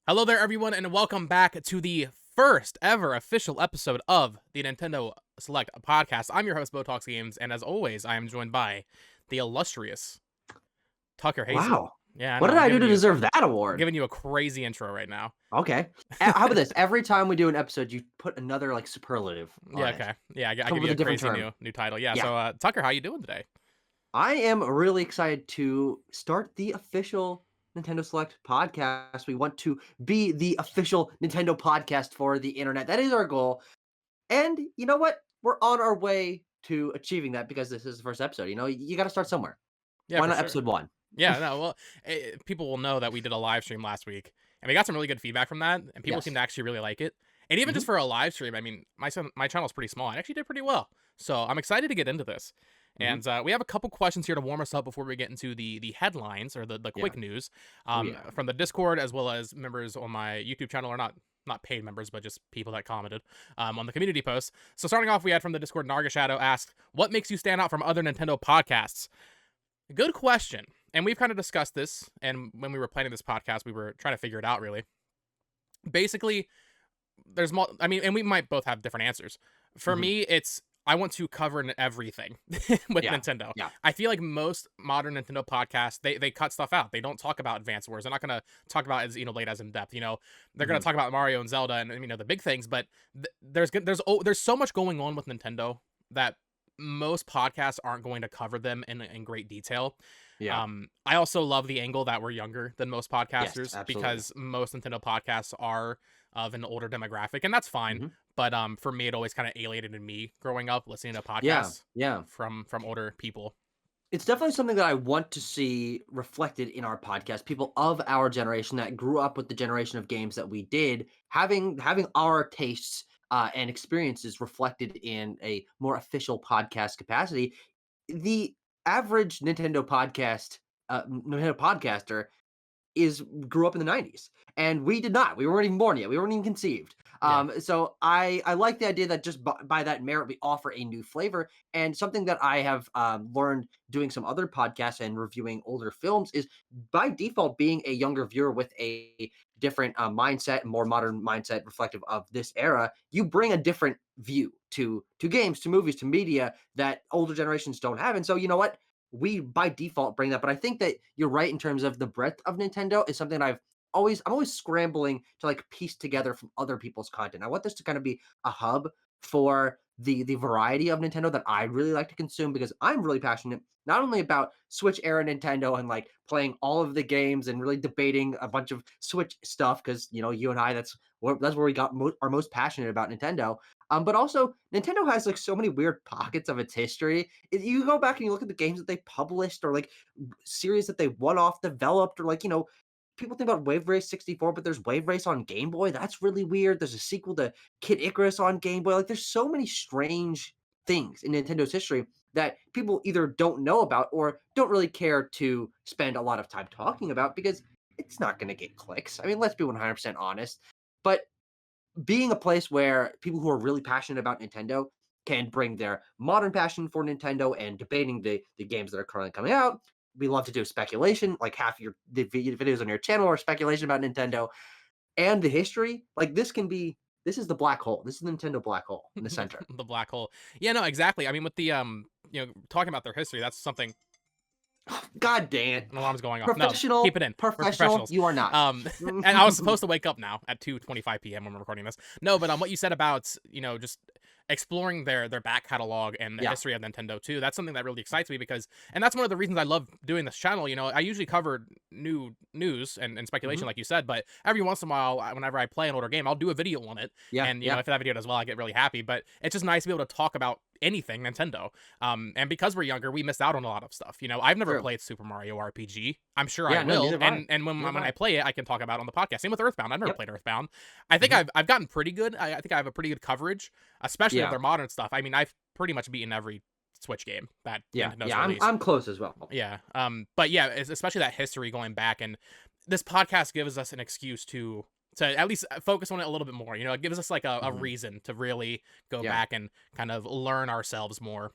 Hello there, everyone, and welcome back to the first ever official episode of the Nintendo Select podcast. I'm your host, BoTalksGames, and as always, I am joined by the illustrious Tucker Hazy. Wow. Yeah, I What know, did I'm I do giving to you, deserve that I'm award? giving you a crazy intro right now. Okay. How about this? Every time we do an episode, you put another superlative Yeah, on it. okay. Yeah, I Come give up you with a a different crazy term. new title. Yeah, Yeah. so Tucker, how you doing today? I am really excited to start the official Nintendo Select podcast. We want to be the official Nintendo podcast for the internet. That is our goal. And you know what? We're on our way to achieving that because this is the first episode. You got to start somewhere. Yeah, Why for not sure. episode 1? Yeah, no, well, people will know that we did a live stream last week, and we got some really good feedback from that, and people seem Yes. to actually really like it. And even just for a live stream, I mean, my channel's pretty small. I actually did pretty well, so I'm excited to get into this. Mhm. And we have a couple questions here to warm us up before we get into the headlines or the Yeah. quick news Oh, yeah. from the Discord, as well as members on my YouTube channel, or not paid members, but just people that commented on the community post. So starting off, we had from the Discord, Narga Shadow asked, "What makes you stand out from other Nintendo podcasts?" Good question. And we've kind of discussed this, and when we were planning this podcast, we were trying to figure it out, really. Basically, and we might both have different answers. For Mhm. me, it's I want to cover everything with Yeah. Nintendo. Yeah. I feel like most modern Nintendo podcasts, they cut stuff out. They don't talk about Advance Wars. They're not going to talk about Xenoblade as in depth. They're going to talk about Mario and Zelda and the big things. But there's so much going on with Nintendo that most podcasts aren't going to cover them in great detail. Yeah. I also love the angle that we're younger than most Yes, podcasters absolutely. because most Nintendo podcasts are of an older demographic, and that's fine. Mhm. But for me, it always kind of alienated me growing up listening to Yeah. podcasts Yeah. from older people. It's definitely something that I want to see reflected in our podcast. People of our generation that grew up with the generation of games that we did, having our tastes and experiences reflected in a more official podcast capacity. The average Nintendo podcaster grew up in the 90s, and we did not. We weren't even born yet. We weren't even conceived. Yeah. So I like the idea that just by that merit we offer a new flavor. And something that I have learned doing some other podcasts and reviewing older films is by default being a younger viewer with a different mindset, more modern mindset reflective of this era. You bring a different view to games, to movies, to media that older generations don't have. And so you know what? We by default bring that. But I think that you're right in terms of the breadth of Nintendo is something I'm always scrambling to piece together from other people's content. I want this to kind of be a hub for the variety of Nintendo that I really like to consume because I'm really passionate not only about Switch era Nintendo and playing all of the games and really debating a bunch of Switch stuff because you and I that's where we got are most passionate about Nintendo. But also Nintendo has so many weird pockets of its history. If you go back and you look at the games that they published or series that they one-off developed or people think about Wave Race 64, but there's Wave Race on Game Boy. That's really weird. There's a sequel to Kid Icarus on Game Boy. There's so many strange things in Nintendo's history that people either don't know about or don't really care to spend a lot of time talking about because it's not going to get clicks. I mean, let's be 100% honest. But being a place where people who are really passionate about Nintendo can bring their modern passion for Nintendo and debating the games that are currently coming out. We love to do speculation, like half your the videos on your channel are speculation about Nintendo and the history. This is the black hole. This is the Nintendo black hole in the center. The black hole. Yeah, no, exactly. I mean, with the talking about their history, that's something. God dang it. Alarm's going off. Professional. No, keep it in. We're professionals. You are not. And I was supposed to wake up now at 2:25 p.m. when we're recording this. No, but what you said about just exploring their back catalog and the history of Nintendo too. That's something that really excites me and that's one of the reasons I love doing this channel. I usually cover new news and speculation, like you said, but every once in a while, whenever I play an older game, I'll do a video on it. Yeah, and if that video does well, I get really happy. But it's just nice to be able to talk about anything Nintendo. And because we're younger, we missed out on a lot of stuff. I've never played Super Mario RPG. I'm sure I will. And when I play it, I can talk about it on the podcast. Same with Earthbound. I've never played Earthbound. I think I've gotten pretty good. I think I have a pretty good coverage, especially of their modern stuff. I mean, I've pretty much beaten every Switch game that Nintendo's released. I'm close as well. Yeah. But yeah, especially that history going back, and this podcast gives us an excuse to at least focus on it a little bit more. It gives us a reason to really go back and kind of learn ourselves more.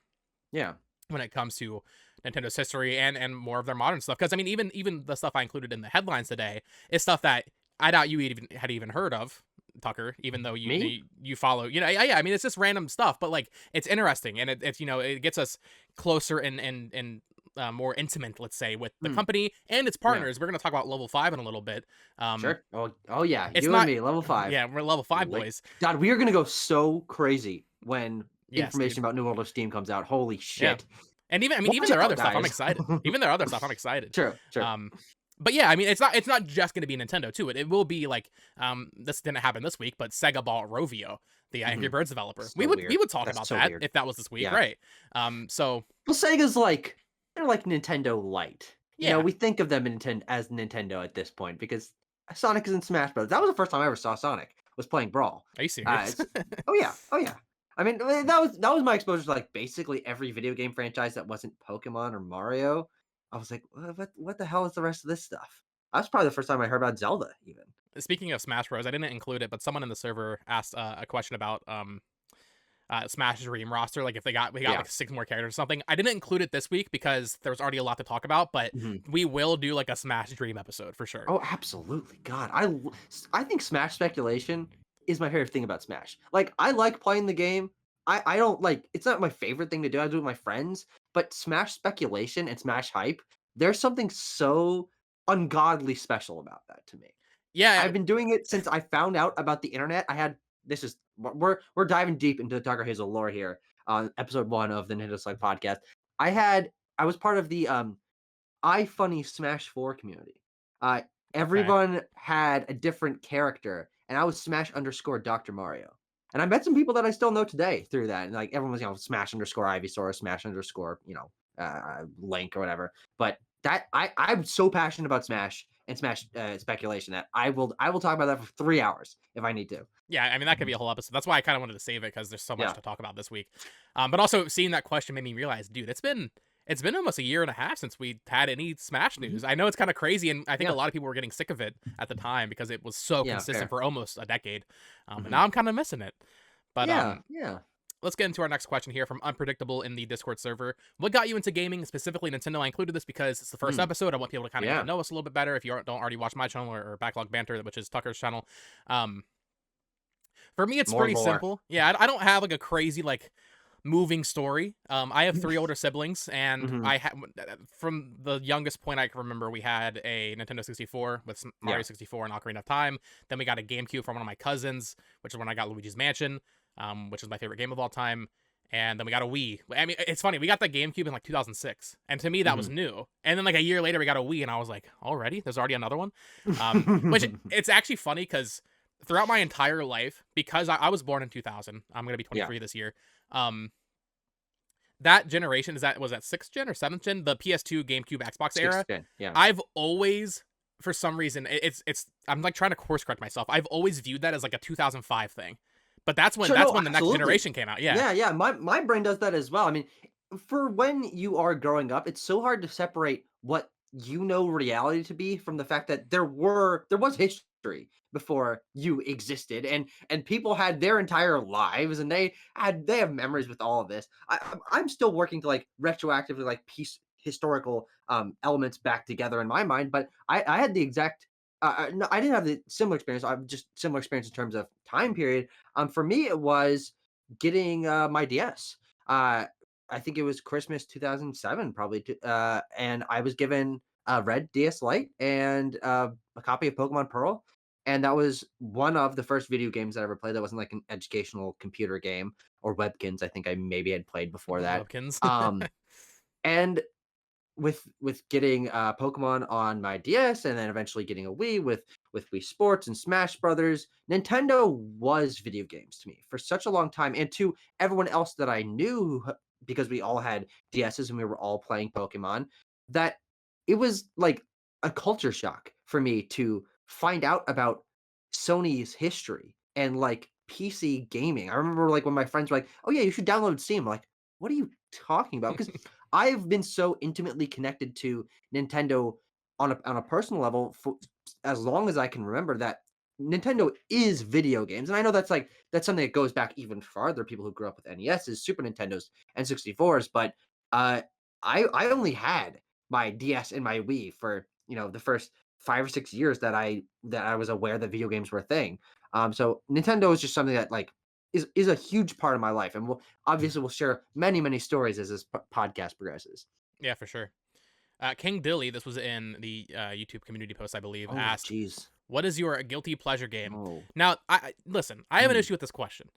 Yeah. When it comes to Nintendo's history and more of their modern stuff. Because I mean, even the stuff I included in the headlines today is stuff that I doubt you even had even heard of Tucker, even though Me? you follow, yeah. I mean, it's just random stuff, but like it's interesting, and it's it gets us closer and more intimate, let's say, with the Hmm. company and its Yeah. partners. We're gonna talk about level 5 in a little bit. Um, Sure. Oh yeah. it's You and not, me, level 5. yeah, we're level 5 Like, boys. God, we are gonna go so crazy when Yes, information dude. about New World of Steam comes out. Holy Yeah. shit! And even I mean, even Watch their out, other stuff, I'm guys. excited. Even their other stuff, I'm excited. True. True. Um, but yeah, I mean, it's not just gonna be Nintendo too. It will be like this didn't happen this week, but Sega bought Rovio, the Angry Mhm. Birds developer. So We weird. would talk That's about so that weird. if that was this week, Yeah. right? So Well, Sega's like they're like Nintendo Light. You know, yeah. we think of them as Nintendo at this point because Sonic is in Smash Bros. That was the first time I ever saw Sonic was playing Brawl. Are you serious? It's oh yeah. I mean, that was my exposure to like basically every video game franchise that wasn't Pokemon or Mario. I was like, what the hell is the rest of this stuff? That's probably the first time I heard about Zelda, even. Speaking of Smash Bros, I didn't include it, but someone in the server asked a question about Smash Dream roster, like if we got Yeah. like 6 more characters or something. I didn't include it this week because there's already a lot to talk about, but Mhm. we will do like a Smash Dream episode for sure. Oh, absolutely. God, I think Smash speculation is my favorite thing about Smash. Like, I like playing the game. I don't like it's not my favorite thing to do. I do it with my friends, but Smash speculation and Smash hype, there's something so ungodly special about that to me. Yeah, I've been doing it since I found out about the internet. I had this is we're diving deep into the Tucker Hazel lore here on episode 1 of the Nintendo Slug podcast. I was part of the iFunny Smash 4 community. Uh, okay. Everyone had a different character, and I was Smash underscore Dr. Mario. And I met some people that I still know today through that. And like everyone was, Smash underscore Ivysaur, Smash underscore, Link or whatever. But I'm so passionate about Smash and Smash speculation that I will talk about that for 3 hours if I need to. Yeah, I mean that could be a whole episode. That's why I kind of wanted to save it because there's so much Yeah. to talk about this week. But also seeing that question made me realize, dude, it's been almost a year and a half since we had any Smash Mhm. news. I know it's kind of crazy, and I think a Yeah. lot of people were getting sick of it at the time because it was so Yeah. consistent Fair. for almost a decade. And Mhm. now I'm kind of missing it. But Yeah. Yeah. let's get into our next question here from Unpredictable in the Discord server. What got you into gaming, specifically Nintendo? I included this because it's the first Mm. episode. I want people to kind of get to Yeah. know us a little bit better. If you don't already watch my channel or Backlog Banter, which is Tucker's channel, um, for me, it's More pretty lore. simple. Yeah, I don't have like a crazy like moving story. I have 3 older siblings, and Mhm. I had from the youngest point I can remember, we had a Nintendo 64 with Mario Yeah. 64 and Ocarina of Time. Then we got a GameCube from one of my cousins, which is when I got Luigi's Mansion, which is my favorite game of all time. And then we got a Wii. I mean, it's funny. We got the GameCube in like 2006, and to me that was Mhm. new. And then like a year later, we got a Wii, and I was like, already? There's already another one. Which it's actually funny because throughout my entire life, because I was born in 2000, I'm gonna be Yeah. 23 this year. Um, that generation was that 6th gen or 7th gen, the PS2, GameCube, Xbox 6th era. gen. Yeah. I've always, for some reason, it's I'm like trying to course correct myself. I've always viewed that as like a 2005 thing, but Sure, that's no, when the next absolutely. generation came out. Yeah, Yeah. My brain does that as well. I mean, for when you are growing up, it's so hard to separate what you know reality to be from the fact that there was history before you existed, and people had their entire lives, and they have memories with all of this. I'm still working to like retroactively like piece historical elements back together in my mind, but I had the exact. No, I didn't have the similar experience. I'm just similar experience in terms of time period. For me, it was getting my DS. I think it was Christmas 2007, probably, and I was given a red DS Lite and a copy of Pokemon Pearl, and that was one of the first video games I ever played. That wasn't like an educational computer game or Webkins. I think I maybe had played before that. Webkins. And with getting Pokemon on my DS and then eventually getting a Wii with Wii Sports and Smash Brothers, Nintendo was video games to me for such a long time, and to everyone else that I knew because we all had DSs and we were all playing Pokemon, that it was like a culture shock for me to find out about Sony's history and like PC gaming. I remember like when my friends were like, "Oh yeah, you should download Steam." I'm like, what are you talking about? Because I've been so intimately connected to Nintendo on a personal level for as long as I can remember that Nintendo is video games. And I know that's something that goes back even farther. People who grew up with NESs, Super Nintendos, and 64s, but uh I only had my DS and my Wii for, the first 5 or 6 years that I was aware that video games were a thing. So Nintendo is just something that like is a huge part of my life, and we'll share many stories as this podcast progresses. Yeah, for sure. King Dilly, this was in the YouTube community post, I believe, Oh, asked, jeez. "What is your guilty pleasure game?" Oh. Now, listen. I have an Hmm. issue with this question.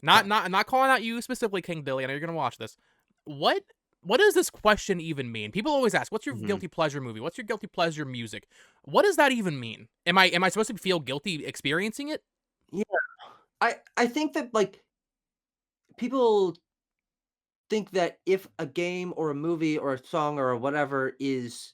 Not Okay. not I'm not calling out you specifically, King Dilly. I know you're gonna watch this. What what does this question even mean? People always ask, "What's your Hmm. guilty pleasure movie? What's your guilty pleasure music?" What does that even mean? Am I supposed to feel guilty experiencing it? Yeah. I think that like people think that if a game or a movie or a song or whatever is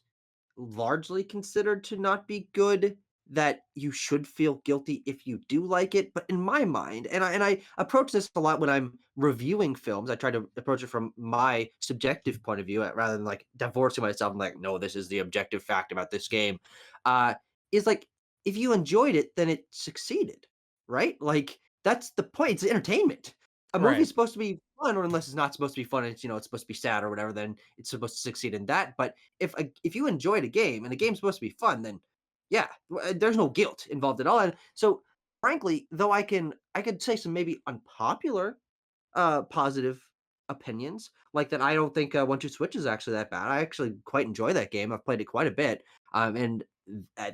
largely considered to not be good, that you should feel guilty if you do like it. But in my mind, and I approach this a lot when I'm reviewing films. I try to approach it from my subjective point of view rather than like divorcing myself and like, no, this is the objective fact about this game. Uh, is like if you enjoyed it, then it succeeded, right? Like that's the point. It's entertainment. A Right. movie's supposed to be fun, or unless it's not supposed to be fun, it's supposed to be sad or whatever. Then it's supposed to succeed in that. But if you enjoyed a game and the game's supposed to be fun, then yeah, there's no guilt involved at all. And so, frankly, though I could say some maybe unpopular positive opinions, like that. I don't think One Two Switch is actually that bad. I actually quite enjoy that game. I've played it quite a bit, and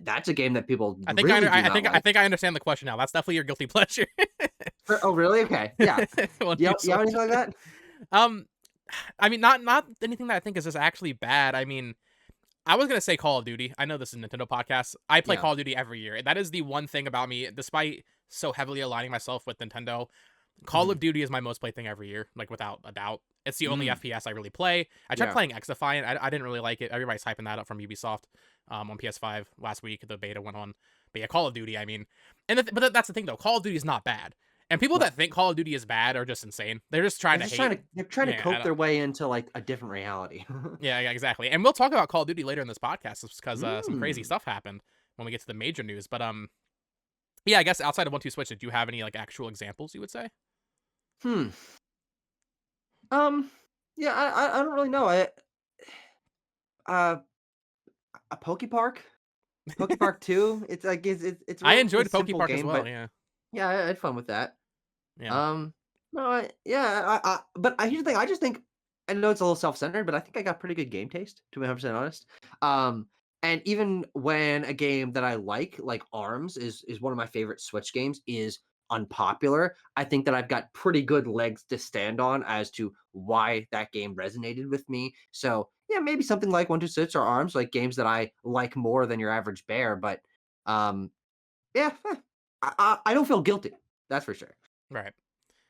that's a game that people I think I, really under- do I not think I like. think I understand the question now. That's definitely your guilty pleasure. Oh, really? Okay, yeah. One Yeah, Two you have Switch. anything like that? Um, I mean, not anything that I think is just actually bad. I mean, I was gonna say Call of Duty. I know this is a Nintendo podcast. I play Yeah. Call of Duty every year. That is the one thing about me, despite so heavily aligning myself with Nintendo. Call Hmm. of Duty is my most played thing every year, like without a doubt. It's the only Mm, FPS I really play. I tried yeah. playing X-Defiant. I didn't really like it. Everybody's hyping that up from Ubisoft on PS5 last week. The beta went on. But yeah, Call of Duty, I mean. That's the thing, though. Call of Duty is not bad. And people Right. that think Call of Duty is bad are just insane. They're just trying to hate. They're trying to Yeah, cope their way into like a different reality. yeah, exactly. And we'll talk about Call of Duty later in this podcast because some crazy Mm. stuff happened when we get to the major news. But yeah, I guess outside of 1-2 Switch, did you have any like actual examples you would say? Hmm. Um. Yeah, I don't really know. Uh a Poke Park, Poke Park 2. It's like it's a I real enjoyed Poke simple Park as game, well. but Yeah, yeah, I had fun with that. yeah. Um. No, but here's the thing. I just think I know it's a little self-centered, but I think I got pretty good game taste, to be 100% honest. Um. And even when a game that I like Arms is one of my favorite Switch games, is unpopular, I think that I've got pretty good legs to stand on as to why that game resonated with me. So yeah, maybe something like One Two Switch or Arms, like games that I like more than your average bear. But um, yeah, I don't feel guilty. That's for sure. Right.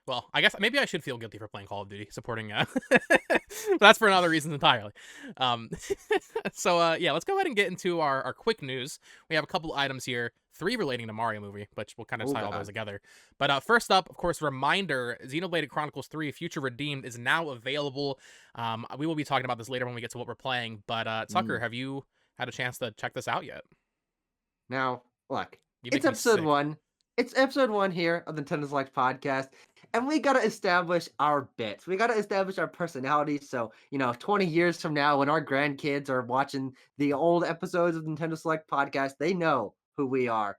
Well, I guess maybe I should feel guilty for playing Call of Duty, supporting. But that's for another reason entirely. Um, yeah, let's go ahead and get into our quick news. We have a couple items here, three relating to Mario movie, which we'll kind of Oh tie all those God. together. But first up, of course, reminder: Xenoblade Chronicles 3: Future Redeemed is now available. We will be talking about this later when we get to what we're playing. But Tucker, Mm. have you had a chance to check this out yet? Now, look, You it's make me episode sick. one. It's episode one here of the Nintendo Select podcast, and we got to establish our bits. We got to establish our personalities. So, 20 years from now, when our grandkids are watching the old episodes of Nintendo Select podcast, they know who we are.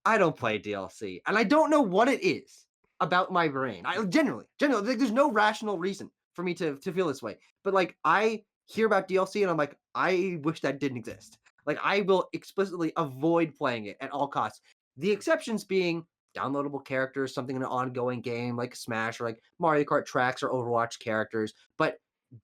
I don't play DLC, and I don't know what it is about my brain. I genuinely, like, there's no rational reason for me to feel this way. But like, I hear about DLC, and I'm like, I wish that didn't exist. Like, I will explicitly avoid playing it at all costs. The exceptions being downloadable characters, something in an ongoing game like Smash or like Mario Kart tracks or Overwatch characters. But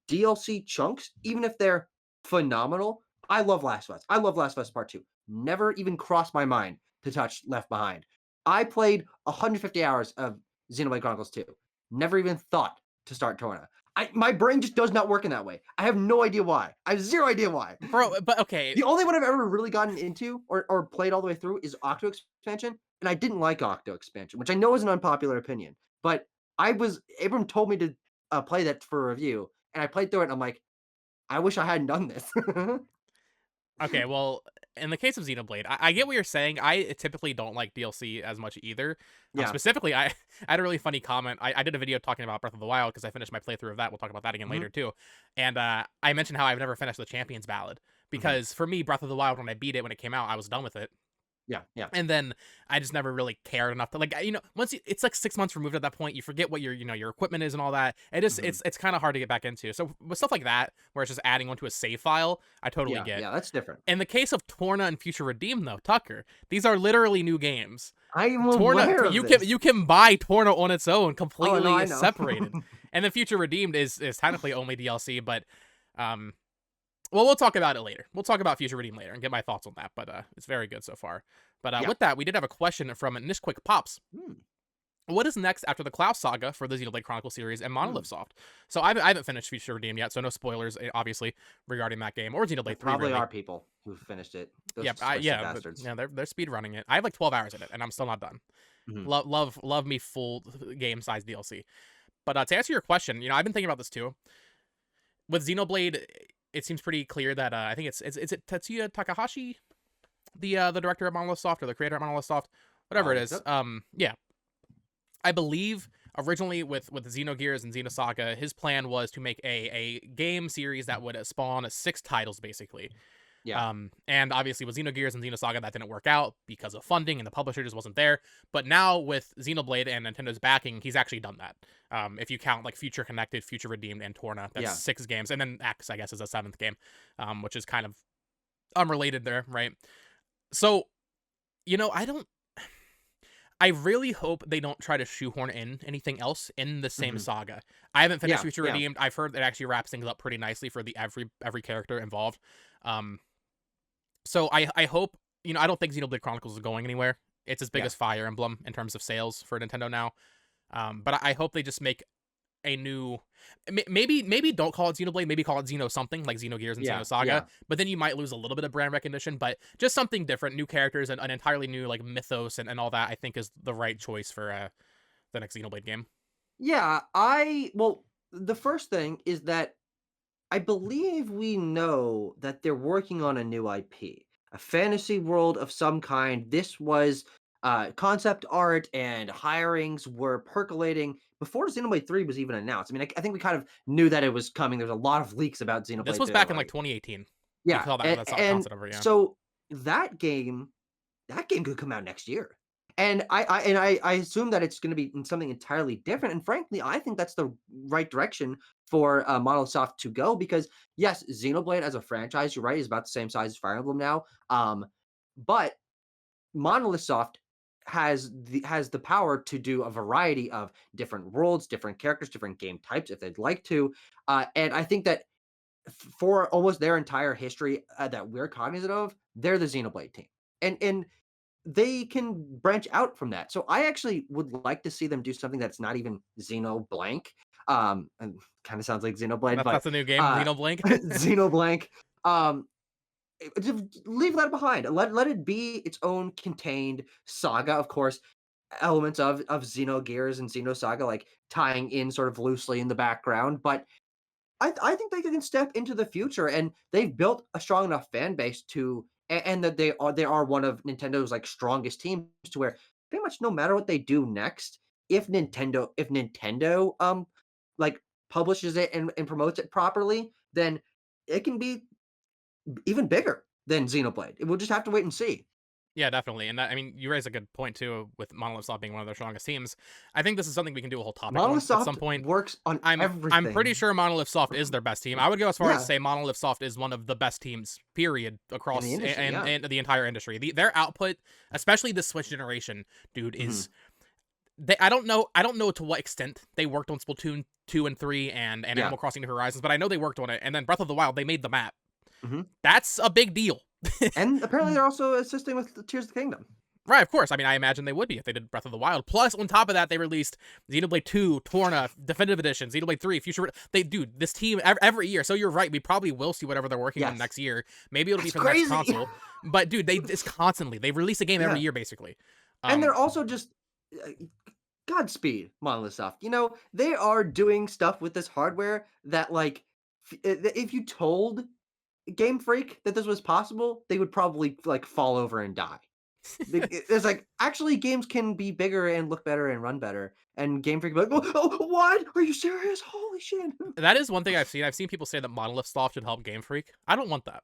DLC chunks, even if they're phenomenal, I love Last of Us. I love Last of Us Part 2. Never even crossed my mind to touch Left Behind. I played 150 hours of Xenoblade Chronicles 2. Never even thought to start Torna. My brain just does not work in that way. I have no idea why. I have zero idea why. Bro, but okay. The only one I've ever really gotten into or played all the way through is Octo Expansion, and I didn't like Octo Expansion, which I know is an unpopular opinion. But Abram told me to play that for a review, and I played through it, and I'm like, I wish I hadn't done this. Okay, well, in the case of Xenoblade, I get what you're saying. I typically don't like DLC as much either. Yeah. Specifically, I had a really funny comment. I did a video talking about Breath of the Wild because I finished my playthrough of that. We'll talk about that again Mhm. later too. And I mentioned how I've never finished the Champion's Ballad Mhm. because for me, Breath of the Wild, when I beat it when it came out, I was done with it. Yeah, yeah, And then I just never really cared enough to like, it's like 6 months removed at that point. You forget what your equipment is and all that. mhm. It's kind of hard to get back into. So with stuff like that, where it's just adding onto a save file, I totally Yeah, get. yeah, that's different. In the case of Torna and Future Redeemed, though, Tucker, these are literally new games. I am Torna, aware of you can this. you can buy Torna on its own, Oh, no, I completely know. separated, and the Future Redeemed is technically only DLC, but um, well, we'll talk about it later. We'll talk about Future Redeemed later and get my thoughts on that. But it's very good so far. But Yeah. with that, we did have a question from Nish Quick Pops. Hmm, What is next after the Klaus saga for the Xenoblade Chronicles series and hmm. Monolith Soft? So I haven't finished Future Redeemed yet, so no spoilers, obviously, regarding that game or There Xenoblade 3, probably really. are people who finished it. Yeah, Those twisted but bastards. yeah, they're speed running it. I have like 12 hours in it, and I'm still not done. Mhm. Love me full game size DLC. But to answer your question, I've been thinking about this too. With Xenoblade, it seems pretty clear that I think is it Tetsuya Takahashi, the director of Monolith Soft or the creator of Monolith Soft, whatever it is. Yep. Yeah, I believe originally with Xenogears and Xenosaga, his plan was to make a game series that would spawn 6 titles basically. Yeah. And obviously with Xenogears and Xenosaga, that didn't work out because of funding and the publisher just wasn't there. But now with Xenoblade and Nintendo's backing, he's actually done that. If you count like Future Connected, Future Redeemed, and Torna, that's Yeah. 6 games. And then X, I guess, is a 7th game, which is kind of unrelated there, right? So, I don't. I really hope they don't try to shoehorn in anything else in the same Mhm. saga. I haven't finished Yeah, Future yeah. Redeemed. I've heard it actually wraps things up pretty nicely for the every character involved. Um, So I hope, I don't think Xenoblade Chronicles is going anywhere. It's as big Yeah. as Fire Emblem in terms of sales for Nintendo now. But I hope they just make a new, maybe don't call it Xenoblade, maybe call it Xeno something like Xenogears and Yeah, Xenosaga. yeah. But then you might lose a little bit of brand recognition. But just something different, new characters and an entirely new like mythos and all that. I think is the right choice for the next Xenoblade game. Yeah, well, the first thing is that I believe we know that they're working on a new IP, a fantasy world of some kind. This was concept art and hirings were percolating before Xenoblade 3 was even announced. I mean, I think we kind of knew that it was coming. There's a lot of leaks about This Xenoblade was 3 back in like already. 2018. We Yeah, call that and concept over, yeah. so that game that game could come out next year. And I assume that it's gonna be in something entirely different, and frankly, I think that's the right direction for, Monolith Soft to go because, yes, Xenoblade as a franchise, you're right, is about the same size as Fire Emblem now, but Monolith Soft has the power to do a variety of different worlds, different characters, different game types if they'd like to, and I think that for almost their entire history, that we're cognizant of, they're the Xenoblade team. And they can branch out from that. So I actually would like to see them do something that's not even Xeno blank. And kind of sounds like Xenoblade, but That's a new game, uh Xenoblade. Xenoblank. Um just leave that behind. Let it be its own contained saga. Of course, elements of Xenogears and Xenosaga like tying in sort of loosely in the background, but I think they can step into the future, and they've built a strong enough fan base to and that they are one of Nintendo's, like, strongest teams to where pretty much no matter what they do next, if Nintendo, like, publishes it and promotes it properly, then it can be even bigger than Xenoblade. We'll just have to wait and see. Yeah, definitely. And that, I mean, you raise a good point too with Monolith Soft being one of their strongest teams. I think this is something we can do a whole topic Monolith on at some Soft point. works on I'm pretty everything. sure Monolith Soft is their best team. I would go as far as to Yeah, say Monolith Soft is one of the best teams, period, in the across industry, yeah. and the entire industry. Their output, especially the Switch generation, dude, Mhm, is I don't know to what extent they worked on Splatoon 2 and 3 and yeah, Animal Crossing New Horizons, but I know they worked on it. And then Breath of the Wild, they made the map. mhm. That's a big deal. And apparently they're also assisting with the Tears of the Kingdom. Right, of course. I mean, I imagine they would be if they did Breath of the Wild. Plus, on top of that, they released Xenoblade 2, Torna, Definitive Edition, Xenoblade 3, Future. Dude, this team every year. So you're right. We probably will see whatever they're working on Yes. next year. Maybe it'll be That's for the next crazy. console. But dude, it's constantly. They release a game every Yeah, year, basically. and Um, they're also just uh, Godspeed, Monolith Soft. They are doing stuff with this hardware that, like, if you told Game Freak that this was possible, they would probably, like, fall over and die. It's like, actually, games can be bigger and look better and run better, and Game Freak would be like, "Oh, what? Are you serious? Holy shit." that is one thing I've seen. I've seen people say that Monolith Soft should help Game Freak. I don't want that.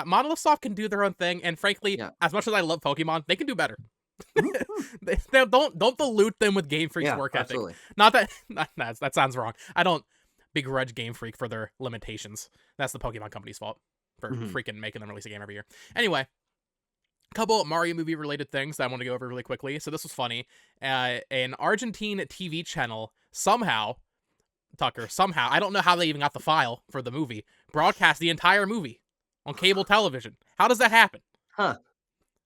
Monolith Soft can do their own thing, and frankly, Yeah. as much as I love Pokemon, they can do better. Mhm, mhm. Don't dilute them with Game Freak's Yeah, work ethic. absolutely. Not that that sounds wrong. I don't begrudge Game Freak for their limitations. That's the Pokemon company's fault for Mhm. freaking making them release a game every year. Anyway, a couple Mario movie related things that I want to go over really quickly. So this was funny. An Argentine TV channel somehow, Tucker, somehow, I don't know how they even got the file for the movie, broadcast the entire movie on cable television. How does that happen? Huh.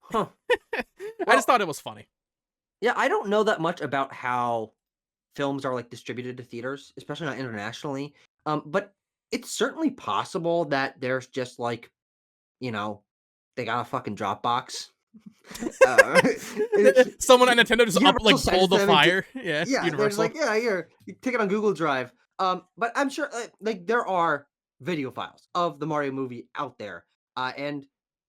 Huh. I just Well, thought it was funny. yeah, I don't know that much about how films are, like, distributed to theaters, especially not internationally, but it's certainly possible that there's just, like, you know, they got a fucking Dropbox. Uh, Someone at Nintendo just Universal pulled sends the them into fire. Yeah, yeah, they're just Universal. like, "Yeah, here, you take it on Google Drive." But I'm sure, like, there are video files of the Mario movie out there, and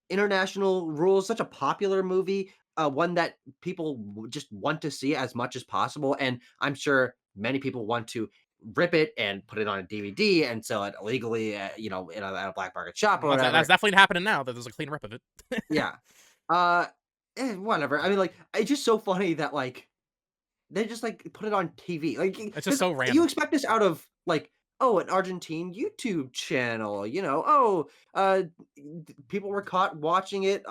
International Rule is such a popular movie, one that people just want to see as much as possible, and I'm sure many people want to rip it and put it on a DVD and sell it illegally, at a black market shop or Well, that's whatever. definitely happening now. That there's a clean rip of it. Yeah. Uh, Whatever. I mean, like, it's just so funny that, like, they just, like, put it on TV, like, It's just because so you random. expect this out of, like, oh, an Argentine YouTube channel, oh, people were caught watching it,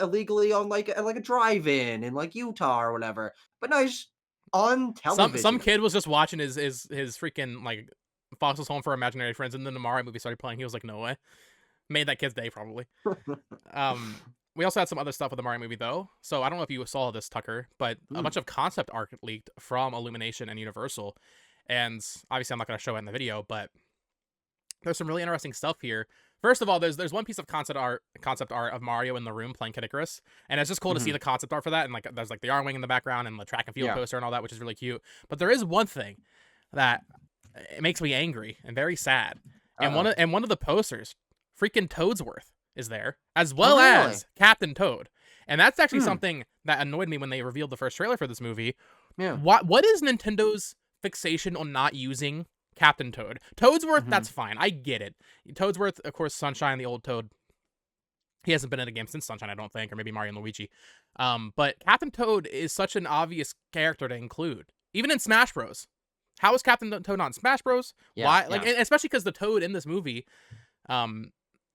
illegally on, like, a drive-in in, like, Utah or whatever, but no, it's just on Some television. kid was just watching his freaking Foster's Home for Imaginary Friends, and then the Mario movie started playing. He was like, "No way!" Made that kid's day probably. We also had some other stuff with the Mario movie though. So I don't know if you saw this, Tucker, but a Mm, bunch of concept art leaked from Illumination and Universal, and obviously I'm not going to show it in the video, but there's some really interesting stuff here. First of all, there's one piece of concept art of Mario in the room playing Kid Icarus, and it's just cool to see mhm, the concept art for that. And like there's like the arm wing in the background and the track and field yeah, poster and all that, which is really cute. But there is one thing that it makes me angry and very sad. And uh-oh. one of the posters, freaking Toadsworth, is there, as Oh, well really? as Captain Toad. And that's actually Hmm, something that annoyed me when they revealed the first trailer for this movie. yeah, What is Nintendo's fixation on not using Captain Toad? Toadsworth, mhm, that's fine. I get it. Toadsworth, of course, Sunshine, the old Toad. He hasn't been in a game since Sunshine, I don't think, or maybe Mario and Luigi. But Captain Toad is such an obvious character to include, even in Smash Bros. How is Captain Toad not in Smash Bros? yeah, Why? Like, yeah, and especially because the Toad in this movie, um,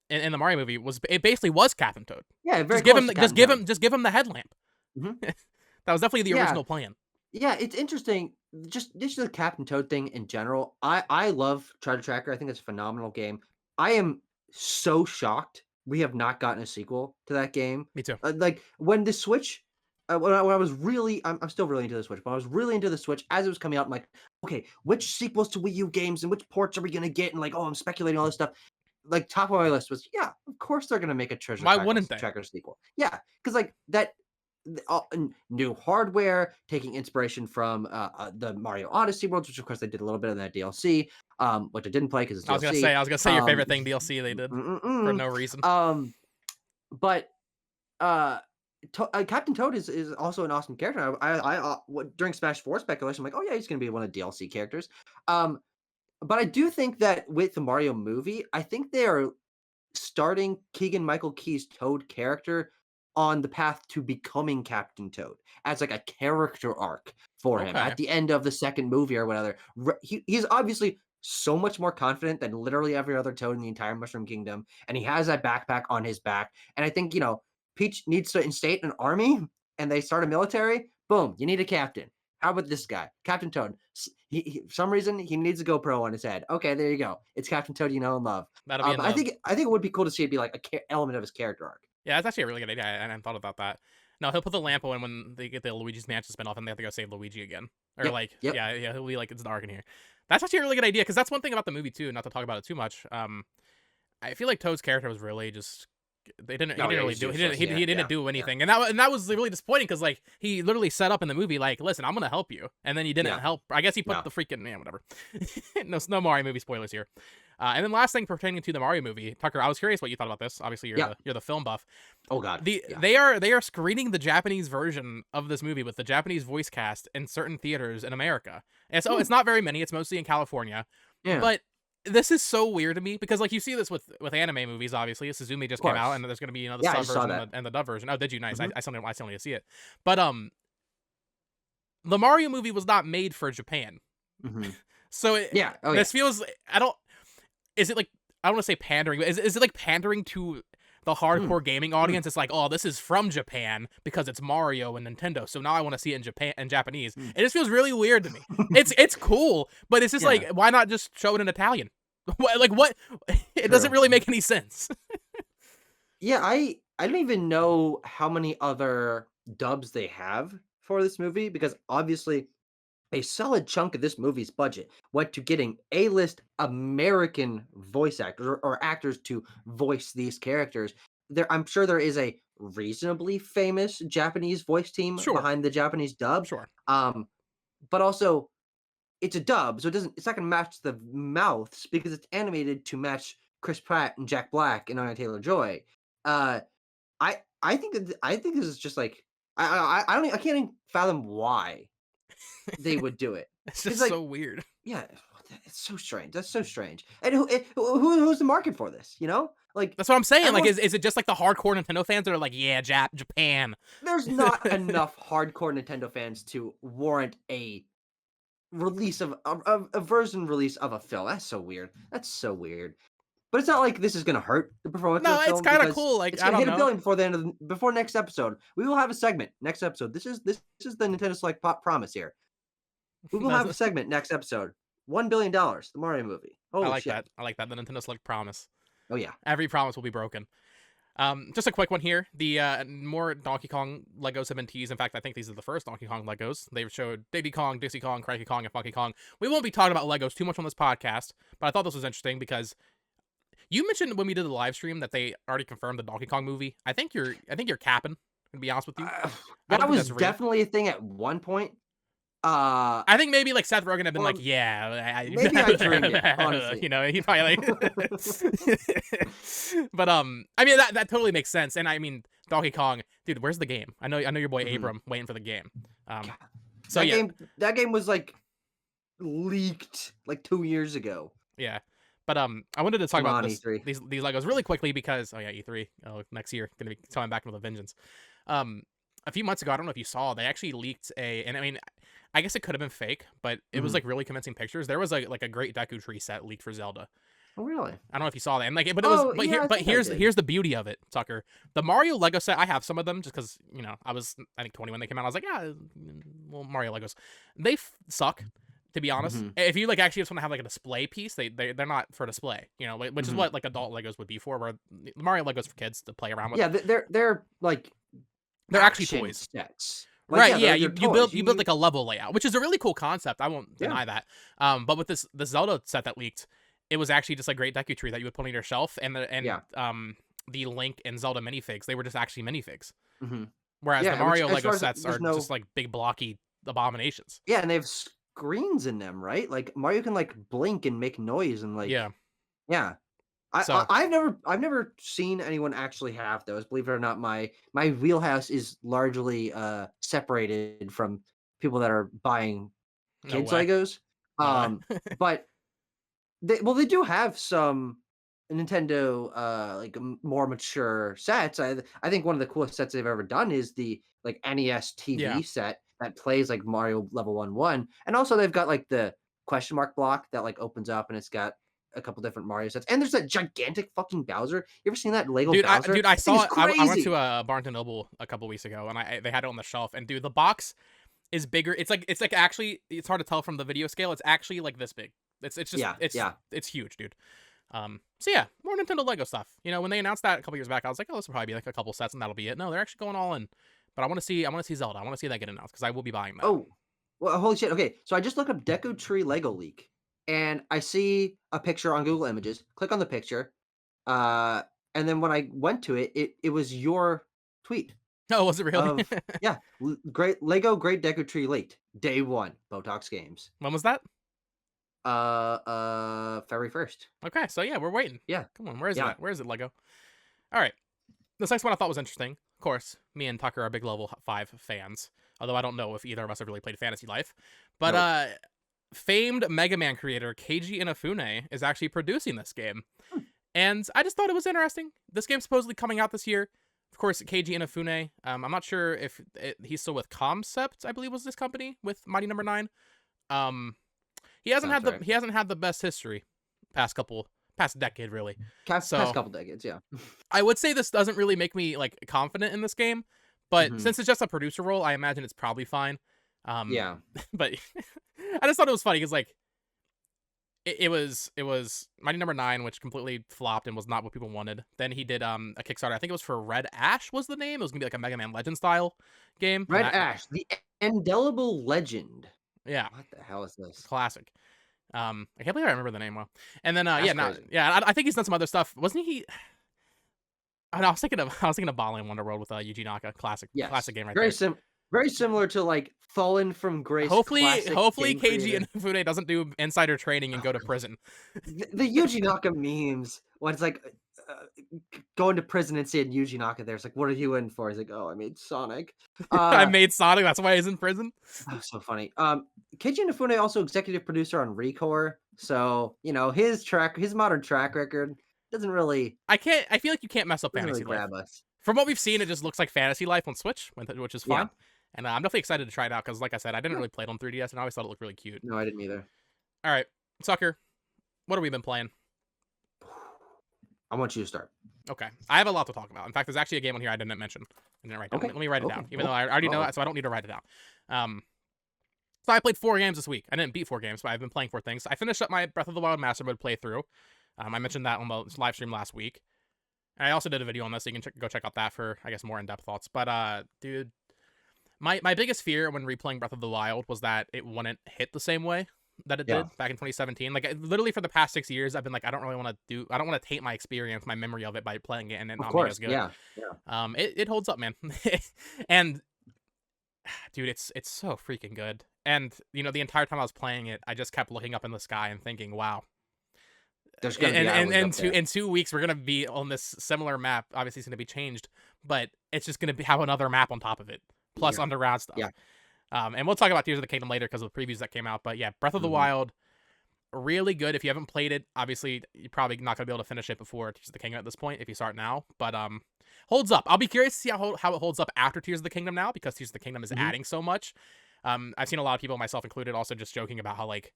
in the Mario movie, it basically was Captain Toad. yeah, very Just give him close to the, just Captain give Toad. him just give him the headlamp. Mhm, That was definitely the yeah. original plan. Yeah, it's interesting. Just the Captain Toad thing in general. I love Treasure Tracker. I think it's a phenomenal game. I am so shocked we have not gotten a sequel to that game. Me too. Like when the Switch, when I was really, I'm still really into the Switch, but I was really into the Switch as it was coming out. I'm like, okay, which sequels to Wii U games and which ports are we gonna get? And like, oh, I'm speculating all this stuff. Like top of my list was, yeah, of course they're gonna make a Treasure Why Tracker wouldn't they? Tracker sequel. Yeah, because like that new hardware, taking inspiration from the Mario Odyssey worlds, which of course they did a little bit of that DLC, which I didn't play because it's DLC. I was gonna say your favorite thing DLC they did for Mm-mm-mm. no reason. Um, but uh, Captain Toad is also an awesome character. During Smash 4 speculation, I'm like, oh yeah, he's gonna be one of the DLC characters. Um, but I do think that with the Mario movie, I think they are starting Keegan Michael Key's Toad character on the path to becoming Captain Toad as like a character arc for him Okay. at the end of the second movie or whatever. He's obviously so much more confident than literally every other Toad in the entire Mushroom Kingdom, and he has that backpack on his back. And I think Peach needs to instate an army, and they start a military. Boom, you need a captain. How about this guy, Captain Toad? For some reason he needs a GoPro on his head. Okay, there you go. It's Captain Toad you know and love. That'll be in I the think I think it would be cool to see it be like a element of his character arc. Yeah, that's actually a really good idea. I hadn't thought about that. No, he'll put the lamp on when they get the Luigi's Mansion spinoff and they have to go save Luigi again. Or Yep, like, yep. yeah, he'll be like, it's dark in here. That's actually a really good idea because that's one thing about the movie too. Not to talk about it too much. I feel like Toad's character was really just he No, didn't yeah, really he's do useless. Yeah, he didn't yeah, do yeah, anything, and that was really disappointing because like he literally set up in the movie like, listen, I'm gonna help you, and then he didn't yeah. help. I guess he put No. the freaking whatever. No Mario movie spoilers here. And then last thing pertaining to the Mario movie, Tucker, I was curious what you thought about this. Obviously, Yep. you're the film buff. Oh god. The Yeah. they are screening the Japanese version of this movie with the Japanese voice cast in certain theaters in America. And so Hmm. it's not very many. It's mostly in California, Yeah. but this is so weird to me because like you see this with anime movies. Obviously, Suzume Of just came out, course. and there's gonna be the Yeah, I sub just saw version that. and the dub version. Oh, did you? Nice. Mhm. I still need to see it. But the Mario movie was not made for Japan, Mhm. so Yeah. Oh, yeah. this feels. I don't. Is it like I don't want to say pandering, but is it like pandering to the Mm, hardcore gaming mm, audience? It's like, oh, this is from Japan because it's Mario and Nintendo, so now I want to see it in Japanese. mm. It just feels really weird to me. It's cool, but it's just Yeah, like, why not just show it in Italian? Like what? It doesn't true. really make any sense. Yeah, I don't even know how many other dubs they have for this movie because obviously a solid chunk of this movie's budget went to getting A-list American voice actors or actors to voice these characters. I'm sure there is a reasonably famous Japanese voice team Sure, behind the Japanese dub. sure. Um, but also it's a dub, so it's not gonna match the mouths because it's animated to match Chris Pratt and Jack Black and Anya Taylor-Joy. Uh, I think this is just like I can't even fathom why they would do it. It's Because just so weird. yeah, it's so strange. That's so strange. And who's the market for this? You know, like That's what I'm saying. Like, everyone. is it just like the hardcore Nintendo fans that are like, yeah, Japan? There's not enough hardcore Nintendo fans to warrant a release of a version release of a film. That's so weird. That's so weird. But it's not like this is gonna hurt the performance of No, the it's film kind of because cool. Like, it's I gonna don't hit a know. billion before the end of before next episode. We will have a segment next episode. This is the Nintendo Select promise here. We will have a segment next episode. $1 billion, the Mario movie. I Holy like shit! that. I like that. The Nintendo Select promise. Oh yeah. Every promise will be broken. Just a quick one here. The more Donkey Kong Legos have been teased. In fact, I think these are the first Donkey Kong Legos. They've showed Diddy Kong, Dixie Kong, Cranky Kong, and Funky Kong. We won't be talking about Legos too much on this podcast, but I thought this was interesting because you mentioned when we did the live stream that they already confirmed the Donkey Kong movie. I think you're capping. To be honest with you, I don't That think was that's real. definitely a thing at one point. Uh, I think maybe like Seth Rogen had been like, or yeah, maybe I dreamed it, honestly. you know, he probably like, but I mean that totally makes sense, and I mean Donkey Kong, dude, where's the game? I know your boy Mhm. Abram waiting for the game. Um, God, so yeah, that game was like leaked like 2 years ago. yeah, but I wanted to talk Come about on, E3. these Legos really quickly because oh yeah, E3, next year gonna be coming back with a vengeance. A few months ago, I don't know if you saw, they actually leaked and I mean, I guess it could have been fake, but it was Mhm. like really convincing pictures. There was like a Great Deku Tree set leaked for Zelda. Oh really? I don't know if you saw that, and like, but it was, Oh yeah, I but think I did. here's the beauty of it, Tucker. The Mario Lego set, I have some of them just because I think 20 when they came out. I was like, yeah, well, Mario Legos, they suck. To be honest, Mhm. if you like actually just want to have like a display piece, they're not for display, which is Mhm. what like adult Legos would be for. Where the Mario Legos for kids to play around with. Yeah, they're like They're actually action toys. sets. Like, Right, yeah, yeah, they're you toys. build like a level layout, which is a really cool concept. I won't Yeah. deny that. But with the Zelda set that leaked, it was actually just a Great Deku Tree that you would put on your shelf, and Yeah. the Link and Zelda minifigs, they were just actually minifigs. Mhm. Whereas the Yeah, which Mario as Lego far as sets are there's no just like big blocky abominations. yeah, and they have screens in them, right? Like, Mario can, like, blink and make noise and, Yeah. like yeah. So I've never seen anyone actually have those. Believe it or not, my wheelhouse is largely separated from people that are buying no kids way, Legos. no way. But they do have some Nintendo like more mature sets. I think one of the coolest sets they've ever done is the like NES Yeah, TV set that plays like Mario Level 1-1. And also they've got like the question mark block that like opens up and it's got a couple different Mario sets. And there's that gigantic fucking Bowser. You ever seen that Lego Bowser? I That thing is saw it. I went to crazy. a Barnes and Noble a couple weeks ago, and they had it on the shelf. And dude, the box is bigger. It's like actually, it's hard to tell from the video scale. It's actually like this big. It's just Yeah, yeah. it's huge, dude. So yeah, more Nintendo Lego stuff. When they announced that a couple years back, I was like, oh, this will probably be like a couple sets and that'll be it. No, they're actually going all in. But I want to see Zelda. I want to see that get announced because I will be buying that. Oh, well, holy shit. Okay, so I just looked up Deku Tree Lego leak, and I see a picture on Google Images. Click on the picture, uh, and then when I went to it, it was your tweet Oh, was it really? of yeah, great Lego Great Deku Tree leaked day one. Botox Games. When was that? February 1st. Okay, so yeah, we're waiting. Yeah, Come on, where is it yeah. at? Where is it, Lego? All right. This next one I thought was interesting. Of course, me and Tucker are big level 5 fans. Although I don't know if either of us have really played Fantasy Life. But Nope. famed Mega Man creator Keiji Inafune is actually producing this game. Hmm. And I just thought it was interesting. This game's supposedly coming out this year. Of course, Keiji Inafune. I'm not sure if he's still with Concept, I believe was this company with Mighty Number 9. He hasn't Sounds right. he hasn't had the best history past decade really. Past So couple decades, yeah. I would say this doesn't really make me like confident in this game, but Mhm. since it's just a producer role, I imagine it's probably fine. Yeah. But I just thought it was funny because like it was Mighty Number 9, which completely flopped and was not what people wanted. Then he did a Kickstarter. I think it was for Red Ash was the name. It was gonna be like a Mega Man Legend style game. And Red Ash, the indelible legend. yeah, What the hell is this? classic. I can't believe I remember the name well. And then That's crazy. I think he's done some other stuff. Wasn't he? I was thinking of Bali and Wonderworld with Yuji Naka. Classic Yes. game right Very there. very similar to, like, Fallen from Grace classic Hopefully game Keiji creator. Inafune doesn't do insider trading and Oh go to god. prison. The Yuji Naka memes when it's like, going to prison and seeing Yuji Naka there, it's like, "What are you in for?" He's like, "Oh, I made Sonic." I Uh, made Sonic. That's why he's in prison. oh, so funny. Keiji Inafune also executive producer on Recore, so, his modern track record doesn't really I can't. I feel like you can't mess up doesn't really Fantasy Life. grab us. From what we've seen, it just looks like Fantasy Life on Switch, which is Yeah. fine. And I'm definitely excited to try it out because, like I said, I didn't Yeah. really play it on 3DS, and I always thought it looked really cute. No, I didn't either. All right, Sucker, what have we been playing? I want you to start. Okay, I have a lot to talk about. In fact, there's actually a game on here I didn't mention. I didn't write down. Okay. Let me write it Okay. down, even though I already know Uh-oh. it, so I don't need to write it down. So I played 4 games this week. I didn't beat 4 games, but I've been playing 4 things. I finished up my Breath of the Wild Master Mode playthrough. I mentioned that on the live stream last week. And I also did a video on this, so you can go check out that for, I guess, more in-depth thoughts. But, dude, my biggest fear when replaying Breath of the Wild was that it wouldn't hit the same way that it Yeah. did back in 2017. Like, literally for the past 6 years, I've been like, I don't want to taint my experience, my memory of it by playing it and it Of not being as course. good. Yeah. Yeah. It holds up, man. And, dude, it's so freaking good. And, the entire time I was playing it, I just kept looking up in the sky and thinking, wow. There's gonna be islands up there. In 2 weeks, we're gonna be on this similar map. Obviously, it's gonna be changed, but it's just gonna have another map on top of it, plus Yeah. underground stuff. Yeah. And we'll talk about Tears of the Kingdom later because of the previews that came out. But yeah, Breath of the Mhm. Wild, really good. If you haven't played it, obviously you're probably not gonna be able to finish it before Tears of the Kingdom at this point if you start now. But holds up. I'll be curious to see how it holds up after Tears of the Kingdom now because Tears of the Kingdom is Mhm. adding so much. I've seen a lot of people, myself included, also just joking about how like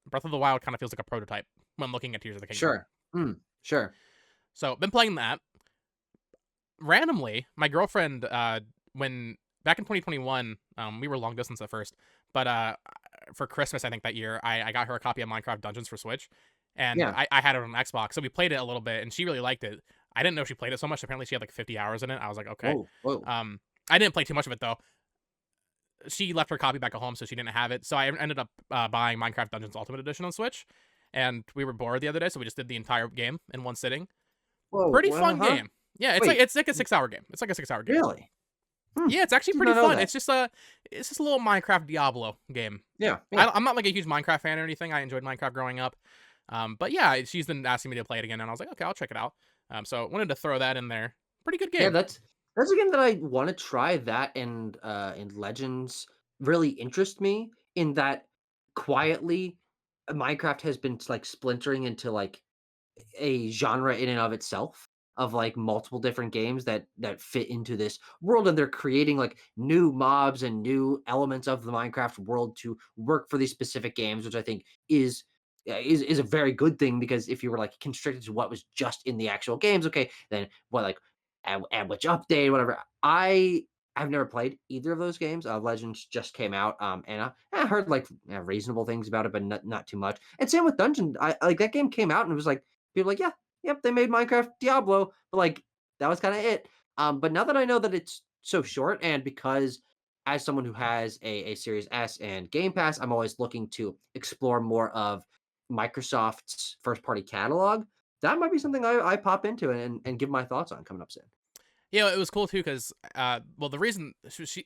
Breath of the Wild kind of feels like a prototype when looking at Tears of the Kingdom. Sure. Sure. So been playing that. Randomly, my girlfriend, when back in 2021, we were long distance at first, but for Christmas I think that year, I got her a copy of Minecraft Dungeons for Switch, and Yeah. I had it on Xbox, so we played it a little bit, and she really liked it. I didn't know she played it so much. Apparently, she had like 50 hours in it. I was like, okay. Whoa. I didn't play too much of it though. She left her copy back at home, so she didn't have it. So I ended up buying Minecraft Dungeons Ultimate Edition on Switch, and we were bored the other day, so we just did the entire game in one sitting. Whoa. Pretty fun huh? game. Yeah, Wait. it's like a 6-hour game. It's like a 6-hour game. Really? Yeah, it's actually Did pretty not know fun. that. It's just a little Minecraft Diablo game. Yeah. I'm not like a huge Minecraft fan or anything. I enjoyed Minecraft growing up. But yeah, she's been asking me to play it again, and I was like, okay, I'll check it out. So wanted to throw that in there. Pretty good game. Yeah, that's a game that I want to try. That and Legends really interest me in that quietly Minecraft has been like splintering into like a genre in and of itself of like multiple different games that fit into this world, and they're creating like new mobs and new elements of the Minecraft world to work for these specific games, which I think is a very good thing, because if you were like constricted to what was just in the actual games, okay, then what, like, add which update, whatever. I've never played either of those games. Legends just came out, and I heard like reasonable things about it, but not too much. And same with Dungeon. I like that game came out and it was like people were like, yeah, yep, they made Minecraft Diablo, but like that was kind of it. But now that I know that it's so short, and because as someone who has a Series S and Game Pass, I'm always looking to explore more of Microsoft's first party catalog. That might be something I pop into and give my thoughts on coming up soon. Yeah, it was cool too because well, the reason she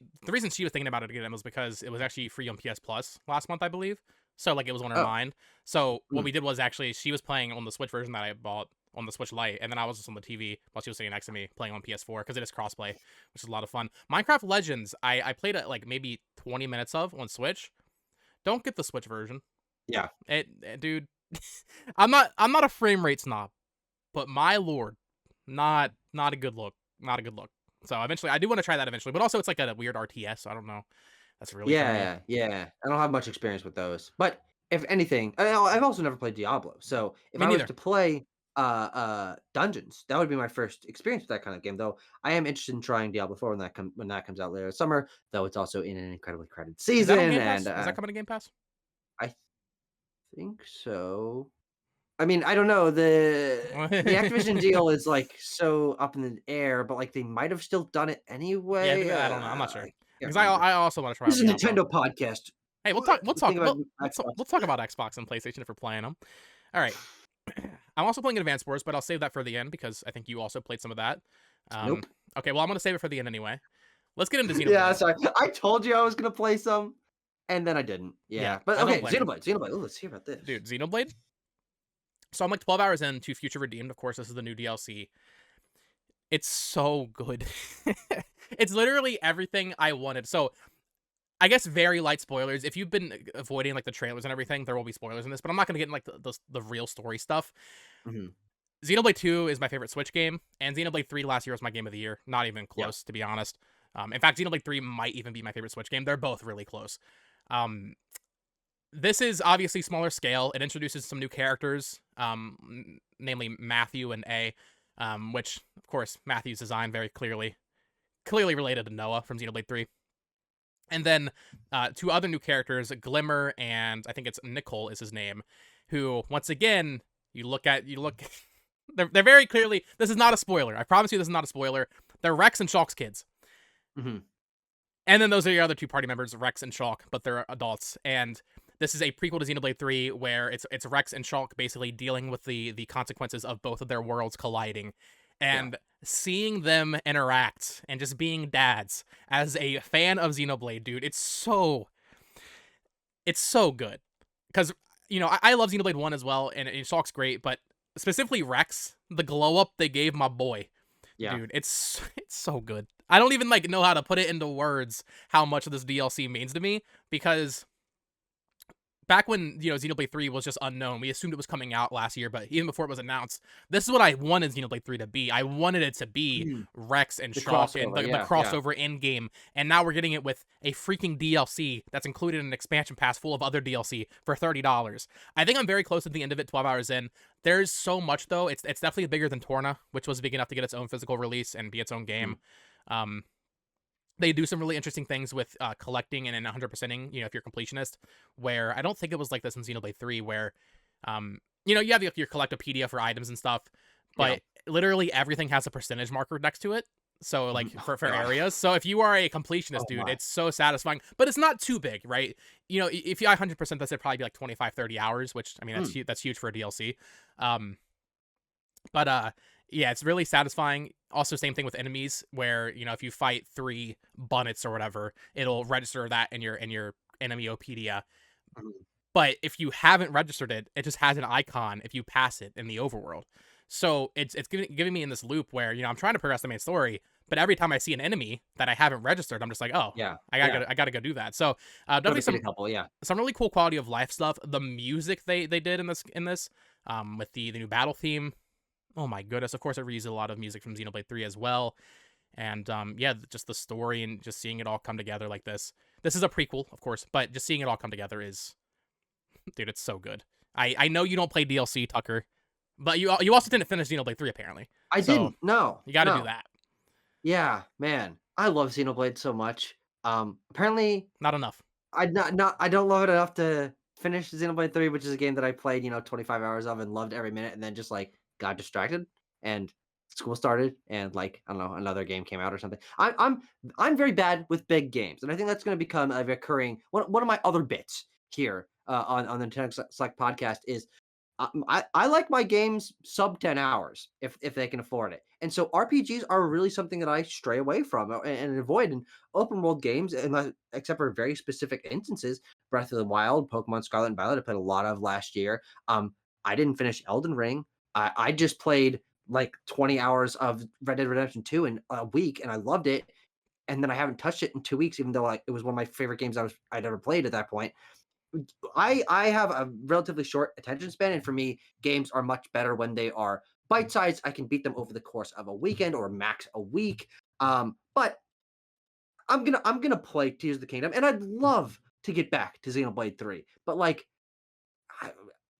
was thinking about it again was because it was actually free on PS Plus last month, I believe. So like it was on her Oh. mind. So what Mm. we did was actually she was playing on the Switch version that I bought on the Switch Lite, and then I was just on the TV while she was sitting next to me playing on PS4 because it is crossplay, which is a lot of fun. Minecraft Legends, I played it like maybe 20 minutes of on Switch. don't get the Switch version. Yeah. Dude, I'm not a frame rate snob, but my lord, not a good look. Not a good look. So eventually, I do want to try that eventually, but also it's like a weird RTS, so I don't know. That's really for me. Yeah, yeah. I don't have much experience with those, but if anything, I've also never played Diablo. So if Me I was neither. to play Dungeons, that would be my first experience with that kind of game. Though I am interested in trying Diablo 4 when that comes out later this summer. Though it's also in an incredibly crowded Is that on season, Game and Pass? Is that coming to Game Pass? I think so. I mean, I don't know. The Activision deal is like so up in the air, but like they might have still done it Yeah, anyway. I don't know. I'm not sure I can't because I remember. I also want to try This out is a Diablo. Nintendo podcast. Hey, we'll talk. We'll talk. Think about We'll Xbox. talk about Xbox and PlayStation if we're playing them. All right. I'm also playing Advance Wars, but I'll save that for the end because I think you also played some of that. Um, Nope. okay, well I'm gonna save it for the end anyway. Let's get into Yeah, Xenoblade. sorry. I told you I was gonna play some, and then I didn't. Yeah, Yeah, but I don't okay, blame you, Xenoblade. Oh, let's hear about this. dude. Xenoblade. So I'm like 12 hours into Future Redeemed. Of course, this is the new DLC. It's so good. It's literally everything I wanted. So I guess very light spoilers. If you've been avoiding like the trailers and everything, there will be spoilers in this, but I'm not gonna get in like the real story stuff. Mhm. Xenoblade 2 is my favorite Switch game, and Xenoblade 3 last year was my game of the year. Not even Yeah. close, to be honest. In fact, Xenoblade 3 might even be my favorite Switch game. They're both really close. Um, this is obviously smaller scale. It introduces some new characters, namely Matthew and A, which, of course, Matthew's design very clearly related to Noah from Xenoblade 3. And then two other new characters, Glimmer and I think it's Nicole is his name, who once again you look they're very clearly, this is not a spoiler. I promise you this is not a spoiler. They're Rex and Shulk's kids. Mhm. And then those are your other two party members, Rex and Shulk, but they're adults. And this is a prequel to Xenoblade 3 where it's Rex and Shulk basically dealing with the consequences of both of their worlds colliding. Yeah. And seeing them interact and just being dads as a fan of Xenoblade, dude, it's so good. Because, I love Xenoblade 1 as well, and Shulk's great, but specifically Rex, the glow up they gave my boy, Yeah. dude, it's so good. I don't even like know how to put it into words how much of this DLC means to me, because back when Xenoblade 3 was just unknown, we assumed it was coming out last year, but even before it was announced, this is what I wanted Xenoblade 3 to be. I wanted it to be Mhm. Rex and The Shulk and crossover, the yeah, yeah. crossover in game, and now we're getting it with a freaking DLC that's included in an expansion pass full of other DLC for $30. I think I'm very close to the end of it, 12 hours in. There's so much though. It's definitely bigger than Torna, which was big enough to get its own physical release and be its own game. Um, they do some really interesting things with collecting and 100%ing, if you're completionist, where I don't think it was like this in Xenoblade 3, where, you have your collectopedia for items and stuff, Yeah. but literally everything has a percentage marker next to it. So, like, Mhm. Oh, for God. areas. So, if you are a completionist, Oh, dude, my. it's so satisfying, but it's not too big, right? If you 100% this, it'd probably be like 25, 30 hours, which, I mean, Mm. that's huge for a DLC. But yeah, it's really satisfying. Also, same thing with enemies, where if you fight 3 bunnets or whatever, it'll register that in your enemyopedia. Mhm. But if you haven't registered it, it just has an icon if you pass it in the overworld. So it's giving me in this loop where I'm trying to progress the main story, but every time I see an enemy that I haven't registered, I'm just like, oh, Yeah. I Yeah. gotta go do that. So Go definitely defeat a couple, yeah. some really cool quality of life stuff. The music they did in this with the new battle theme. Oh my goodness! Of course, it reuses a lot of music from Xenoblade 3 as well, and yeah, just the story and just seeing it all come together like this. This is a prequel, of course, but just seeing it all come together is, dude, it's so good. I know you don't play DLC, Tucker, but you also didn't finish Xenoblade 3 apparently, I so didn't. No. you got to do No. that. Yeah, man. I love Xenoblade so much. Apparently Not enough. I don't love it enough to finish Xenoblade 3, which is a game that I played, 25 hours of and loved every minute, and then just like got distracted and school started and like I don't know, another game came out or something. I'm very bad with big games, and I think that's going to become a recurring one of my other bits here on the Nintendo Select podcast is I like my games sub 10 hours if they can afford it. And so RPGs are really something that I stray away from and avoid in open world games, unless except for very specific instances. Breath of the Wild, Pokemon Scarlet and Violet, I played a lot of last year. I didn't finish Elden Ring. I just played like 20 hours of Red Dead Redemption 2 in a week, and I loved it. And then I haven't touched it in 2 weeks, even though it was one of my favorite games I'd ever played at that point. I have a relatively short attention span, and for me, games are much better when they are bite sized. I can beat them over the course of a weekend or max a week. But I'm gonna play Tears of the Kingdom, and I'd love to get back to Xenoblade 3. But like I,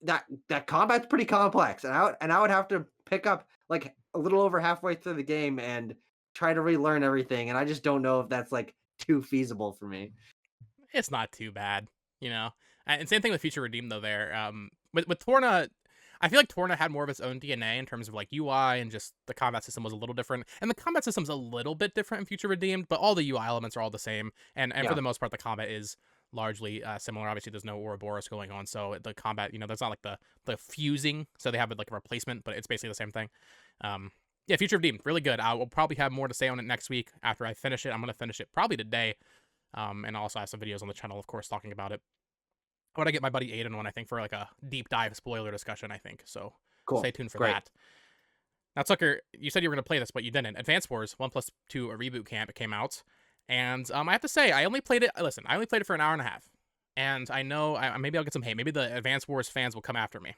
that combat's pretty complex, and I would have to pick up like a little over halfway through the game and try to relearn everything, and I just don't know if that's like too feasible for me. It's not too bad, you know. And same thing with Future Redeemed though. There, with Torna, I feel like Torna had more of its own DNA in terms of like UI, and just the combat system was a little different. And the combat system's a little bit different in Future Redeemed, but all the UI elements are all the same. And for Yeah, the most part, the combat is largely similar. Obviously, there's no Ouroboros going on, so the combat, there's not like the fusing. So they have it like a replacement, but it's basically the same thing. Yeah, Future Redeemed, really good. I will probably have more to say on it next week after I finish it. I'm gonna finish it probably today. And also have some videos on the channel, of course, talking about it. I want to get my buddy Aiden on, I think, for like a deep dive spoiler discussion, I think. So cool, stay tuned for great. that. Now, Tucker, you said you were going to play this, but you didn't. Advance Wars 1+2 a reboot camp came out. And I have to say, I only played it. Listen, I only played it for an hour and a half. And I know maybe I'll get some hate. Maybe the Advance Wars fans will come after me.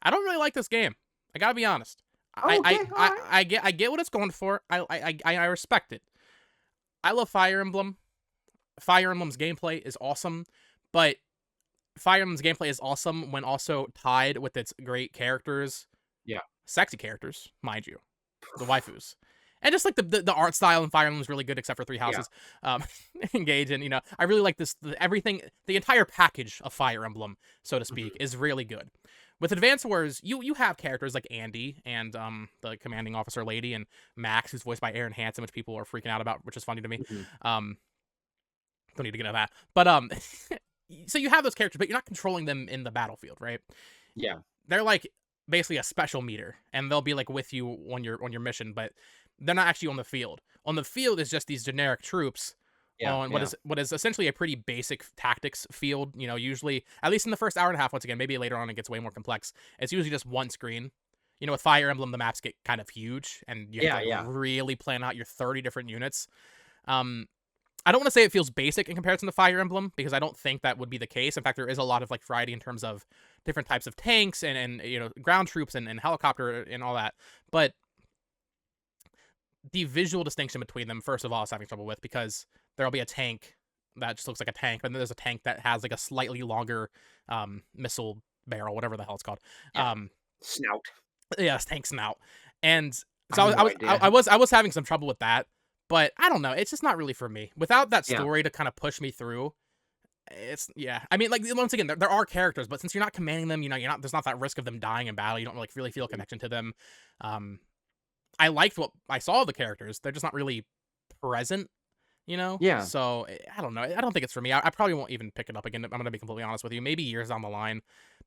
I don't really like this game. I gotta be honest. Oh, okay, all right. I get what it's going for. I respect it. I love Fire Emblem. Fire Emblem's gameplay is awesome, but Fire Emblem's gameplay is awesome when also tied with its great characters, Yeah. sexy characters, mind you, the waifus, and just like the art style in Fire Emblem is really good, except for Three Yeah. Houses. Engage, and I really like this. Everything, the entire package of Fire Emblem, so to speak, Mhm. is really good. With Advance Wars, you have characters like Andy and the commanding officer lady, and Max, who's voiced by Aaron Hansen, which people are freaking out about, which is funny to me. Mhm. Don't need to get into that. But so you have those characters, but you're not controlling them in the battlefield, right? Yeah. They're like basically a special meter, and they'll be like with you on your mission, but they're not actually on the field. On the field is just these generic troops Yeah. on Yeah. what is essentially a pretty basic tactics field. Usually at least in the first hour and a half. Once again, maybe later on it gets way more complex. It's usually just one screen. With Fire Emblem, the maps get kind of huge, and you have Yeah. to like Yeah. really plan out your 30 different units. I don't want to say it feels basic in comparison to Fire Emblem, because I don't think that would be the case. In fact, there is a lot of like variety in terms of different types of tanks and ground troops and helicopter and all that. But the visual distinction between them, first of all, I was having trouble with, because there'll be a tank that just looks like a tank, but then there's a tank that has like a slightly longer missile barrel, whatever the hell it's called. Yeah. Snout. Yeah, tank snout. And I so have no I idea. was having some trouble with that, but I don't know. It's just not really for me. Without that Yeah. story to kind of push me through, it's yeah. I mean, like once again, there are characters, but since you're not commanding them, you're not. There's not that risk of them dying in battle. You don't like really feel a connection to them. Um, I liked what I saw of the characters. They're just not really present. Yeah. So I don't know. I don't think it's for me. I probably won't even pick it up again. I'm gonna be completely honest with you. Maybe years down the line,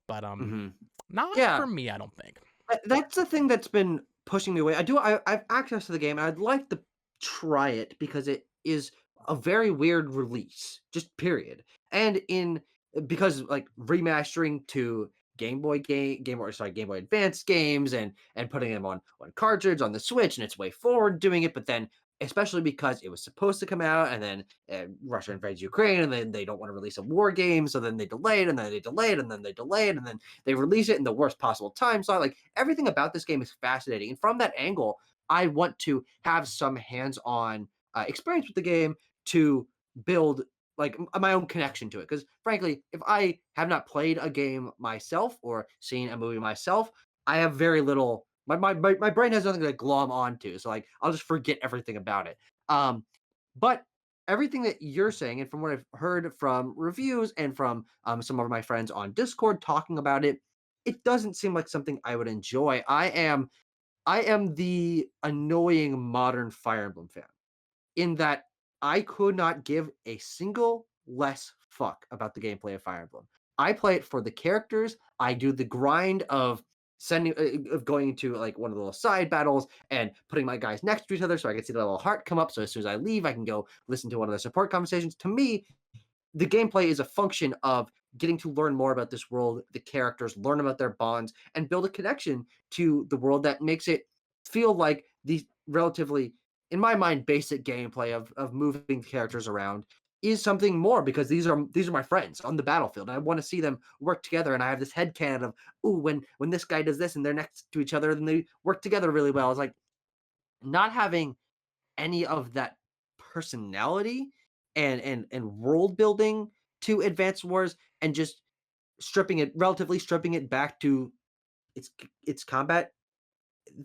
but Hmm. not Yeah. for me. I don't think. That's the thing that's been pushing me away. I have access to the game, and I'd like to try it because it is a very weird release, just period. And in because like remastering to Game Boy Advance games and putting them on cartridge on the Switch, and it's way forward doing it, but then especially because it was supposed to come out, and then Russia invades Ukraine, and then they don't want to release a war game, so then they delayed, and then they delayed, and then they delayed, and then they release it in the worst possible time. So like everything about this game is fascinating, and from that angle, I want to have some hands-on experience with the game to build like my own connection to it. Because frankly, if I have not played a game myself or seen a movie myself, I have very little. My brain has nothing to glom onto, so like I'll just forget everything about it. But everything that you're saying, and from what I've heard from reviews and from some of my friends on Discord talking about it, it doesn't seem like something I would enjoy. I am the annoying modern Fire Emblem fan in that I could not give a single less fuck about the gameplay of Fire Emblem. I play it for the characters. I do the grind of going to like one of the little side battles and putting my guys next to each other so I can see the little heart come up. So as soon as I leave, I can go listen to one of the support conversations. To me, the gameplay is a function of getting to learn more about this world, the characters, learn about their bonds, and build a connection to the world that makes it feel like the relatively, in my mind, basic gameplay of moving characters around is something more because these are my friends on the battlefield. I want to see them work together, and I have this headcanon of, ooh, when this guy does this and they're next to each other, then they work together really well. It's like not having any of that personality and world building to Advanced Wars, and just stripping it back to its combat.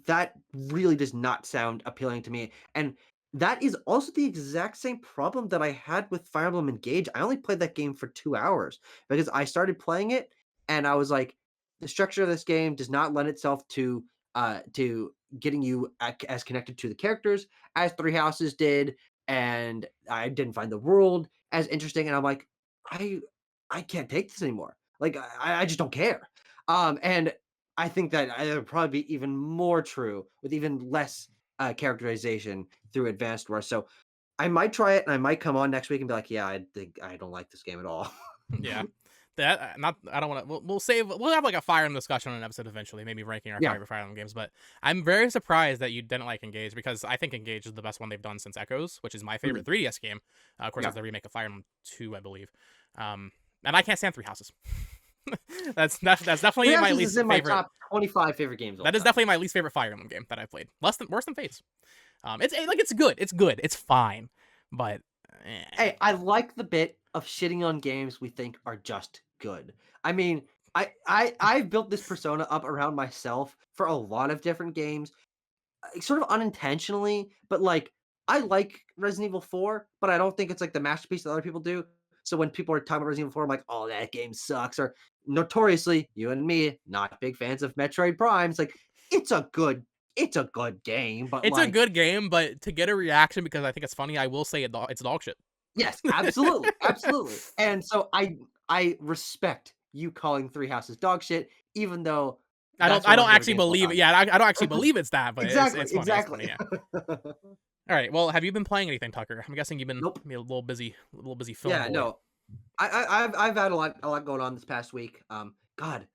That really does not sound appealing to me, and that is also the exact same problem that I had with Fire Emblem Engage. I only played that game for 2 hours because I started playing it and I was like, the structure of this game does not lend itself to getting you as connected to the characters as Three Houses did, and I didn't find the world as interesting, and I'm like, I I can't take this anymore. Like, I just don't care. And I think that it would probably be even more true with even less characterization through Advanced Wars. So I might try it, and I might come on next week and be like, "Yeah, I think I don't like this game at all." Yeah. That not I don't want to. We'll save. We'll have like a Fire Emblem discussion on an episode eventually, maybe ranking our Yeah. favorite Fire Emblem games. But I'm very surprised that you didn't like Engage, because I think Engage is the best one they've done since Echoes, which is my favorite 3DS game. Of course, Yeah. it's the remake of Fire Emblem 2, I believe. And I can't stand Three Houses. that's definitely Three my Houses least is in my favorite. top 25 favorite games of all That is time. definitely my least favorite Fire Emblem game that I've played. Worse than Fates. It's good. It's good. It's fine. But Hey, I like the bit of shitting on games we think are just good. I mean, I've built this persona up around myself for a lot of different games, sort of unintentionally, but like I like Resident Evil 4, but I don't think it's like the masterpiece that other people do. So when people are talking about Resident Evil 4, I'm like, oh, that game sucks. Or notoriously, you and me, not big fans of Metroid Prime. It's like it's a good game, but it's a like, good game. But to get a reaction because I think it's funny, I will say it's dog shit. yes, absolutely, absolutely. And so I respect you calling Three Houses dog shit, even though that's I one of don't my favorite actually games of all believe it. time. Yeah, I don't actually believe it's that, but Exactly, it's funny. It's funny. exactly. Yeah. All right. Well, have you been playing anything, Tucker? I'm guessing you've been Nope. a little busy, film Yeah, boy. no. I've had a lot going on this past week. God,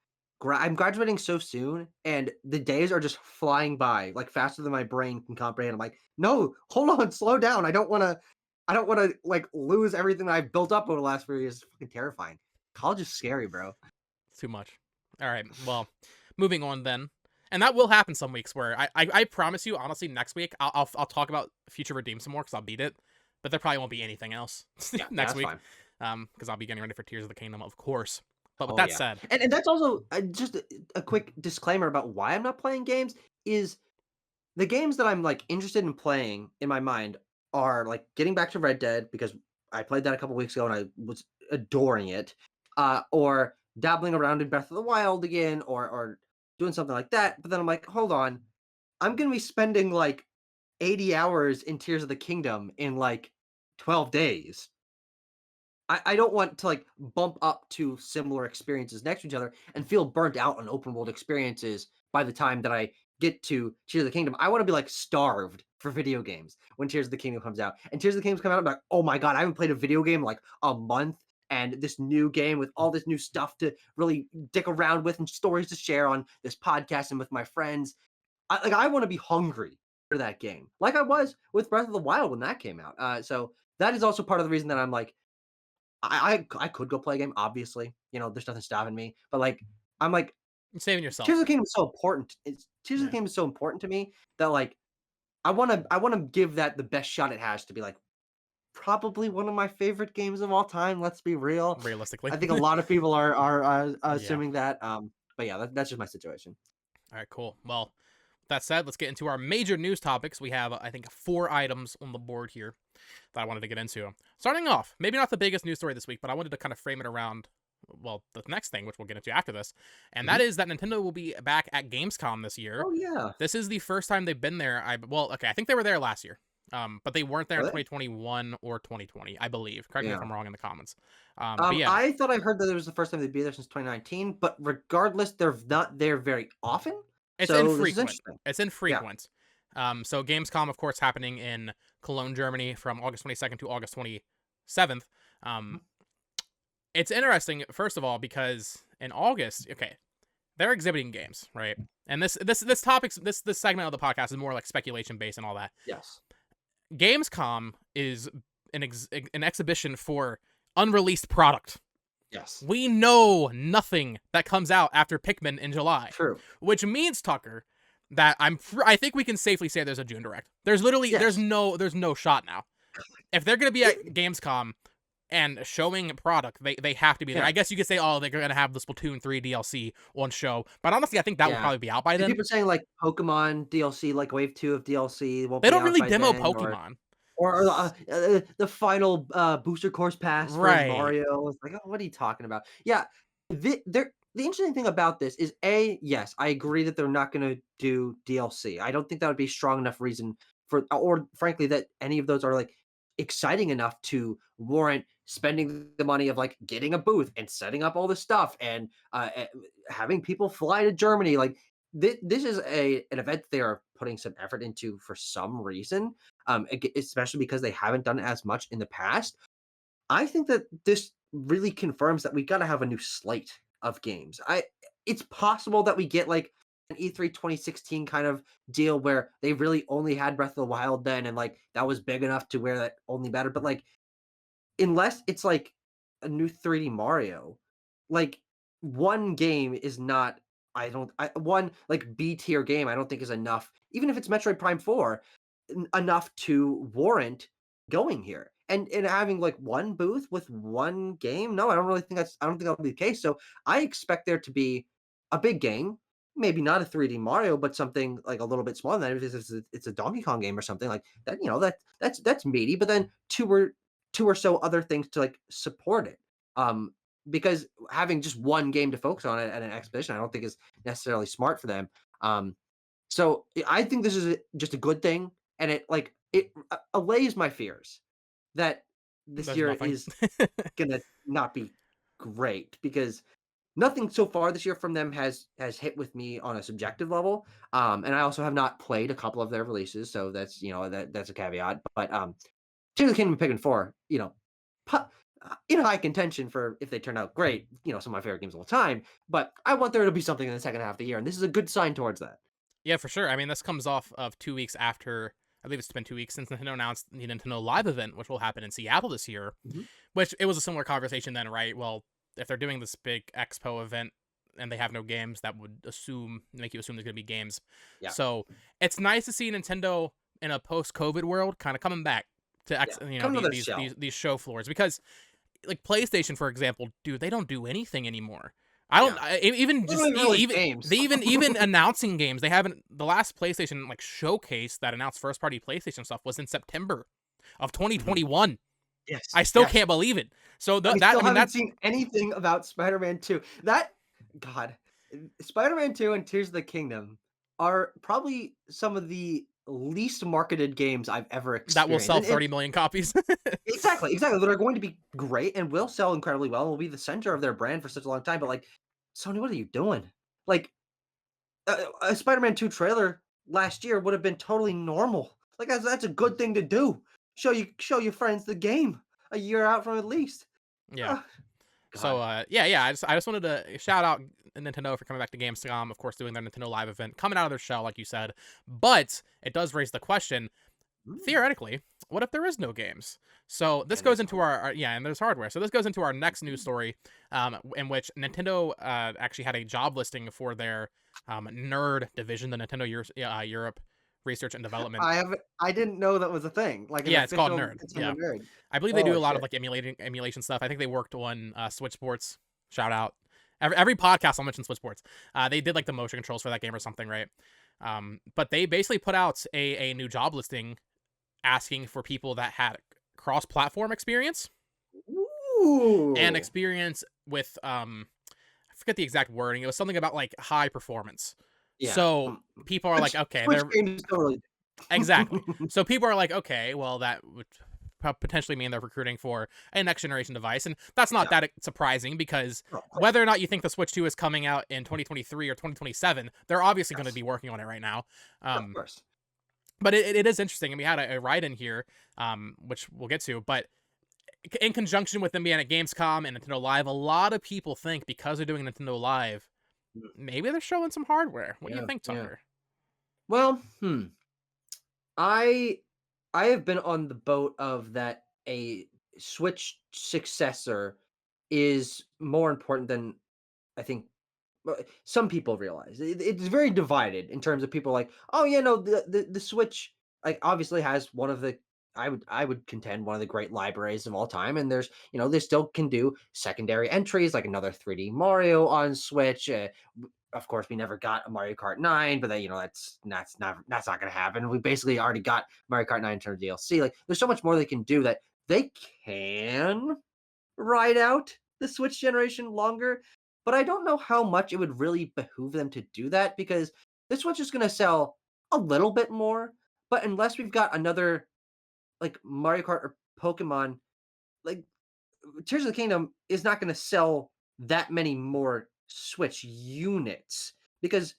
I'm graduating so soon, and the days are just flying by like faster than my brain can comprehend. I'm like, no, hold on, slow down. I don't want to like lose everything that I've built up over the last few years. It's fucking terrifying. College is scary, bro. It's too much. All right. Well, moving on then. And that will happen some weeks where I promise you, honestly, next week I'll talk about Future Redeem some more because I'll beat it, but there probably won't be anything else Yeah, next that's week. fine. Because I'll be getting ready for Tears of the Kingdom, of course. But with Oh that yeah, said, and that's also just a quick disclaimer about why I'm not playing games is the games that I'm like interested in playing in my mind are like getting back to Red Dead because I played that a couple weeks ago and I was adoring it, or dabbling around in Breath of the Wild again, or doing something like that. But then I'm like, hold on, I'm gonna be spending like 80 hours in Tears of the Kingdom in like 12 days. I don't want to like bump up to similar experiences next to each other and feel burnt out on open world experiences by the time that I get to Tears of the Kingdom. I want to be like starved for video games when Tears of the Kingdom comes out. And Tears of the Kingdom's come out, I'm like, oh my god, I haven't played a video game in like a month. And this new game with all this new stuff to really dick around with and stories to share on this podcast and with my friends. I want to be hungry for that game, like I was with Breath of the Wild when that came out. So that is also part of the reason that I'm like, I could go play a game, obviously, you know, there's nothing stopping me, but, like, I'm like, you're saving yourself. Tears of the Kingdom is so important. Tears of the Yeah. Kingdom is so important to me that, like, I wanna give that the best shot it has to be, like, probably one of my favorite games of all time, let's be real. Realistically. I think a lot of people are Yeah. assuming that, but yeah, that's just my situation. All right. Cool. Well, that said, let's get into our major news topics. We have, I think, 4 items on the board here that I wanted to get into. Starting off, maybe not the biggest news story this week, but I wanted to kind of frame it around, well, the next thing, which we'll get into after this, and that Mhm. is that Nintendo will be back at Gamescom this year. Oh, yeah. This is the first time they've been there. I think they were there last year, but they weren't there in Really? 2021 or 2020, I believe. Correct me if Yeah. I'm wrong in the comments. But yeah, I thought I heard that it was the first time they'd be there since 2019, but regardless, they're not there very often, it's so this is infrequent. interesting. It's Yeah. infrequent. So Gamescom, of course, happening in Cologne, Germany, from August 22nd to August 27th. Um, it's interesting, first of all, because in August, okay, they're exhibiting games, right? And this segment of the podcast is more like speculation based and all that. Yes. Gamescom is an exhibition for unreleased product. Yes. We know nothing that comes out after Pikmin in July, True. which means, Tucker, that I think we can safely say there's a June Direct. There's Yes. no shot now. If they're gonna be It, at Gamescom and showing product, they have to be there. yeah. I guess you could say, oh, they're gonna have the Splatoon 3 DLC on show, but honestly, I think that will Yeah. probably be out by And then. people are saying like Pokemon DLC, like Wave 2 of DLC won't They be don't out really by demo then, Pokemon, the final booster course pass for right? Mario. It's like, oh, what are you talking about? Yeah, the interesting thing about this is yes, I agree that they're not going to do DLC. I don't think that would be strong enough reason for, or frankly, that any of those are like exciting enough to warrant spending the money of like getting a booth and setting up all this stuff and having people fly to Germany. Like this is an event they are putting some effort into for some reason, especially because they haven't done as much in the past. I think that this really confirms that we got to have a new slate of games. It's possible that we get like an E3 2016 kind of deal where they really only had Breath of the Wild then, and like that was big enough to where that only mattered. But like, unless it's like a new 3D Mario, like one game is not. One like B tier game. I don't think is enough. Even if it's Metroid Prime 4, enough to warrant going here and having like one booth with one game. No, I don't think that'll be the case. So I expect there to be a big game, maybe not a 3D Mario, but something like a little bit smaller than that. If it's a Donkey Kong game or something like that, that's meaty. But then two or so other things to like support it. Because having just one game to focus on at an exhibition, I don't think is necessarily smart for them. So I think this is just a good thing, and it allays my fears that this There's year nothing. is gonna not be great because nothing so far this year from them has hit with me on a subjective level. And I also have not played a couple of their releases, so that's that's a caveat. But Tears of the Kingdom and Pikmin 4, in high contention for if they turn out great, some of my favorite games of all time. But I want there to be something in the second half of the year, and this is a good sign towards that. Yeah, for sure. I mean, this comes off of 2 weeks after. I believe it's been 2 weeks since Nintendo announced the Nintendo Live event, which will happen in Seattle this year. Mhm. Which it was a similar conversation then, right? Well, if they're doing this big expo event and they have no games, that would make you assume there's gonna be games. Yeah. So it's nice to see Nintendo in a post-COVID world kind of coming back to Yeah. Come to their shell. these show floors, because like PlayStation, for example, dude, they don't do anything anymore. I don't Yeah. even They just don't even release even games. they even announcing games. They haven't. The last PlayStation like showcase that announced first party PlayStation stuff was in September of Mhm. 2021. Yes. I still Yes. can't believe it. So And we that still I mean haven't that's seen anything about Spider-Man 2. God, Spider-Man 2 and Tears of the Kingdom are probably some of the least marketed games I've ever that will experienced. sell And 30 million copies. exactly. That are going to be great and will sell incredibly well and will be the center of their brand for such a long time. But like, Sony, what are you doing? Like, a Spider-Man 2 trailer last year would have been totally normal. Like that's a good thing to do. Show your friends the game a year out from at least. Yeah. Ugh, So God. yeah, I just wanted to shout out Nintendo for coming back to Gamescom, of course, doing their Nintendo Live event, coming out of their shell, like you said. But it does raise the question, Mm, theoretically, what if there is no games? So this and goes there's into yeah, and there's hardware. So this goes into our next news story, in which Nintendo actually had a job listing for their nerd division, the Nintendo Europe Research and Development. I didn't know that was a thing, like an Yeah, it's called official Nerd. consumer Yeah, nerd. I believe they do Oh, a lot of shit. like emulation stuff. I think they worked on Switch Sports. Shout out. Every podcast I'll mention Switch Sports. They did like the motion controls for that game or something, right? But they basically put out a new job listing asking for people that had cross-platform experience and Ooh. experience with I forget the exact wording. It was something about like high performance. Yeah. So people are like, okay, Switch they're games don't really exactly. So people are like, okay, well that would potentially mean they're recruiting for a next generation device, and that's not Yeah. that surprising because No, of course whether or not. not you think the Switch 2 is coming out in 2023 or 2027, they're obviously going to Yes. be working on it right now. No, of Um, course. but it is interesting, and we had a write in here, which we'll get to, but in conjunction with them being at Gamescom and Nintendo Live, a lot of people think because they're doing Nintendo Live, Mm, maybe they're showing some hardware. What do you yeah, think, yeah. Tucker? Well, I I have been on the boat of that a Switch successor is more important than I think some people realize. It's very divided in terms of people like, oh yeah, no, the Switch like obviously has one of the I would contend one of the great libraries of all time, and there's they still can do secondary entries like another 3D Mario on Switch. Of course, we never got a Mario Kart 9, but then that's not going to happen. We basically already got Mario Kart 9 in terms of DLC. Like, there's so much more they can do that they can ride out the Switch generation longer, but I don't know how much it would really behoove them to do that because the Switch is going to sell a little bit more, but unless we've got another like Mario Kart or Pokemon, like Tears of the Kingdom is not going to sell that many more Switch units because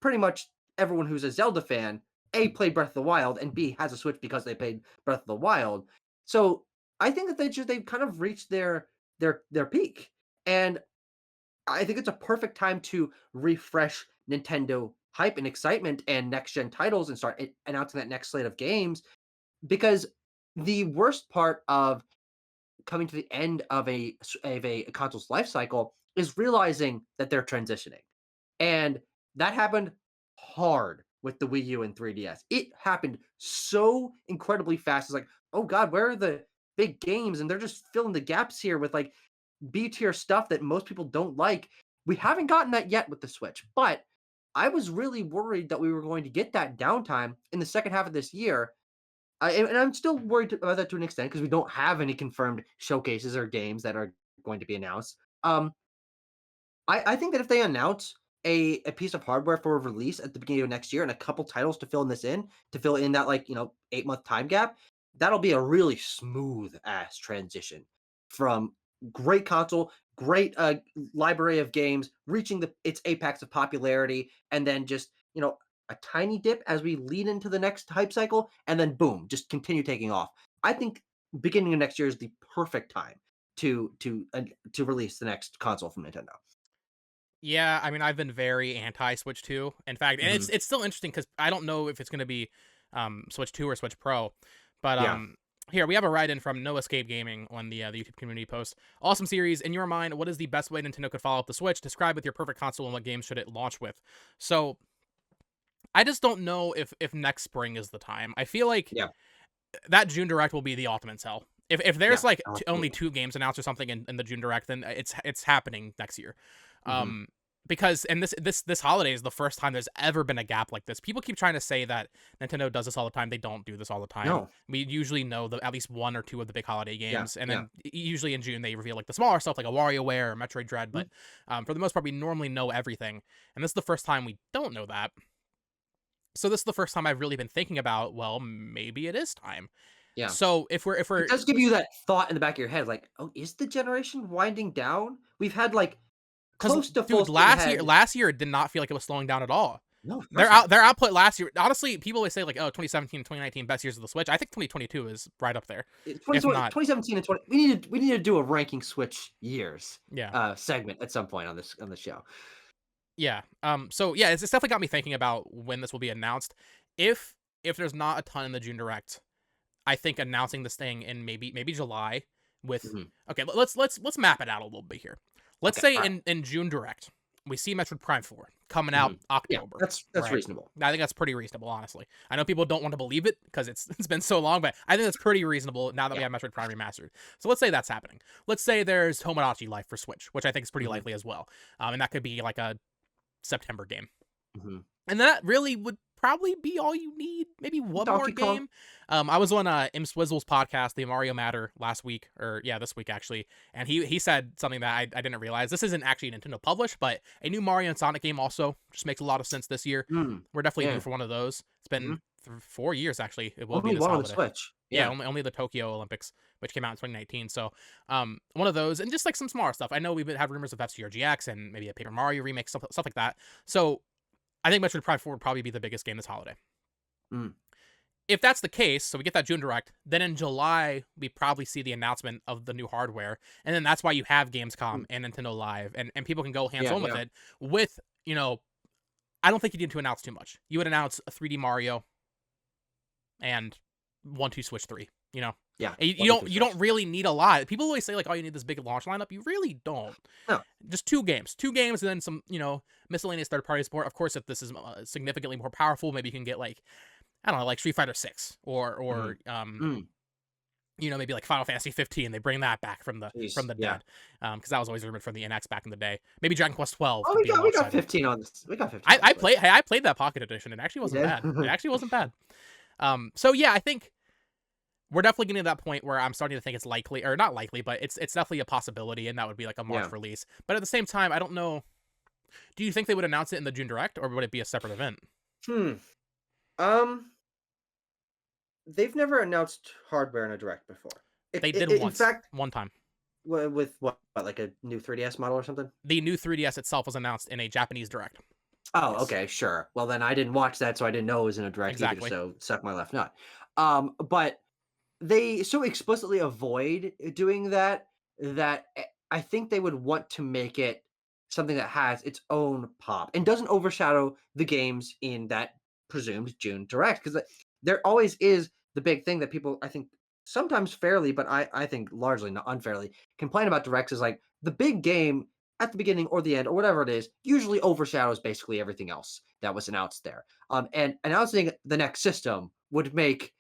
pretty much everyone who's a Zelda fan A played Breath of the Wild and B has a Switch because they played Breath of the Wild. So I think that they've kind of reached their peak, and I think it's a perfect time to refresh Nintendo hype and excitement and next gen titles and start announcing that next slate of games because the worst part of coming to the end of a console's life cycle is realizing that they're transitioning. And that happened hard with the Wii U and 3DS. It happened so incredibly fast. It's like, oh God, where are the big games? And they're just filling the gaps here with like B tier stuff that most people don't like. We haven't gotten that yet with the Switch, but I was really worried that we were going to get that downtime in the second half of this year. And I'm still worried about that to an extent because we don't have any confirmed showcases or games that are going to be announced. I think that if they announce a piece of hardware for a release at the beginning of next year and a couple titles to fill in that like 8-month time gap, that'll be a really smooth ass transition from great console, great library of games, reaching its apex of popularity, and then just a tiny dip as we lead into the next hype cycle, and then boom, just continue taking off. I think beginning of next year is the perfect time to release the next console from Nintendo. Yeah, I mean, I've been very anti-Switch 2. In fact, and Mhm. it's still interesting because I don't know if it's going to be Switch 2 or Switch Pro. But Yeah. here we have a write-in from No Escape Gaming on the YouTube community post. Awesome series. In your mind, what is the best way Nintendo could follow up the Switch? Describe with your perfect console and what games should it launch with? So I just don't know if next spring is the time. I feel like Yeah. that June Direct will be the ultimate sell. If there's Yeah. like only Absolutely. 2 games announced or something in the June Direct, then it's happening next year. Mhm. Um, because and this holiday is the first time there's ever been a gap like this. People keep trying to say that Nintendo does this all the time. They don't do this all the time. No. We usually know at least one or two of the big holiday Yeah. games, and Yeah. then usually in June they reveal like the smaller stuff like a WarioWare or Metroid Dread. Mhm. But for the most part, we normally know everything, and this is the first time we don't know that. So this is the first time I've really been thinking about, well, maybe it is time. Yeah. So if It we're does give you that thought in the back of your head, like, "Oh, is the generation winding down?" We've had, like, because close to full dude, steam ahead. last year did not feel like it was slowing down at all. No, of course not. Their output last year, honestly, people always say like, oh, 2017, 2019 best years of the Switch. I think 2022 is right up there, if 2020 not, 2017 and 20 we need to do a ranking Switch years, yeah, segment at some point on this show. yeah. So yeah, it's definitely got me thinking about when this will be announced. If if there's not a ton in the June Direct, I think announcing this thing in maybe July with Mhm. okay, let's map it out a little bit here. Let's Okay, say alright. in June Direct, we see Metroid Prime 4 coming out Mhm. Yeah, October, that's right? reasonable. I think that's pretty reasonable, honestly. I know people don't want to believe it because it's been so long, but I think that's pretty reasonable now that we Yeah. have Metroid Prime Remastered. So let's say that's happening. Let's say there's Tomodachi Life for Switch, which I think is pretty Mhm. likely as well, and that could be like a September game. Mhm. And that really would probably be all you need. Maybe one more Donkey Kong. game. I was on M Swizzle's podcast, the Mario Matter, last week, or yeah, this week actually, and he said something that I didn't realize. This isn't actually Nintendo published, but a new Mario and Sonic game also just makes a lot of sense this year. Mm. We're definitely due Yeah. for one of those. It's been Mhm. 4 years actually. It will be Only this one on the holiday. Switch. Yeah, Yeah. only the Tokyo Olympics, which came out in 2019. So, one of those, and just like some smaller stuff. I know we've had rumors of F-Zero GX and maybe a Paper Mario remake, stuff like that. So I think Metroid Prime 4 would probably be the biggest game this holiday. Mm. If that's the case, so we get that June Direct, then in July, we probably see the announcement of the new hardware. And then that's why you have Gamescom Mm. and Nintendo Live, and people can go hands Yeah, on with yeah. it. With, I don't think you need to announce too much. You would announce a 3D Mario and 1-2 Switch 3, you know? Yeah, And won't be too you don't stressed. really need a lot. People always say like, oh, you need this big launch lineup. You really don't. No. Just two games, and then some miscellaneous third party support. Of course, if this is significantly more powerful, maybe you can get like, I don't know, like Street Fighter 6 or Mm. maybe like Final Fantasy 15. They bring that back from Jeez, the yeah. dead, because that was always rumored from the NX back in the day. Maybe Dragon Quest 12 Oh, could be a we launch got title. 15 on this. We got 15 on the Switch. I played that Pocket Edition. It actually You wasn't did? bad. It actually wasn't bad. So yeah, I think we're definitely getting to that point where I'm starting to think it's likely, or not likely, but it's definitely a possibility, and that would be like a March Yeah. release. But at the same time, I don't know. Do you think they would announce it in the June Direct, or would it be a separate event? Hmm. Um, they've never announced hardware in a direct before. They did In once, fact, one time. with what, like a new 3DS model or something? The new 3DS itself was announced in a Japanese Direct. Oh, Yes, okay, sure. Well, then I didn't watch that, so I didn't know it was in a direct either. exactly. So suck my left nut. But they so explicitly avoid doing that that I think they would want to make it something that has its own pop and doesn't overshadow the games in that presumed June direct, because there always is the big thing that people, I think, sometimes fairly, but I think largely not unfairly, complain about directs is like the big game at the beginning or the end or whatever it is usually overshadows basically everything else that was announced there. And announcing the next system would make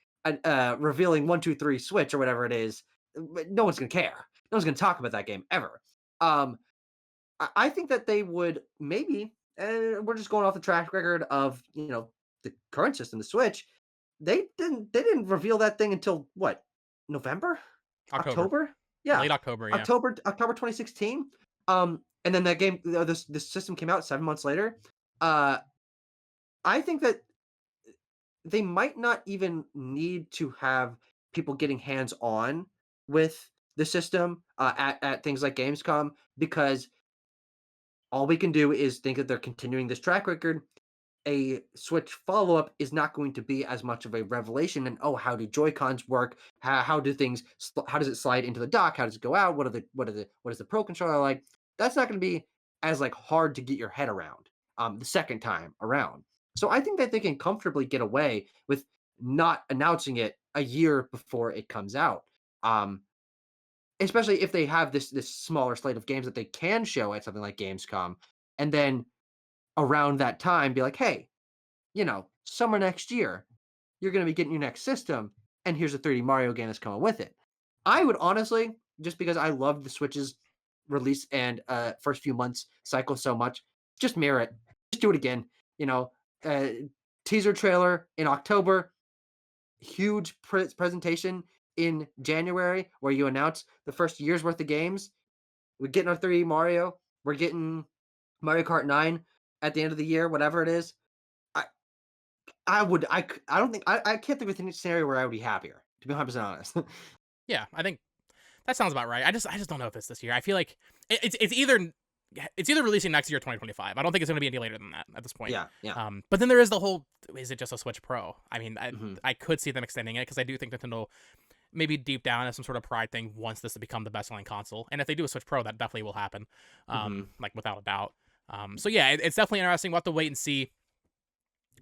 revealing 1, 2, 3 Switch or whatever it is, no one's gonna care. No one's gonna talk about that game ever. Um, I think that they would maybe, and we're just going off the track record of the current system, the Switch. They didn't reveal that thing until what, November, October, October? Yeah, late October. Yeah. October 2016. And then that game, this system came out 7 months later. I think that they might not even need to have people getting hands on with the system at things like Gamescom, because all we can do is think that they're continuing this track record. A Switch follow up is not going to be as much of a revelation. And oh, how do Joy Cons work? How do things? How does it slide into the dock? How does it go out? What is the Pro controller like? That's not going to be as like hard to get your head around the second time around. So I think that they can comfortably get away with not announcing it a year before it comes out. Um, Especially if they have this smaller slate of games that they can show at something like Gamescom, and then around that time be like, hey, summer next year, you're going to be getting your next system, and here's a 3D Mario game that's coming with it. I would honestly, just because I love the Switch's release and first few months cycle so much, just mirror it. Just do it again. You know, uh, Teaser trailer in October, huge presentation in January where you announce the first year's worth of games. We're getting our 3D Mario. We're getting Mario Kart 9 at the end of the year, whatever it is. I I don't think I can't think of any scenario where I would be happier, to be 100% honest. Yeah, I think that sounds about right. I just don't know if it's this year. I feel like it's either releasing next year or 2025. I don't think it's going to be any later than that at this point. Yeah, yeah. But then there is the whole, is it just a Switch Pro? I mean, Mhm. I could see them extending it, because I do think Nintendo maybe deep down has some sort of pride thing, wants this to become the best-selling console. And if they do a Switch Pro, that definitely will happen, Mhm. like without a doubt. So yeah, it's definitely interesting. We'll have to wait and see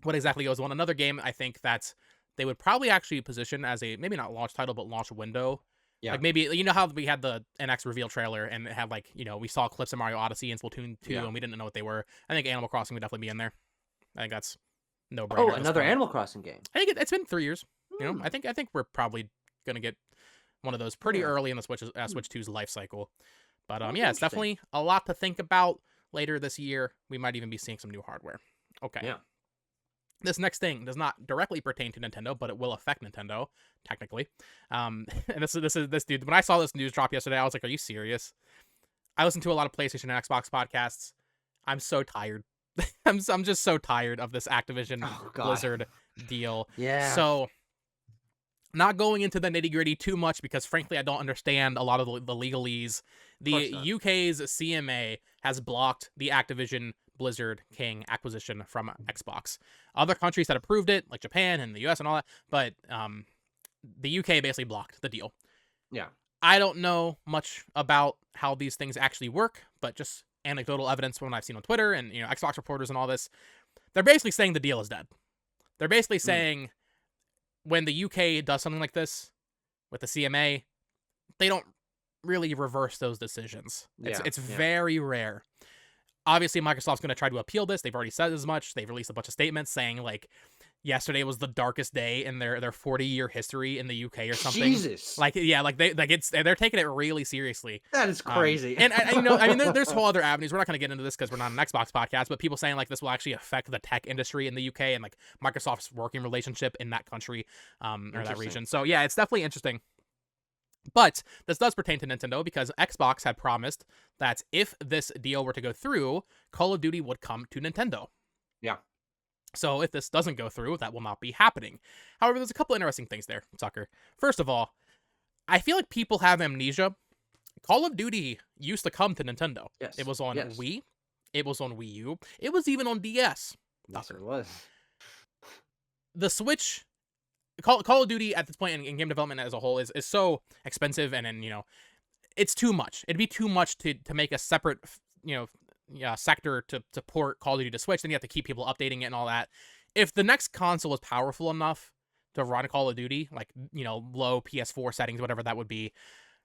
what exactly goes on. Another game I think that they would probably actually position as a, maybe not launch title, but launch window. Yeah. Like maybe, how we had the NX reveal trailer and it had like, we saw clips of Mario Odyssey and Splatoon 2 Yeah. and we didn't know what they were. I think Animal Crossing would definitely be in there. I think that's no brainer. Oh, at this another point. Animal Crossing game. I think it's been 3 years. Hmm. I think we're probably gonna get one of those pretty Yeah. early in the Switch 2's life cycle. But That's yeah, it's interesting. definitely a lot to think about later this year. We might even be seeing some new hardware. Okay. Yeah. This next thing does not directly pertain to Nintendo, but it will affect Nintendo technically. And this is this dude. When I saw this news drop yesterday, I was like, "Are you serious?" I listen to a lot of PlayStation and Xbox podcasts. I'm so tired. I'm just so tired of this Activision Oh God. Blizzard deal. Yeah. So, not going into the nitty gritty too much, because frankly I don't understand a lot of the legalese. The not. UK's CMA has blocked the Activision Blizzard King acquisition from Xbox. Other countries that approved it, like Japan and the US and all that, but the UK basically blocked the deal. Yeah. I don't know much about how these things actually work, but just anecdotal evidence from what I've seen on Twitter and Xbox reporters and all this. They're basically saying the deal is dead. They're basically saying when the UK does something like this, With the CMA, they don't really reverse those decisions. It's Yeah, it's yeah. very rare. Obviously, Microsoft's going to try to appeal this. They've already said as much. They've released a bunch of statements saying like yesterday was the darkest day in their 40-year history in the UK or something. Jesus, Like yeah, like they're taking it really seriously. that is crazy. And you know, I mean, there's whole other avenues. We're not going to get into this because we're not an Xbox podcast, but people saying like this will actually affect the tech industry in the UK and like Microsoft's working relationship in that country, or that Interesting. region. So yeah, it's definitely interesting. But this does pertain to Nintendo because Xbox had promised that if this deal were to go through, Call of Duty would come to Nintendo. Yeah. So if this doesn't go through, that will not be happening. However, there's a couple interesting things there, Tucker. First of all, I feel like people have amnesia. Call of Duty used to come to Nintendo. Yes. It was on Yes. Wii. It was on Wii U. It was even on DS. Yes, it was. The Switch, Call of Duty at this point in game development as a whole is so expensive and you know, it's too much. It'd be too much to make a separate, you know, sector to port Call of Duty to Switch. Then you have to keep people updating it and all that. If the next console is powerful enough to run Call of Duty, like, you know, low PS4 settings, whatever that would be,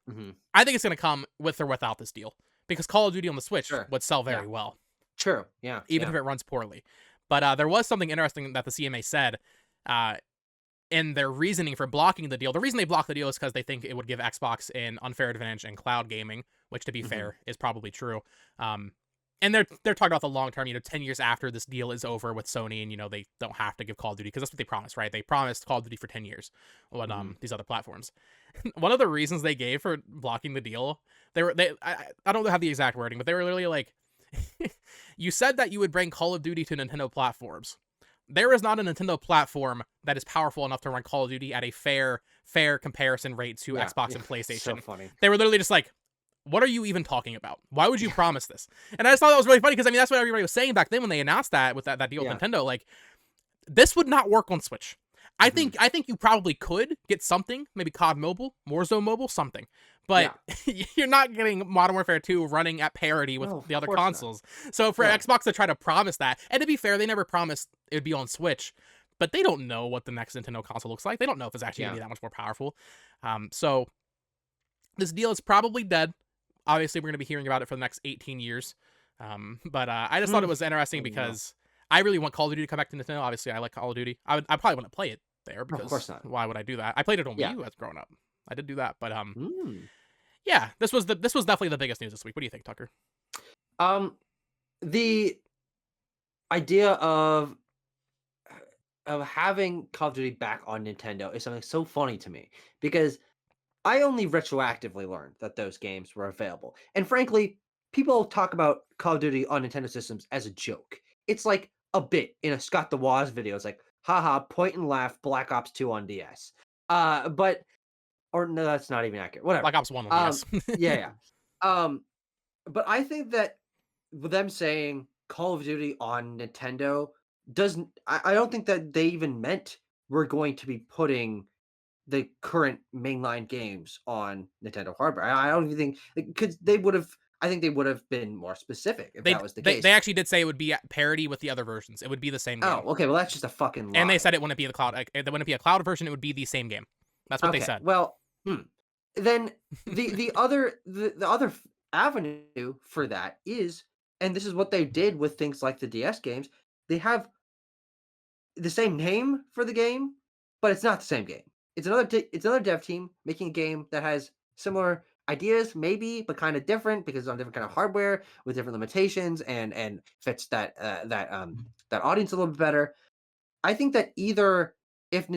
Mm-hmm. I think it's going to come with or without this deal because Call of Duty on the Switch Sure. would sell very Yeah. well, True. Yeah. even if it runs poorly. But there was something interesting that the CMA said in their reasoning for blocking the deal. The reason they blocked the deal is because they think it would give Xbox an unfair advantage in cloud gaming, which, to be fair, is probably true. And they're talking about the long term, you know, 10 years after this deal is over with Sony, and you know they don't have to give Call of Duty because that's what they promised, right? They promised Call of Duty for 10 years on these other platforms. One of the reasons they gave for blocking the deal, I don't have the exact wording, but they were literally like, you said that you would bring Call of Duty to Nintendo platforms. There is not a Nintendo platform that is powerful enough to run Call of Duty at a fair comparison rate to Xbox and PlayStation. So funny. They were literally just like, what are you even talking about? Why would you promise this? And I just thought that was really funny because I mean that's what everybody was saying back then when they announced that with that deal with Nintendo. Like, this would not work on Switch. I think you probably could get something, maybe COD Mobile, Warzone Mobile, something. But you're not getting Modern Warfare 2 running at parity with the other consoles. So for Xbox to try to promise that, and to be fair, they never promised it would be on Switch, but they don't know what the next Nintendo console looks like. They don't know if it's actually going to be that much more powerful. So this deal is probably dead. Obviously, we're going to be hearing about it for the next 18 years. But I just thought it was interesting because I really want Call of Duty to come back to Nintendo. Obviously, I like Call of Duty. I probably wouldn't play it there because of course not. Why would I do that? I played it on Wii U as growing up. I did do that, but yeah, this was definitely the biggest news this week. What do you think, Tucker? The idea of having Call of Duty back on Nintendo is something so funny to me because I only retroactively learned that those games were available. And frankly, people talk about Call of Duty on Nintendo systems as a joke. It's like a bit in a Scott the Woz video. It's like, haha, point and laugh, Black Ops 2 on DS. Or no, that's not even accurate. Whatever. Black Ops 1 on DS. Yeah. But I think that with them saying Call of Duty on Nintendo doesn't, I don't think that they even meant we're going to be putting the current mainline games on Nintendo hardware. I don't even think because they would have. I think they would have been more specific if that was the case. They actually did say it would be at parity with the other versions. It would be the same game. Oh, okay. Well, that's just a fucking lie. And they said it wouldn't be the cloud. It wouldn't be a cloud version. It would be the same game. That's what they said. Well, then the other avenue for that is, and this is what they did with things like the DS games. They have the same name for the game, but it's not the same game. It's another dev team making a game that has similar ideas, maybe, but kind of different because it's on different kind of hardware with different limitations and fits that audience a little bit better. I think that either if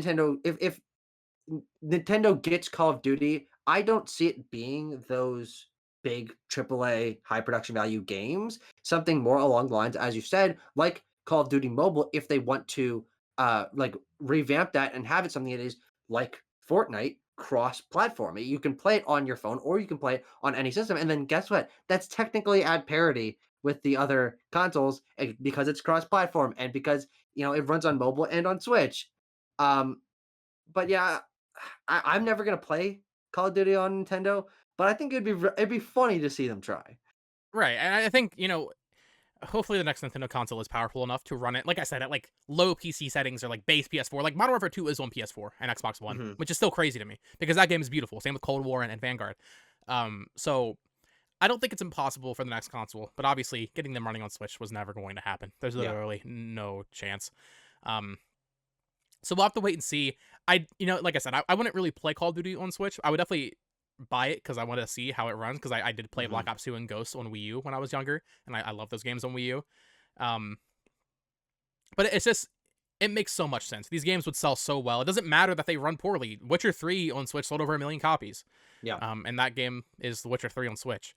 Nintendo gets Call of Duty, I don't see it being those big AAA high production value games. Something more along the lines, as you said, like Call of Duty Mobile, if they want to like revamp that and have it something that is like Fortnite cross-platform. You can play it on your phone or you can play it on any system. And then guess what? That's technically at parity with the other consoles because it's cross-platform and because it runs on mobile and on Switch. But yeah, I'm never gonna play Call of Duty on Nintendo, but I think it'd be funny to see them try. Right, and I think hopefully the next Nintendo console is powerful enough to run it, like I said, at like low PC settings or like base PS4. Like Modern Warfare 2 is on PS4 and Xbox One, Mhm. which is still crazy to me because that game is beautiful. Same with Cold War and Vanguard. So I don't think it's impossible for the next console, but obviously getting them running on Switch was never going to happen. There's Yeah. literally no chance. Um, so we'll have to wait and see. Like I said, I wouldn't really play Call of Duty on Switch. I would definitely buy it because I want to see how it runs because I did play Black Mhm. Ops 2 and Ghosts on Wii U when I was younger, and I love those games on Wii U. Um, but it's just it makes so much sense. These games would sell so well. It doesn't matter that they run poorly. Witcher 3 on Switch sold over 1 million copies. Yeah. And that game is The Witcher 3 on Switch.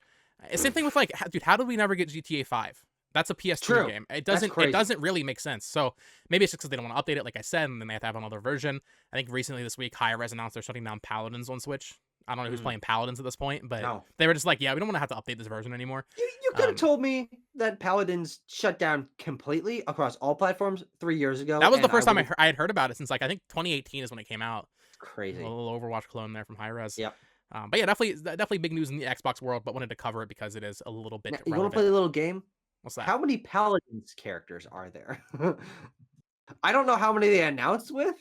Same thing with like, dude, how did we never get GTA 5? That's a PS3 True. game. It That's doesn't. It crazy. doesn't really make sense. So maybe it's just because they don't want to update it, like I said, and then they have to have another version. I think recently this week, Hi-Rez announced they're shutting down Paladins on Switch. I don't know who's Mm. playing Paladins at this point, but No. they were just like, yeah, we don't want to have to update this version anymore. You could have Um, told me that Paladins shut down completely across all platforms 3 years ago, that was the and I first time would have I had heard about it since like I think 2018 is when it came out. A crazy. little Overwatch clone there from Hi-Rez. Yep. But yeah, definitely big news in the Xbox world, but wanted to cover it because it is a little bit Now, you wanna relevant. play a little game? What's that? How many Paladins characters are there? I don't know how many they announced with,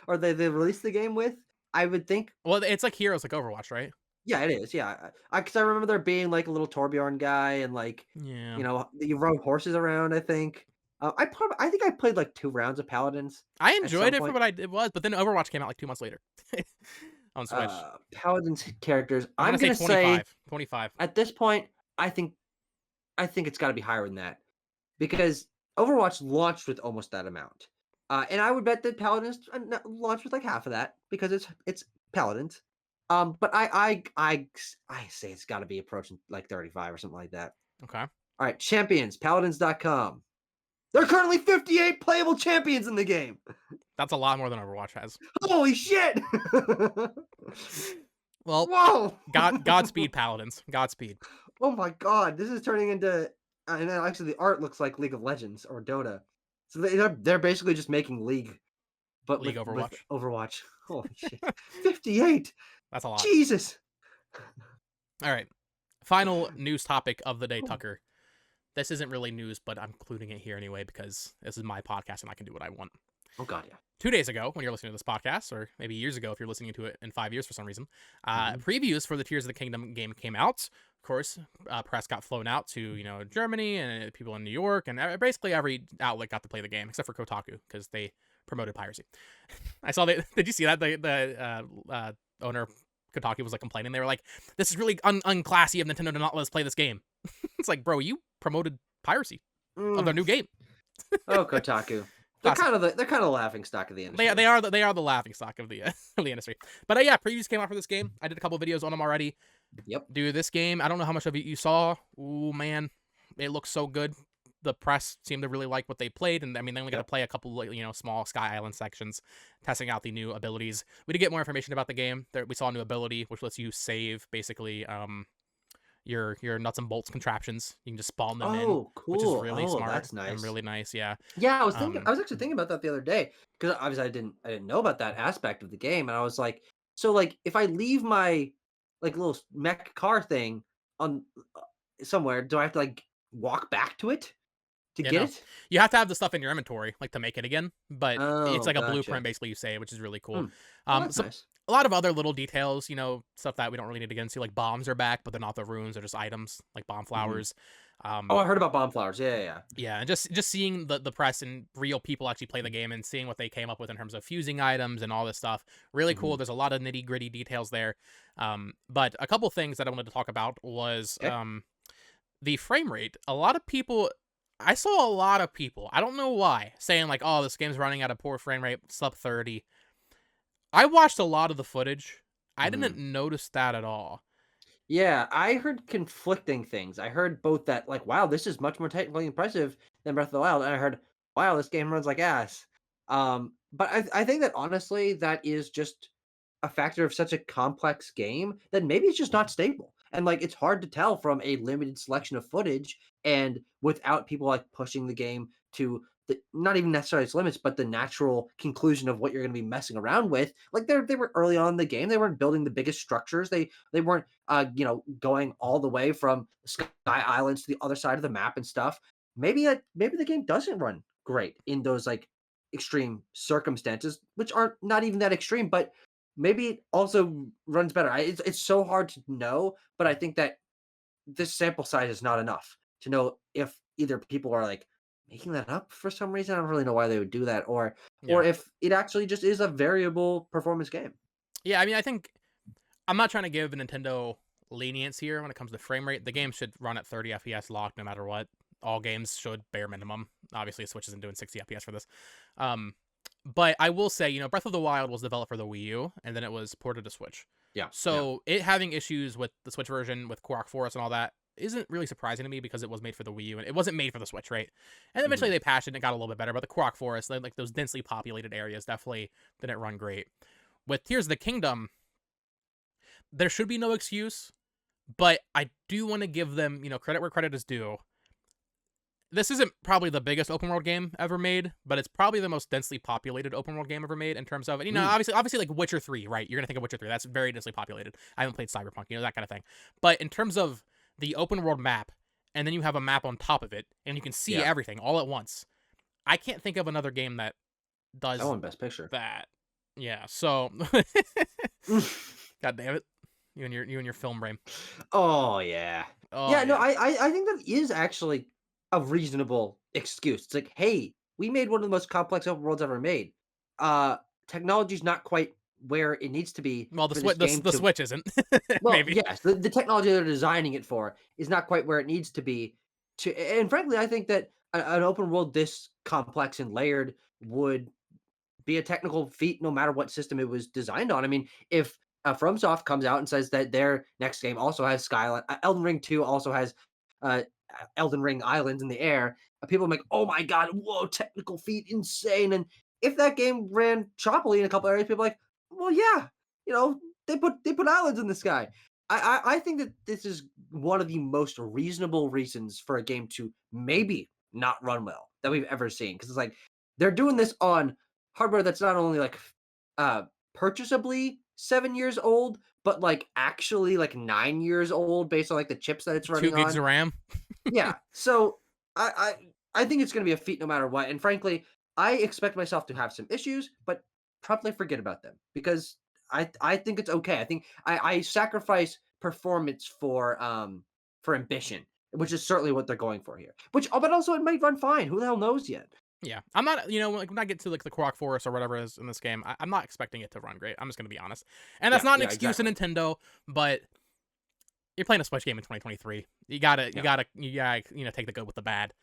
or they released the game with. I would think Well, it's like Heroes, like Overwatch, right? yeah, it is, yeah. Because I remember there being, like, a little Torbjorn guy and, like, Yeah. you rode horses around, I think. I think I played, like, 2 rounds of Paladins I at enjoyed some it for point. what it was, but then Overwatch came out like 2 months later on Switch. Paladins characters, I'm I'm gonna say gonna say 25. 25. at this point, I think it's gotta be higher than that because Overwatch launched with almost that amount. And I would bet that Paladins launched with like half of that because it's Paladins. But I say it's got to be approaching like 35 or something like that. Okay. All right, champions, paladins.com. There are currently 58 playable champions in the game. That's a lot more than Overwatch has. Holy shit! Well, Whoa! Godspeed, Paladins. Godspeed. Oh my god, this is turning into and then actually the art looks like League of Legends or Dota. So they're basically just making League, but League with Overwatch. Overwatch. Holy shit. 58. That's a lot. Jesus. All right. Final news topic of the day, Tucker. This isn't really news, but I'm including it here anyway because this is my podcast and I can do what I want. Oh god, yeah. 2 days ago, when you're listening to this podcast, or maybe years ago if you're listening to it in 5 years for some reason, Mhm. previews for the Tears of the Kingdom game came out. Of course, press got flown out to Germany and people in New York, and basically every outlet got to play the game except for Kotaku because they promoted piracy. I saw they did you see that the owner of Kotaku was like complaining. They were like, "This is really unclassy of Nintendo to not let us play this game." It's like, bro, you promoted piracy of their Mm. new game. Oh, Kotaku. They're Classic. kind of the laughing stock of the industry. They are the laughing stock of the of the industry. But yeah, previews came out for this game. I did a couple videos on them already. Yep. Dude, this game, I don't know how much of it you saw. Ooh man, it looks so good. The press seemed to really like what they played, and I mean they only got to Yep. play a couple small Sky Island sections, testing out the new abilities. We did get more information about the game. We saw a new ability which lets you save basically your nuts and bolts contraptions. You can just spawn them in, Oh, which is cool. really Oh, smart that's and nice. really nice. Yeah. Yeah, Um. I was actually thinking about that the other day because obviously I didn't know about that aspect of the game, and I was like, so like if I leave my like little mech car thing on somewhere, do I have to like walk back to it to Yeah, get no. it? You have to have the stuff in your inventory, like to make it again. But it's Oh, like a gotcha. blueprint basically you say, which is really cool. Hmm. Oh, that's Some nice. a lot of other little details, stuff that we don't really need to get into, like bombs are back, but they're not the runes, they're just items, like bomb Mhm. flowers. Oh, Um, I heard about bomb flowers. Yeah, yeah, yeah. yeah, and just seeing the press and real people actually play the game and seeing what they came up with in terms of fusing items and all this stuff, really cool. Mhm. There's a lot of nitty gritty details there. But a couple things that I wanted to talk about was Okay. the frame rate. I saw a lot of people, I don't know why, saying like, "Oh, this game's running at a poor frame rate, sub 30." I watched a lot of the footage. I didn't Mhm. notice that at all. Yeah, I heard conflicting things. I heard both that like, wow, this is much more technically impressive than Breath of the Wild, and I heard, wow, this game runs like ass. But I think that honestly, that is just a factor of such a complex game that maybe it's just not stable. And like it's hard to tell from a limited selection of footage and without people like pushing the game to the not even necessarily its limits, but the natural conclusion of what you're going to be messing around with. Like they were early on in the game, they weren't building the biggest structures. They weren't going all the way from Sky Islands to the other side of the map and stuff. maybe the game doesn't run great in those like extreme circumstances, which aren't not even that extreme, but maybe it also runs better. It's so hard to know, but I think that this sample size is not enough to know if either people are like making that up for some reason. I don't really know why they would do that, or Yeah. if it actually just is a variable performance game. Yeah, I mean, I think I'm not trying to give Nintendo lenience here when it comes to frame rate. The game should run at 30 FPS locked no matter what. All games should, bare minimum. Obviously, Switch isn't doing 60 FPS for this. Um, but I will say, Breath of the Wild was developed for the Wii U, and then it was ported to Switch. Yeah, yeah. So it having issues with the Switch version, with Korok Forest and all that, isn't really surprising to me because it was made for the Wii U, and it wasn't made for the Switch, right? And eventually Mhm. they patched it and it got a little bit better, but the Korok Forest, like those densely populated areas, definitely didn't run great. With Tears of the Kingdom, there should be no excuse, but I do want to give them, credit where credit is due. This isn't probably the biggest open world game ever made, but it's probably the most densely populated open world game ever made in terms of, Mm. obviously like Witcher 3, right? You're going to think of Witcher 3. That's very densely populated. I haven't played Cyberpunk, that kind of thing. But in terms of the open world map, and then you have a map on top of it, and you can see Yeah. everything all at once. I can't think of another game that That does one Best Picture. that. Yeah, so God damn it. You and your film brain. Oh yeah. Oh Yeah, no, yeah. I think that is actually a reasonable excuse. It's like, hey, we made one of the most complex open worlds ever made. Uh Technology's not quite where it needs to be Well, the for this switch the, game the to switch isn't. well, Maybe. yes, the technology they're designing it for is not quite where it needs to be to and frankly, I think that an open world this complex and layered would be a technical feat no matter what system it was designed on. I mean, if FromSoft comes out and says that their next game also has Skyline, Elden Ring 2 also has uh, Elden Ring Islands in the air, people are like, oh my God, whoa, technical feat, insane. And if that game ran choppily in a couple areas, people are like, well, yeah, they put islands in the sky. I think that this is one of the most reasonable reasons for a game to maybe not run well that we've ever seen. Because it's like they're doing this on hardware that's not only like uh purchasably 7 years old, but like actually like 9 years old based on like the chips that it's 2 gigs running on. of RAM. Yeah. So I think it's gonna be a feat no matter what. And frankly, I expect myself to have some issues, but promptly forget about them because I think it's okay. I think I sacrifice performance for ambition, which is certainly what they're going for here. Which but also it might run fine. Who the hell knows yet? Yeah, I'm not, like when I get to like the Korok Forest or whatever it is in this game, I'm not expecting it to run great. I'm just gonna be honest, and that's Yeah, not an yeah, excuse to exactly. Nintendo, but you're playing a Switch game in 2023. You gotta, you Yeah. gotta, you gotta, take the good with the bad.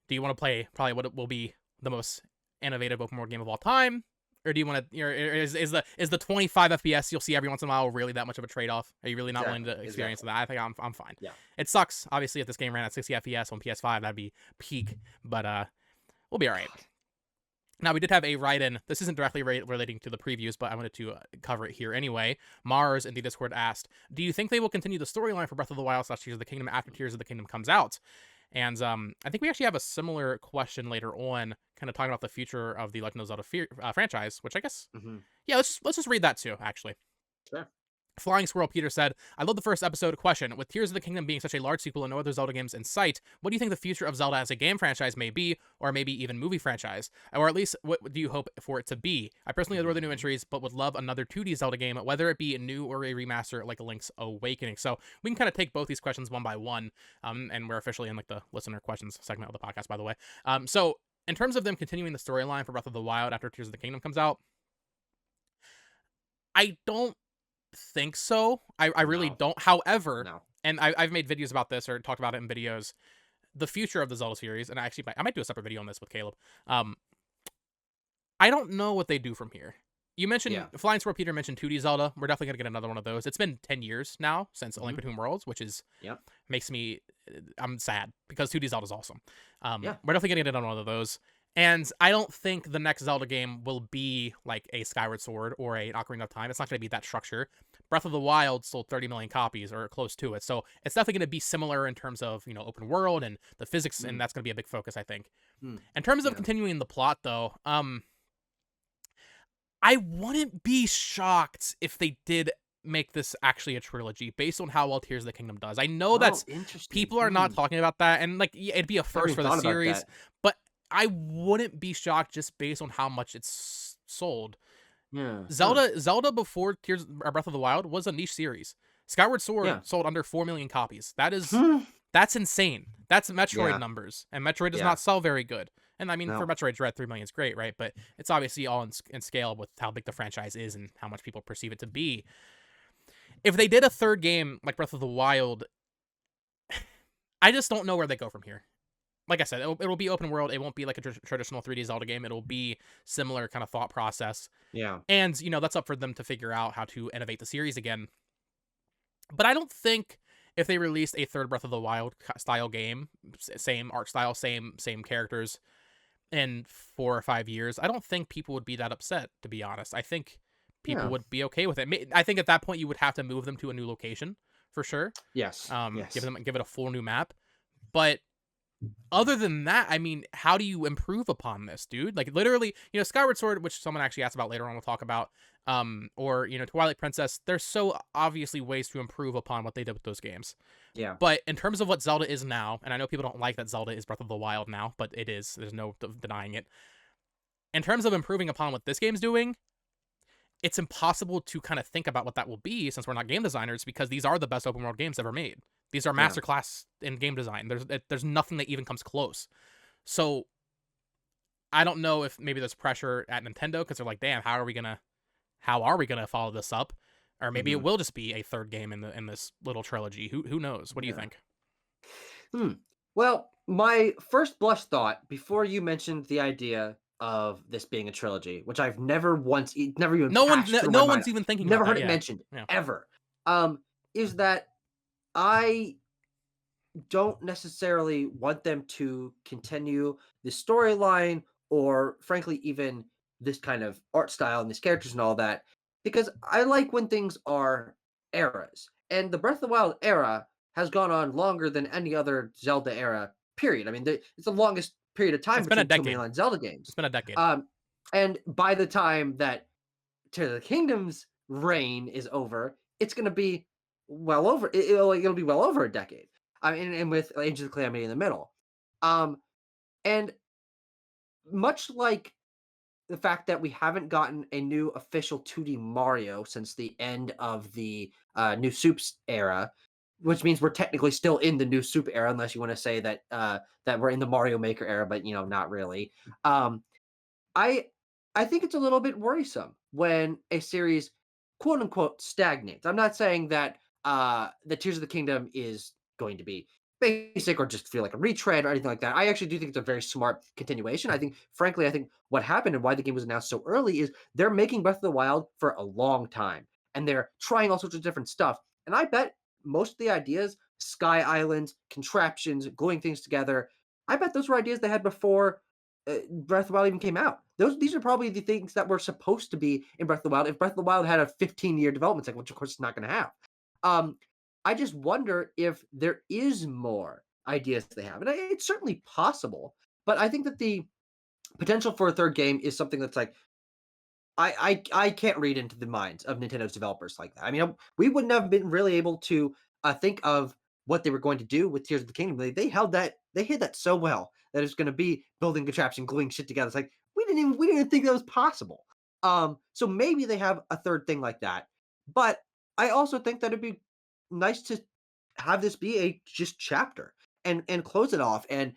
Do you want to play probably what will be the most innovative open world game of all time, or do you want to? Is the 25 FPS you'll see every once in a while really that much of a trade off? Are you really not willing Exactly. to experience Exactly. that? I think I'm fine. Yeah. It sucks, obviously, if this game ran at 60 FPS on PS5, that'd be peak, but we'll be all right. Now, we did have a write-in. This isn't directly relating to the previews, but I wanted to cover it here anyway. Mars in the Discord asked, do you think they will continue the storyline for Breath of the Wild / Tears of the Kingdom after Tears of the Kingdom comes out? And I think we actually have a similar question later on, kind of talking about the future of the Legend of Zelda franchise, which I guess, Hmm. yeah, let's just read that too, actually. Sure. Flying Squirrel Peter said, I love the first episode. Question, with Tears of the Kingdom being such a large sequel and no other Zelda games in sight, what do you think the future of Zelda as a game franchise may be, or maybe even movie franchise? Or at least, what do you hope for it to be? I personally adore the new entries, but would love another 2D Zelda game, whether it be a new or a remaster like Link's Awakening. So we can kind of take both these questions one by one, and we're officially in like the listener questions segment of the podcast, by the way. So in terms of them continuing the storyline for Breath of the Wild after Tears of the Kingdom comes out, I don't think so. I really No. don't. However, No. and I've made videos about this or talked about it in videos, the future of the Zelda series, and I might do a separate video on this with Caleb. Um, I don't know what they do from here. You mentioned Yeah. Flying Sword Peter mentioned 2D Zelda. We're definitely gonna get another one of those. It's been 10 years now since A Link Hmm. Between Worlds, which is Yep. makes me I'm sad because 2D Zelda is awesome. Yeah. We're definitely gonna get another one of those. And I don't think the next Zelda game will be like a Skyward Sword or a Ocarina of Time. It's not going to be that structure. Breath of the Wild sold 30 million copies or close to it. So it's definitely going to be similar in terms of, open world and the physics, and Mm. that's going to be a big focus, I think. Mm. In terms of Yeah. continuing the plot, though, I wouldn't be shocked if they did make this actually a trilogy based on how well Tears of the Kingdom does. I know Oh, that's interesting. people are not talking about that, and like it'd be a Never first even for the thought about series, that. but I wouldn't be shocked just based on how much it's sold. Yeah. Huh. Zelda before Tears or Breath of the Wild was a niche series. Skyward Sword Yeah. sold under 4 million copies. Hmm. That's insane. That's Metroid Yeah. numbers, and Metroid does Yeah. not sell very good. And I mean, for No. Metroid Dread, 3 million is great, right? But it's obviously all in scale with how big the franchise is and how much people perceive it to be. If they did a third game like Breath of the Wild, I just don't know where they go from here. Like I said, it'll be open world. It won't be like a traditional 3D Zelda game. It'll be similar kind of thought process. Yeah. And, that's up for them to figure out how to innovate the series again. But I don't think if they released a third Breath of the Wild style game, same art style, same characters in 4 or 5 years, I don't think people would be that upset, to be honest. I think people Yeah. would be okay with it. I think at that point you would have to move them to a new location for sure. Yes. Give Yes. it a full new map. But other than that, I mean, how do you improve upon this, dude? Like literally, Skyward Sword, which someone actually asked about later on, we'll talk about, or Twilight Princess. There's so obviously ways to improve upon what they did with those games. Yeah. But in terms of what Zelda is now, and I know people don't like that Zelda is Breath of the Wild now, but it is. There's no denying it. In terms of improving upon what this game's doing, it's impossible to kind of think about what that will be since we're not game designers, because these are the best open world games ever made. These are Yeah. masterclass in game design. There's nothing that even comes close. So I don't know if maybe there's pressure at Nintendo because they're like, damn, how are we gonna follow this up? Or maybe it Mhm. will just be a third game in this little trilogy. Who knows? What do you Yeah. think? Well, my first blush thought before you mentioned the idea of this being a trilogy, which I've never even passed through my No mind. one's even thinking about Never that. heard it Yeah, mentioned yeah. ever. Is that I don't necessarily want them to continue the storyline or frankly even this kind of art style and these characters and all that, because I like when things are eras. And the Breath of the Wild era has gone on longer than any other Zelda era, period. I mean, it's the longest period of time It's been a between two decade. mainline Zelda games. It's been a decade. Um, and by the time that Tears of the Kingdom's reign is over, it's going to be well over. It'll be well over a decade. I mean, and with Agents of Calamity in the middle, um, and much like the fact that we haven't gotten a new official 2D Mario since the end of the New Soups era, which means we're technically still in the New Soup era, unless you want to say that we're in the Mario Maker era, but not really. Um, I I think it's a little bit worrisome when a series quote unquote stagnates. I'm not saying that the Tears of the Kingdom is going to be basic or just feel like a retread or anything like that. I actually do think it's a very smart continuation. I think what happened and why the game was announced so early is they're making Breath of the Wild for a long time and they're trying all sorts of different stuff. And I bet most of the ideas, sky islands, contraptions, gluing things together, I bet those were ideas they had before Breath of the Wild even came out. These are probably the things that were supposed to be in Breath of the Wild. If Breath of the Wild had a 15-year development cycle, which of course it's not going to have, um, I just wonder if there is more ideas they have, and it's certainly possible. But I think that the potential for a third game is something that's like I can't read into the minds of Nintendo's developers like that. I mean, we wouldn't have been really able to think of what they were going to do with Tears of the Kingdom. They hid that so well that it's going to be building contraption, gluing shit together. It's like we didn't even think that was possible. So maybe they have a third thing like that. But I also think that it'd be nice to have this be a just chapter and close it off and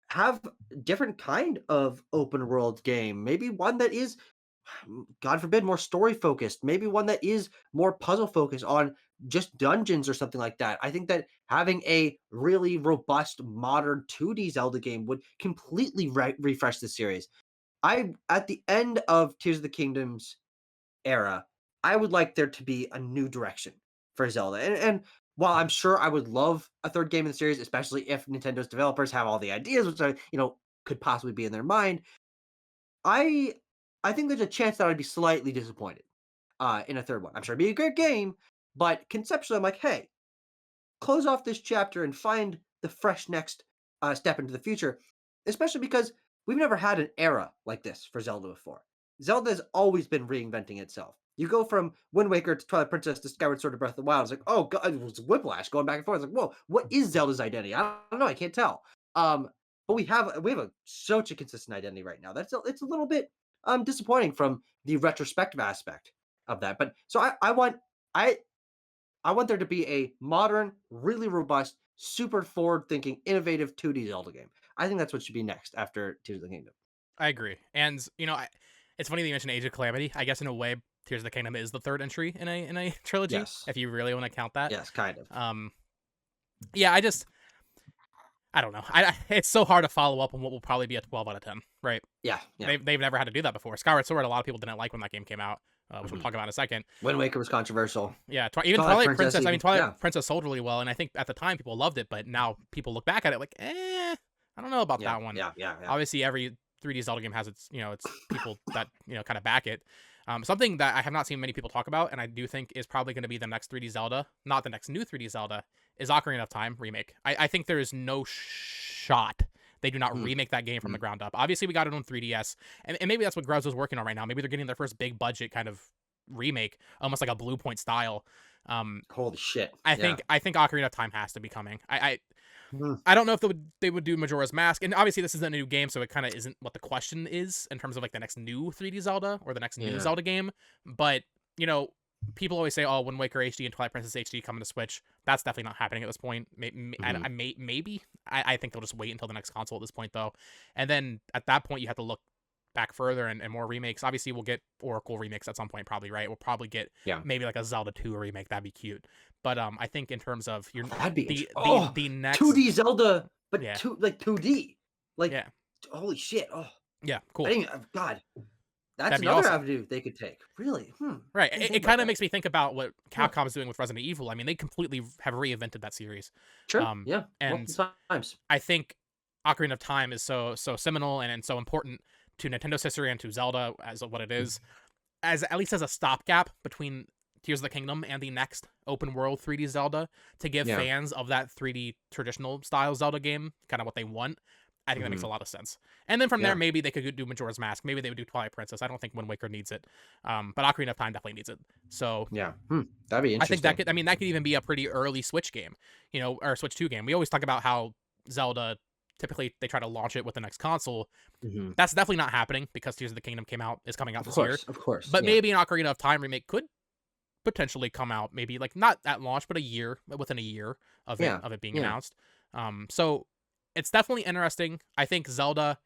have different kind of open world game. Maybe one that is, God forbid, more story focused. Maybe one that is more puzzle focused on just dungeons or something like that. I think that having a really robust modern 2D Zelda game would completely refresh the series. At the end of Tears of the Kingdom's era, I would like there to be a new direction for Zelda. And while I'm sure I would love a third game in the series, especially if Nintendo's developers have all the ideas, which could possibly be in their mind, I I think there's a chance that I'd be slightly disappointed in a third one. I'm sure it'd be a great game, but conceptually, I'm like, hey, close off this chapter and find the fresh next step into the future, especially because we've never had an era like this for Zelda before. Zelda has always been reinventing itself. You go from Wind Waker to Twilight Princess to Skyward Sword to Breath of the Wild. It's like, oh god, it was whiplash going back and forth. It's like, whoa, what is Zelda's identity? I don't know. I can't tell. But we have such a consistent identity right now. It's a little bit disappointing from the retrospective aspect of that. But so I I want there to be a modern, really robust, super forward-thinking, innovative 2D Zelda game. I think that's what should be next after Tears of the Kingdom. I agree. And it's funny that you mentioned Age of Calamity. I guess in a way, Tears of the Kingdom is the third entry in a trilogy, Yes. if you really want to count that. Yes, kind of. Yeah, I don't know. It's so hard to follow up on what will probably be a 12 out of 10, right? Yeah, yeah. They've never had to do that before. Skyward Sword, a lot of people didn't like when that game came out, which we'll talk about in a second. Wind Waker was controversial. Yeah, even Twilight Princess. I mean, Twilight yeah. Princess sold really well, and I think at the time people loved it, but now people look back at it like, I don't know about Yeah, that one. yeah. Obviously, every 3D Zelda game has its people that kind of back it. Something that I have not seen many people talk about, and I do think is probably going to be the next 3D Zelda, not the next new 3D Zelda, is Ocarina of Time remake. I think there is no shot they do not remake that game from the ground up. Obviously, we got it on 3DS, and maybe that's what Growz was working on right now. Maybe they're getting their first big budget kind of remake, almost like a Blue Point style. Holy shit. I think Ocarina of Time has to be coming. Mhm. I don't know if they would do Majora's Mask, and obviously this isn't a new game, so it kind of isn't what the question is in terms of like the next new 3D Zelda or the next new Zelda game. But people always say, "Oh, Wind Waker HD and Twilight Princess HD coming to Switch." That's definitely not happening at this point. Maybe I think they'll just wait until the next console at this point, though, and then at that point you have to look back further and more remakes. Obviously, we'll get Oracle remakes at some point, probably, right? We'll probably get maybe like a Zelda 2 remake. That'd be cute. But I think in terms of that'd be the next 2D Zelda, but Yeah. 2D. Like Yeah. holy shit. Oh, yeah, cool. God. That's That'd be another awesome. avenue they could take. Really? Right. Didn't It think kind about of makes me think about what Capcom's doing with Resident Evil. I mean, they completely have reinvented that series. Sure. And Multiple times. I think Ocarina of Time is so seminal and so important to Nintendo's history and to Zelda as what it is, as at least as a stopgap between Tears of the Kingdom and the next open world 3D Zelda, to give fans of that 3D traditional style Zelda game kind of what they want. I think that makes a lot of sense. And then from there, maybe they could do Majora's Mask. Maybe they would do Twilight Princess. I don't think Wind Waker needs it, but Ocarina of Time definitely needs it. So that'd be interesting. I think that could even be a pretty early Switch game, or Switch 2 game. We always talk about how Zelda, typically they try to launch it with the next console. That's definitely not happening because Tears of the Kingdom is coming out this year. Of course. But maybe an Ocarina of Time remake could potentially come out, maybe like not at launch, but within a year of it being announced. So it's definitely interesting. I think Zelda,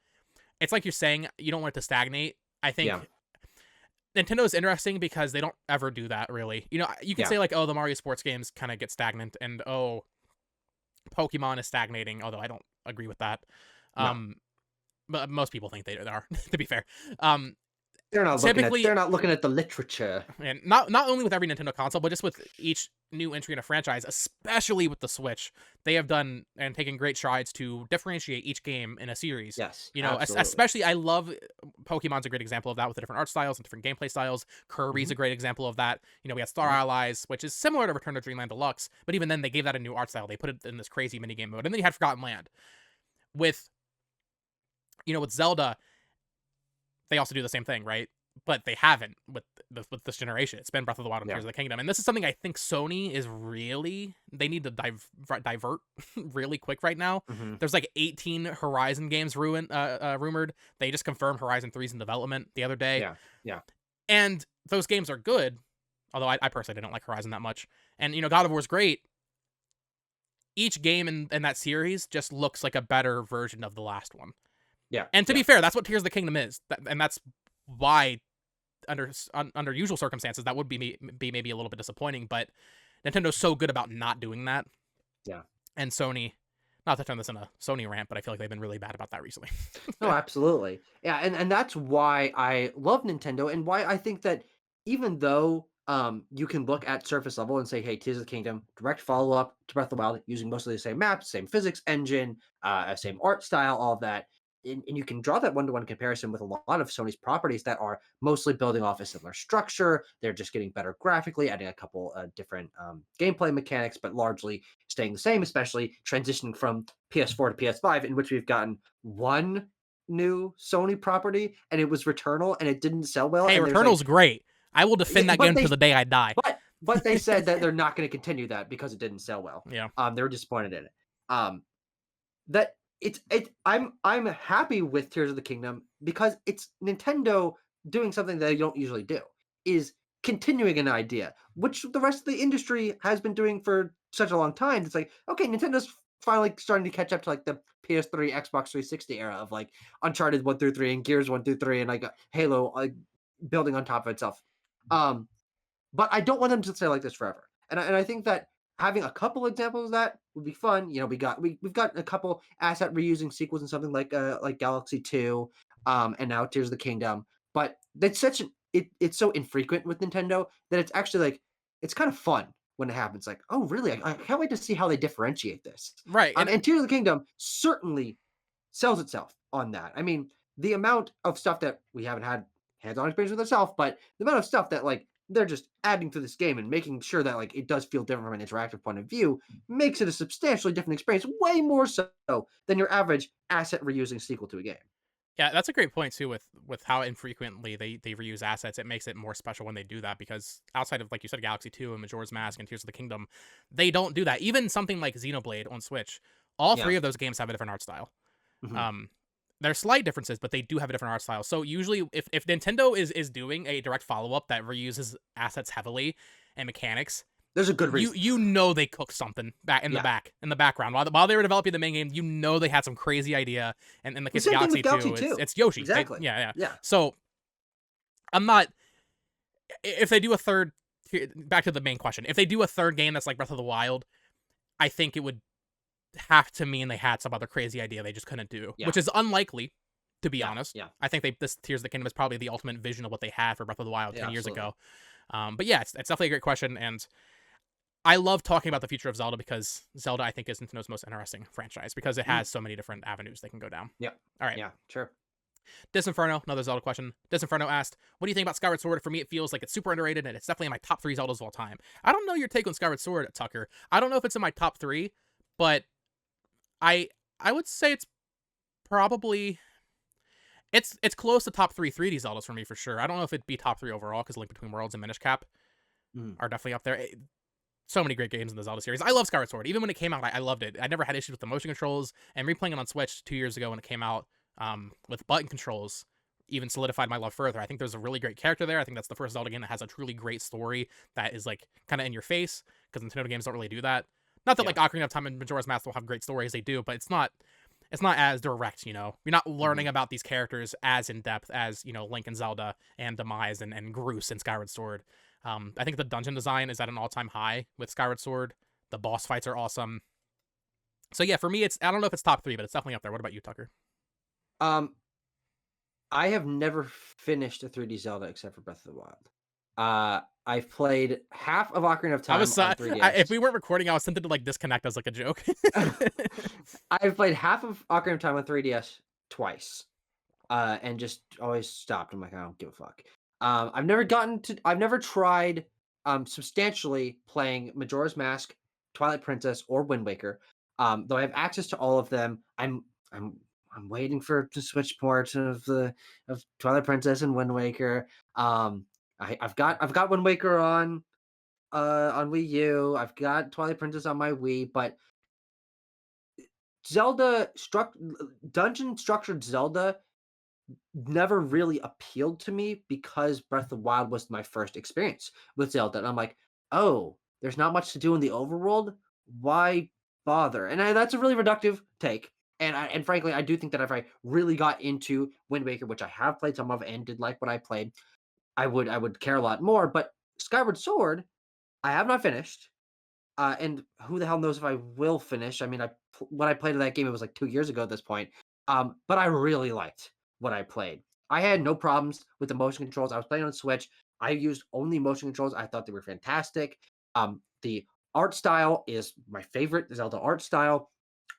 it's like you're saying, you don't want it to stagnate. I think Nintendo is interesting because they don't ever do that, really. You can say like, oh, the Mario sports games kind of get stagnant, and oh, Pokemon is stagnating, although I don't agree with that. But most people think they are, to be fair. They're not looking at the literature. And not only with every Nintendo console, but just with each new entry in a franchise, especially with the Switch, they have done and taken great strides to differentiate each game in a series. Yes, especially I love Pokemon's a great example of that with the different art styles and different gameplay styles. Kirby's a great example of that. We had Star Allies, which is similar to Return to Dreamland Deluxe, but even then they gave that a new art style. They put it in this crazy minigame mode. And then you had Forgotten Land. With Zelda, they also do the same thing, right? But they haven't with this generation. It's been Breath of the Wild and Tears of the Kingdom. And this is something I think Sony is they need to divert really quick right now. There's like 18 Horizon games rumored. They just confirmed Horizon 3's in development the other day. Yeah. And those games are good, although I personally didn't like Horizon that much. And, God of War's great. Each game in that series just looks like a better version of the last one. Yeah. And to be fair, that's what Tears of the Kingdom is. And that's why under usual circumstances that would be maybe a little bit disappointing, but Nintendo's so good about not doing that. Yeah. And Sony, not to turn this into a Sony rant, but I feel like they've been really bad about that recently. No, absolutely. Yeah, and that's why I love Nintendo and why I think that even though you can look at surface level and say, hey, Tears of the Kingdom, direct follow-up to Breath of the Wild, using mostly the same maps, same physics engine, same art style, all of that. And you can draw that one-to-one comparison with a lot of Sony's properties that are mostly building off a similar structure. They're just getting better graphically, adding a couple different gameplay mechanics, but largely staying the same, especially transitioning from PS4 to PS5, in which we've gotten one new Sony property, and it was Returnal, and it didn't sell well. Hey, Returnal's great. I will defend that game to the day I die. But they said that they're not going to continue that because it didn't sell well. Yeah. They were disappointed in it. That I'm happy with Tears of the Kingdom because it's Nintendo doing something that they don't usually do, is continuing an idea, which the rest of the industry has been doing for such a long time. It's like, okay, Nintendo's finally starting to catch up to like the PS3, Xbox 360 era of like Uncharted 1 through 3 and Gears 1 through 3 and like Halo building on top of itself. But I don't want them to stay like this forever. And I think that having a couple examples of that would be fun. You know, we've got a couple asset reusing sequels and something like Galaxy 2, and now Tears of the Kingdom. But that's it's so infrequent with Nintendo that it's actually like it's kind of fun when it happens. Like, oh really? I can't wait to see how they differentiate this. Right. And Tears of the Kingdom certainly sells itself on that. I mean, the amount of stuff that we haven't had hands-on experience with ourselves, but the amount of stuff that like they're just adding to this game and making sure that like it does feel different from an interactive point of view makes it a substantially different experience, way more so than your average asset reusing sequel to a game. Yeah, that's a great point too with how infrequently they reuse assets. It makes it more special when they do that because outside of like you said Galaxy 2 and Majora's Mask and Tears of the Kingdom, they don't do that. Even something like Xenoblade on Switch, all Yeah. three of those games have a different art style. Mhm. There's slight differences, but they do have a different art style. So usually if Nintendo is doing a direct follow-up that reuses assets heavily and mechanics, There's a good reason. you know they cooked something back in the background while they were developing the main game. You know they had some crazy idea, and in the case of same thing Galaxy, with Galaxy 2, 2. it's Yoshi. Exactly. Yeah. Yeah. So I'm not. If they do a third, back to the main question. If they do a third game that's like Breath of the Wild, I think it would have to mean they had some other crazy idea they just couldn't do, Yeah. which is unlikely, to be honest. Yeah. I think this Tears of the Kingdom is probably the ultimate vision of what they had for Breath of the Wild Yeah, 10 years absolutely. ago. But yeah, it's definitely a great question, and I love talking about the future of Zelda because Zelda, I think, is Nintendo's most interesting franchise because it has so many different avenues they can go down. Yeah. All right. Yeah. Sure. Disinferno, another Zelda question. Disinferno asked, what do you think about Skyward Sword? For me, it feels like it's super underrated, and it's definitely in my top 3 Zeldas of all time. I don't know your take on Skyward Sword, Tucker. I don't know if it's in my top 3, but I would say it's probably it's close to top 3 3D Zeldas for me for sure. I don't know if it'd be top 3 overall because Link Between Worlds and Minish Cap Mhm. are definitely up there. So many great games in the Zelda series. I love Skyward Sword. Even when it came out, I loved it. I never had issues with the motion controls, and replaying it on Switch 2 years ago when it came out with button controls even solidified my love further. I think there's a really great character there. I think that's the first Zelda game that has a truly great story that is like kind of in your face because Nintendo games don't really do that. Not that Yeah. like Ocarina of Time and Majora's Mask will have great stories, they do, but it's not as direct, you know. You're not learning about these characters as in depth as, you know, Link and Zelda and Demise and Groose in Skyward Sword. I think the dungeon design is at an all-time high with Skyward Sword. The boss fights are awesome. So yeah, for me, I don't know if it's top 3, but it's definitely up there. What about you, Tucker? Um, I have never finished a 3D Zelda except for Breath of the Wild. I've played half of Ocarina of I Time was on if 3DS. we weren't recording, I was tempted to like disconnect as like a joke. I've played half of Ocarina of Time on 3DS twice, and just always stopped. I'm like, I don't give a fuck. I've never tried substantially playing Majora's Mask, Twilight Princess, or Wind Waker. Though I have access to all of them, I'm I'm waiting for the Switch port of Twilight Princess and Wind Waker. I've got Wind Waker on Wii U. I've got Twilight Princess on my Wii, but Zelda dungeon structured Zelda never really appealed to me because Breath of the Wild was my first experience with Zelda. And I'm like, oh, there's not much to do in the overworld. Why bother? And that's a really reductive take. And frankly, I do think that if I really got into Wind Waker, which I have played some of and did like what I played, I would care a lot more. But Skyward Sword, I have not finished. And who the hell knows if I will finish? I mean, when I played that game, it was like 2 years ago at this point. But I really liked what I played. I had no problems with the motion controls. I was playing on Switch. I used only motion controls. I thought they were fantastic. The art style is my favorite Zelda art style.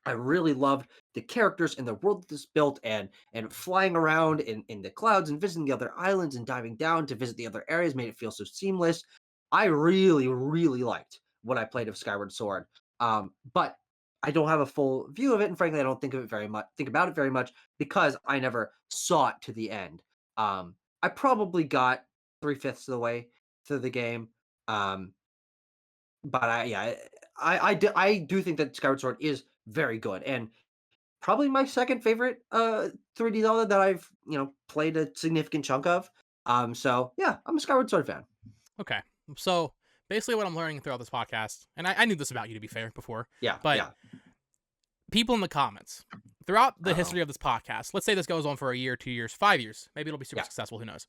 I really loved the characters and the world that's built and flying around in the clouds and visiting the other islands and diving down to visit the other areas made it feel so seamless. I really, really liked what I played of Skyward Sword. But I don't have a full view of it, and frankly, I don't think about it very much because I never saw it to the end. I probably got 3/5 of the way through the game. Um, but I do think that Skyward Sword is very good and probably my second favorite 3D Zelda that I've played a significant chunk of. So yeah, I'm a Skyward Sword fan. Okay. So basically, what I'm learning throughout this podcast, and I knew this about you to be fair before, Yeah, but yeah. people in the comments throughout the Oh, history of this podcast, let's say this goes on for a year, 2 years, 5 years, maybe it'll be super yeah. successful. Who knows?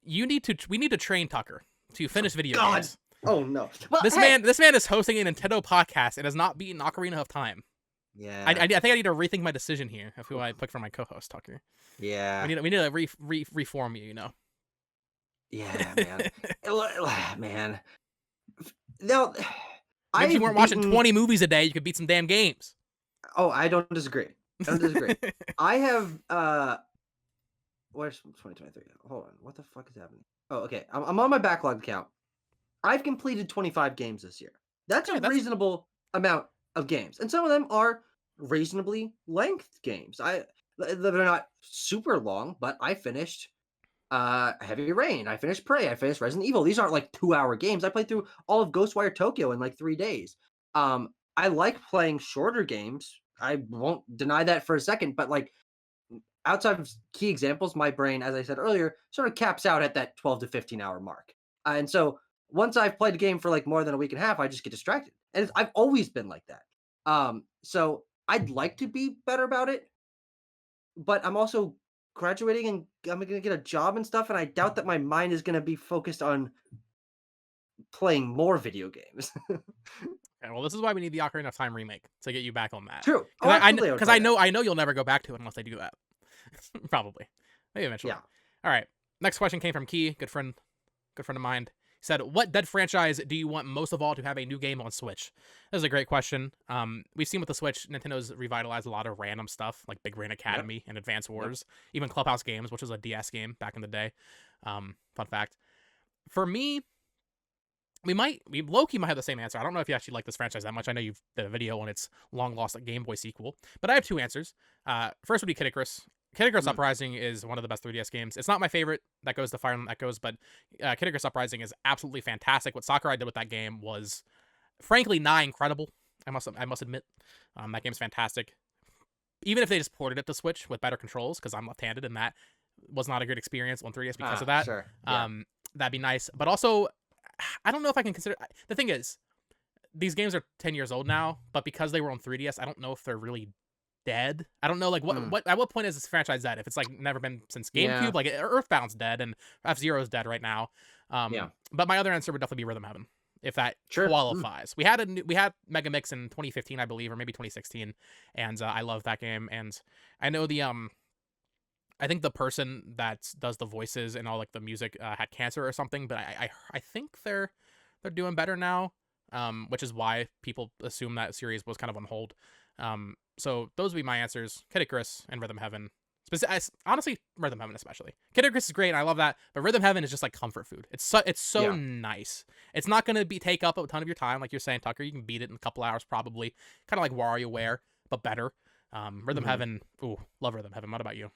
We need to train Tucker to Oh, finish video God. games. Oh no. Well, This hey. man, this man is hosting a Nintendo podcast and has not beaten Ocarina of Time. Yeah. I think I need to rethink my decision here of who I pick for my co-host, Tucker. Yeah. We need to reform you. Yeah, man. Man. No, Maybe if you I've weren't watching beaten. 20 movies a day, you could beat some damn games. Oh, I don't disagree. I don't disagree. I have where's 2023? Hold on. What the fuck is happening? Oh, okay. I'm on my backlog count. I've completed 25 games this year. That's a Okay, that's reasonable amount of games. And some of them are reasonably length games. They're not super long, but I finished Heavy Rain. I finished Prey. I finished Resident Evil. These aren't like 2-hour games. I played through all of Ghostwire Tokyo in like 3 days. I like playing shorter games. I won't deny that for a second, but like outside of key examples, my brain, as I said earlier, sort of caps out at that 12 to 15-hour mark. And so once I've played a game for like more than a week and a half, I just get distracted. And I've always been like that. So I'd like to be better about it, but I'm also graduating and I'm going to get a job and stuff. And I doubt that my mind is going to be focused on playing more video games. okay, well, this is why we need the Ocarina of Time remake to get you back on that. True. Oh, absolutely. I would Because play that. I know you'll never go back to it unless they do that. Probably, maybe eventually. Yeah. All right. Next question came from Key, good friend of mine. He said, "What dead franchise do you want most of all to have a new game on Switch?" This is a great question. We've seen with the Switch, Nintendo's revitalized a lot of random stuff like Big Brain Yep. Academy and Advance Yep. Wars, even Clubhouse Games, which was a DS game back in the day. Fun fact. For me, we low-key might have the same answer. I don't know if you actually like this franchise that much. I know you've did a video on its long-lost Game Boy sequel, but I have two answers. First would be Kid Icarus. Kid Icarus Mm. Uprising is one of the best 3DS games. It's not my favorite. That goes to Fire Emblem Echoes, but Kid Icarus Uprising is absolutely fantastic. What Sakurai did with that game was, frankly, nigh incredible. I must admit, that game's fantastic. Even if they just ported it to Switch with better controls, because I'm left-handed, and that was not a good experience on 3DS because of that. Sure. Yeah. That'd be nice. But also, I don't know if I can consider. The thing is, these games are 10 years old now, but because they were on 3DS, I don't know if they're really dead. I don't know, like, Mm. what at what point is this franchise dead? If it's like never been since Yeah. GameCube, like Earthbound's dead and F-Zero is dead right now. Yeah. But my other answer would definitely be Rhythm Heaven, if that Sure. qualifies. We had Mega Mix in 2015, I believe, or maybe 2016, and I love that game. And I know I think the person that does the voices and all like the music had cancer or something, but I think they're doing better now, which is why people assume that series was kind of on hold. So those would be my answers: Kid Icarus and Rhythm Heaven. Honestly, Rhythm Heaven especially. Kid Icarus is great, and I love that, but Rhythm Heaven is just like comfort food. It's so Yeah. nice. It's not gonna take up a ton of your time, like you're saying, Tucker. You can beat it in a couple hours probably, kind of like WarioWare, but better. Rhythm Mhm. Heaven, ooh, love Rhythm Heaven. What about you?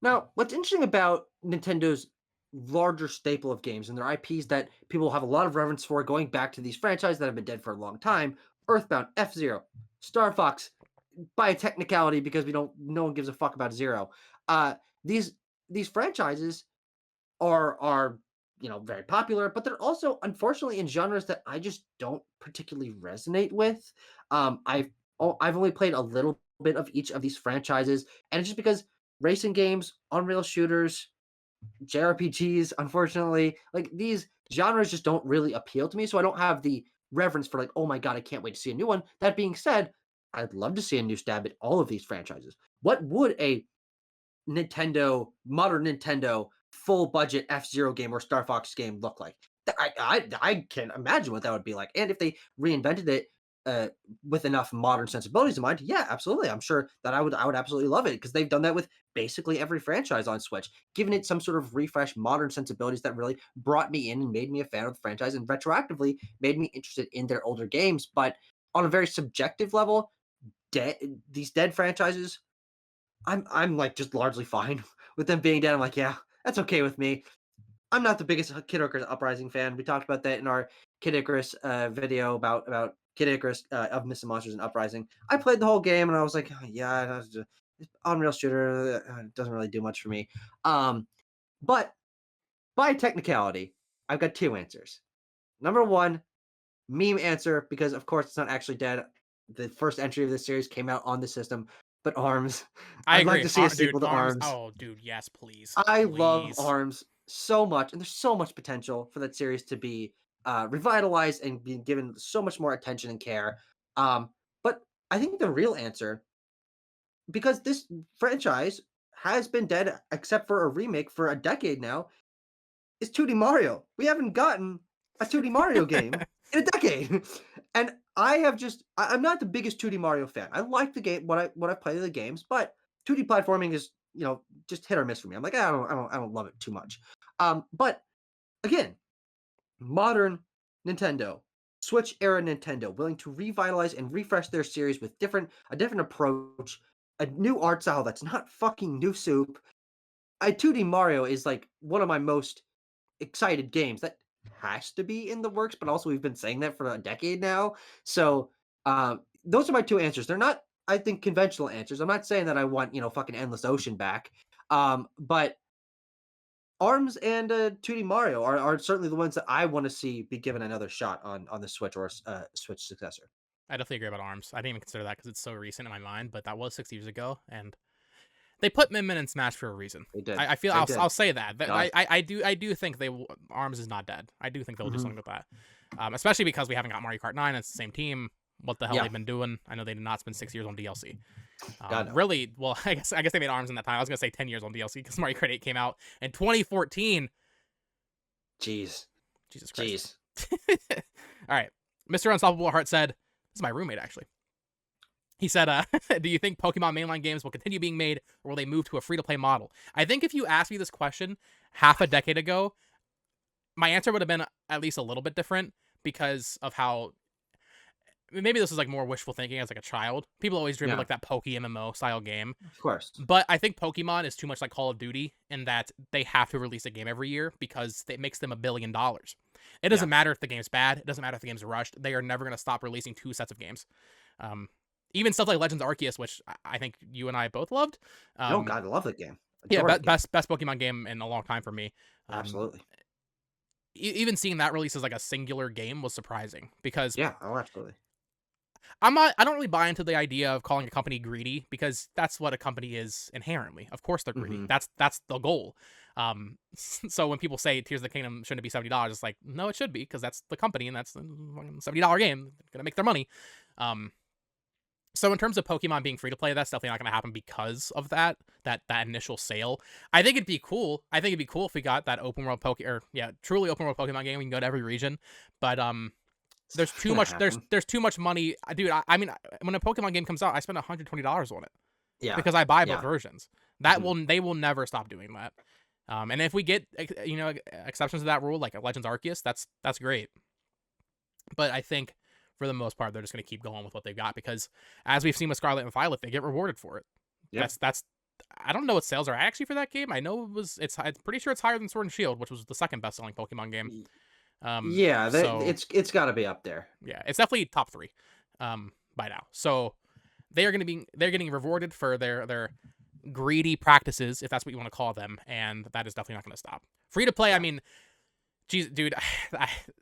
Now, what's interesting about Nintendo's larger staple of games and their IPs that people have a lot of reverence for, going back to these franchises that have been dead for a long time: Earthbound, F-Zero, Star Fox, by a technicality because no one gives a fuck about Zero. Uh, these these franchises are very popular, but they're also unfortunately in genres that I just don't particularly resonate with. I've only played a little bit of each of these franchises, and it's just because racing games, unreal shooters, JRPGs, unfortunately, like these genres just don't really appeal to me. So I don't have the reverence for like, oh my god, I can't wait to see a new one. That being said, I'd love to see a new stab at all of these franchises. What would a modern Nintendo, full budget F-Zero game or Star Fox game look like? I can imagine what that would be like. And if they reinvented it uh, with enough modern sensibilities in mind, yeah, absolutely. I'm sure that I would absolutely love it because they've done that with basically every franchise on Switch, given it some sort of refresh, modern sensibilities that really brought me in and made me a fan of the franchise and retroactively made me interested in their older games. But on a very subjective level, dead these dead franchises, I'm like just largely fine with them being dead. I'm like, yeah, that's okay with me. I'm not the biggest Kid Icarus Uprising fan. We talked about that in our Kid Icarus video about Kid Icarus of Missing Monsters and Uprising. I played the whole game and I was like, "Oh, yeah, that's just, Unreal shooter doesn't really do much for me." But by technicality, I've got two answers. Number one, meme answer, because of course it's not actually dead. The first entry of this series came out on the system, but Arms. I I'd like agree. to see a Dude, sequel to Arms. Arms. Oh, dude, yes, please. I love Please. Arms so much, and there's so much potential for that series to be revitalized and be given so much more attention and care. But I think the real answer, because this franchise has been dead except for a remake for a decade now, is 2D Mario. We haven't gotten a 2D Mario game in a decade. And I'm not the biggest 2D Mario fan. I like the game, what I play of the games, but 2D platforming is, just hit or miss for me. I'm like, I don't love it too much. But again, modern Nintendo, Switch era Nintendo, willing to revitalize and refresh their series with a different approach, a new art style that's not fucking new soup. 2D Mario is like one of my most excited games. That has to be in the works, but also we've been saying that for a decade now. So those are my two answers. They're not, I think, conventional answers. I'm not saying that I want, fucking Endless Ocean back. But Arms and 2D Mario are certainly the ones that I want to see be given another shot on the Switch or Switch successor. I definitely agree about Arms. I didn't even consider that because it's so recent in my mind, but that was 6 years ago, and they put Min Min in Smash for a reason. They did. I feel They I'll did. say that. God. I do think Arms is not dead. I do think they'll do Mhm. something with that, especially because we haven't got Mario Kart 9. It's the same team. What the hell Yeah. they've been doing? I know they did not spend 6 years on DLC. God no. Really, well, I guess they made Arms in that time. I was gonna say 10 years on DLC because Mario Kart 8 came out in 2014. Jeez. Jesus Christ. Jeez. All right, Mr. Unstoppable Heart said, "This is my roommate actually." He said, do you think Pokemon mainline games will continue being made, or will they move to a free-to-play model? I think if you asked me this question half a decade ago, my answer would have been at least a little bit different because of how... Maybe this is like more wishful thinking as like a child. People always dream of Yeah. like that Poke MMO style game. Of course. But I think Pokemon is too much like Call of Duty in that they have to release a game every year because it makes them $1 billion. It doesn't Yeah. matter if the game's bad. It doesn't matter if the game's rushed. They are never going to stop releasing 2 sets of games. Even stuff like Legends Arceus, which I think you and I both loved. No, God, I love that game. Yeah, Adore that game. best Pokemon game in a long time for me. Absolutely. Even seeing that release as like a singular game was surprising because Yeah. Oh, absolutely. I don't really buy into the idea of calling a company greedy because that's what a company is inherently. Of course they're greedy. Mhm. That's the goal. So when people say Tears of the Kingdom shouldn't be $70, it's like, no, it should be because that's the company and that's a $70 game. They're gonna make their money. So in terms of Pokemon being free to play, that's definitely not going to happen because of that initial sale. I think it'd be cool. I think it'd be cool if we got that open world truly open world Pokemon game. We can go to every region, but there's too much. There's too much money, dude. I mean, when a Pokemon game comes out, I spend $120 on it Yeah. because I buy both Yeah. versions. Mhm. They will never stop doing that. And if we get exceptions to that rule, like Legends Arceus, that's great. But I think for the most part, they're just going to keep going with what they've got because, as we've seen with Scarlet and Violet, they get rewarded for it. Yeah. That's. I don't know what sales are actually for that game. I know I'm pretty sure it's higher than Sword and Shield, which was the second best-selling Pokemon game. Yeah, So it's got to be up there. yeah, it's definitely top 3, by now. So they're getting rewarded for their greedy practices, if that's what you want to call them, and that is definitely not going to stop. Free to play, Yeah. I mean, geez, dude,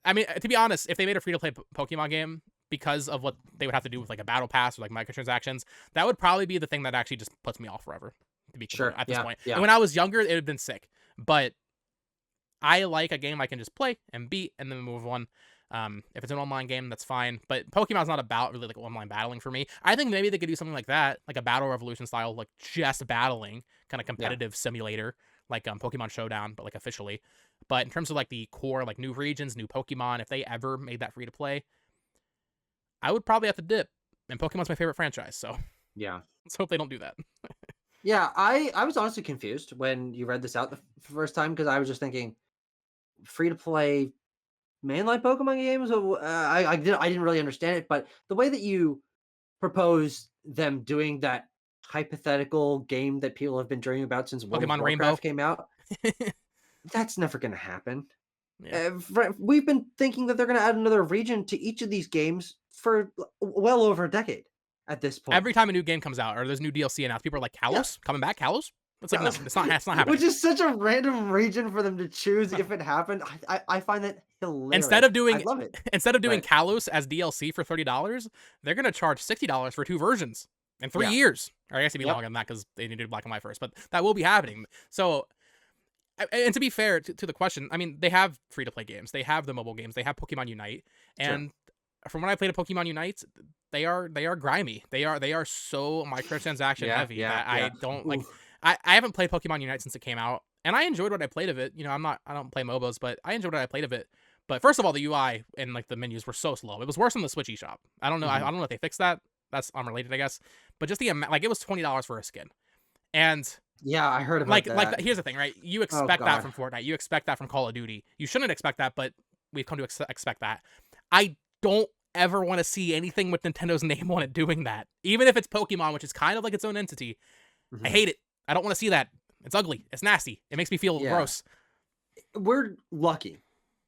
I mean, to be honest, if they made a free to play Pokemon game, because of what they would have to do with like a battle pass or like microtransactions, that would probably be the thing that actually just puts me off forever. To be Sure. at this point, Yeah. and when I was younger, it would have been sick, but I like a game I can just play and beat and then move on. If it's an online game, that's fine. But Pokemon's not about really like online battling for me. I think maybe they could do something like that, like a Battle Revolution style, like just battling, kind of competitive simulator, like Pokemon Showdown, but like officially. But in terms of like the core, like new regions, new Pokemon, if they ever made that free to play, I would probably have to dip. And Pokemon's my favorite franchise, so Yeah. let's hope they don't do that. Yeah, I was honestly confused when you read this out the first time because I was just thinking free to play mainline Pokemon games. I didn't really understand it, but the way that you propose them doing that hypothetical game that people have been dreaming about since World of Pokemon Rainbow. Warcraft came out, That's never going to happen. Yeah. We've been thinking that they're going to add another region to each of these games for well over a decade at this Every point. time a new game comes out or there's new DLC announced, people are like, Yeah, Kalos coming back, Kalos. It's like, yeah, no, it's not happening. which is such a random region for them to choose if it happened. I find that Instead hilarious. of I doing love it. instead of doing But Kalos as DLC for $30, they're gonna charge $60 for 2 versions in 3 yeah, years. Or I guess it'd be yep. longer than that because they need to do black and white first, but that will be happening. So, and to be fair to the question, I mean, they have free to play games, they have the mobile games, they have Pokemon Unite, Sure. and from when I played a Pokemon Unite, they are grimy. They are so microtransaction Yeah, heavy yeah, that I yeah. don't like. Oof. I haven't played Pokemon Unite since it came out, and I enjoyed what I played of it. You know, I don't play MOBAs, but I enjoyed what I played of it. But first of all, the UI and like the menus were so slow. It was worse than the Switch eShop. I don't know. I Mhm. don't know if they fixed that. That's unrelated, I guess. But just the amount, like it was $20 for a skin, and Yeah, I heard about like that. here's the thing, right? You Oh expect that god. from Fortnite. You expect that from Call of Duty. You shouldn't expect that, but we've come to expect that. I don't ever want to see anything with Nintendo's name on it doing that. Even if it's Pokemon, which is kind of like its own entity. I Mhm. hate it. I don't want to see that. It's ugly. It's nasty. It makes me feel Yeah. gross. We're lucky,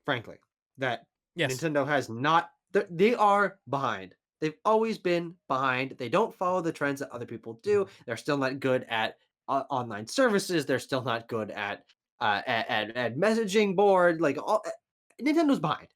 frankly, that Yes. Nintendo has not they are behind. They've always been behind. They don't follow the trends that other people do. They're still not good at online services. They're still not good at at messaging board. Like Nintendo's behind.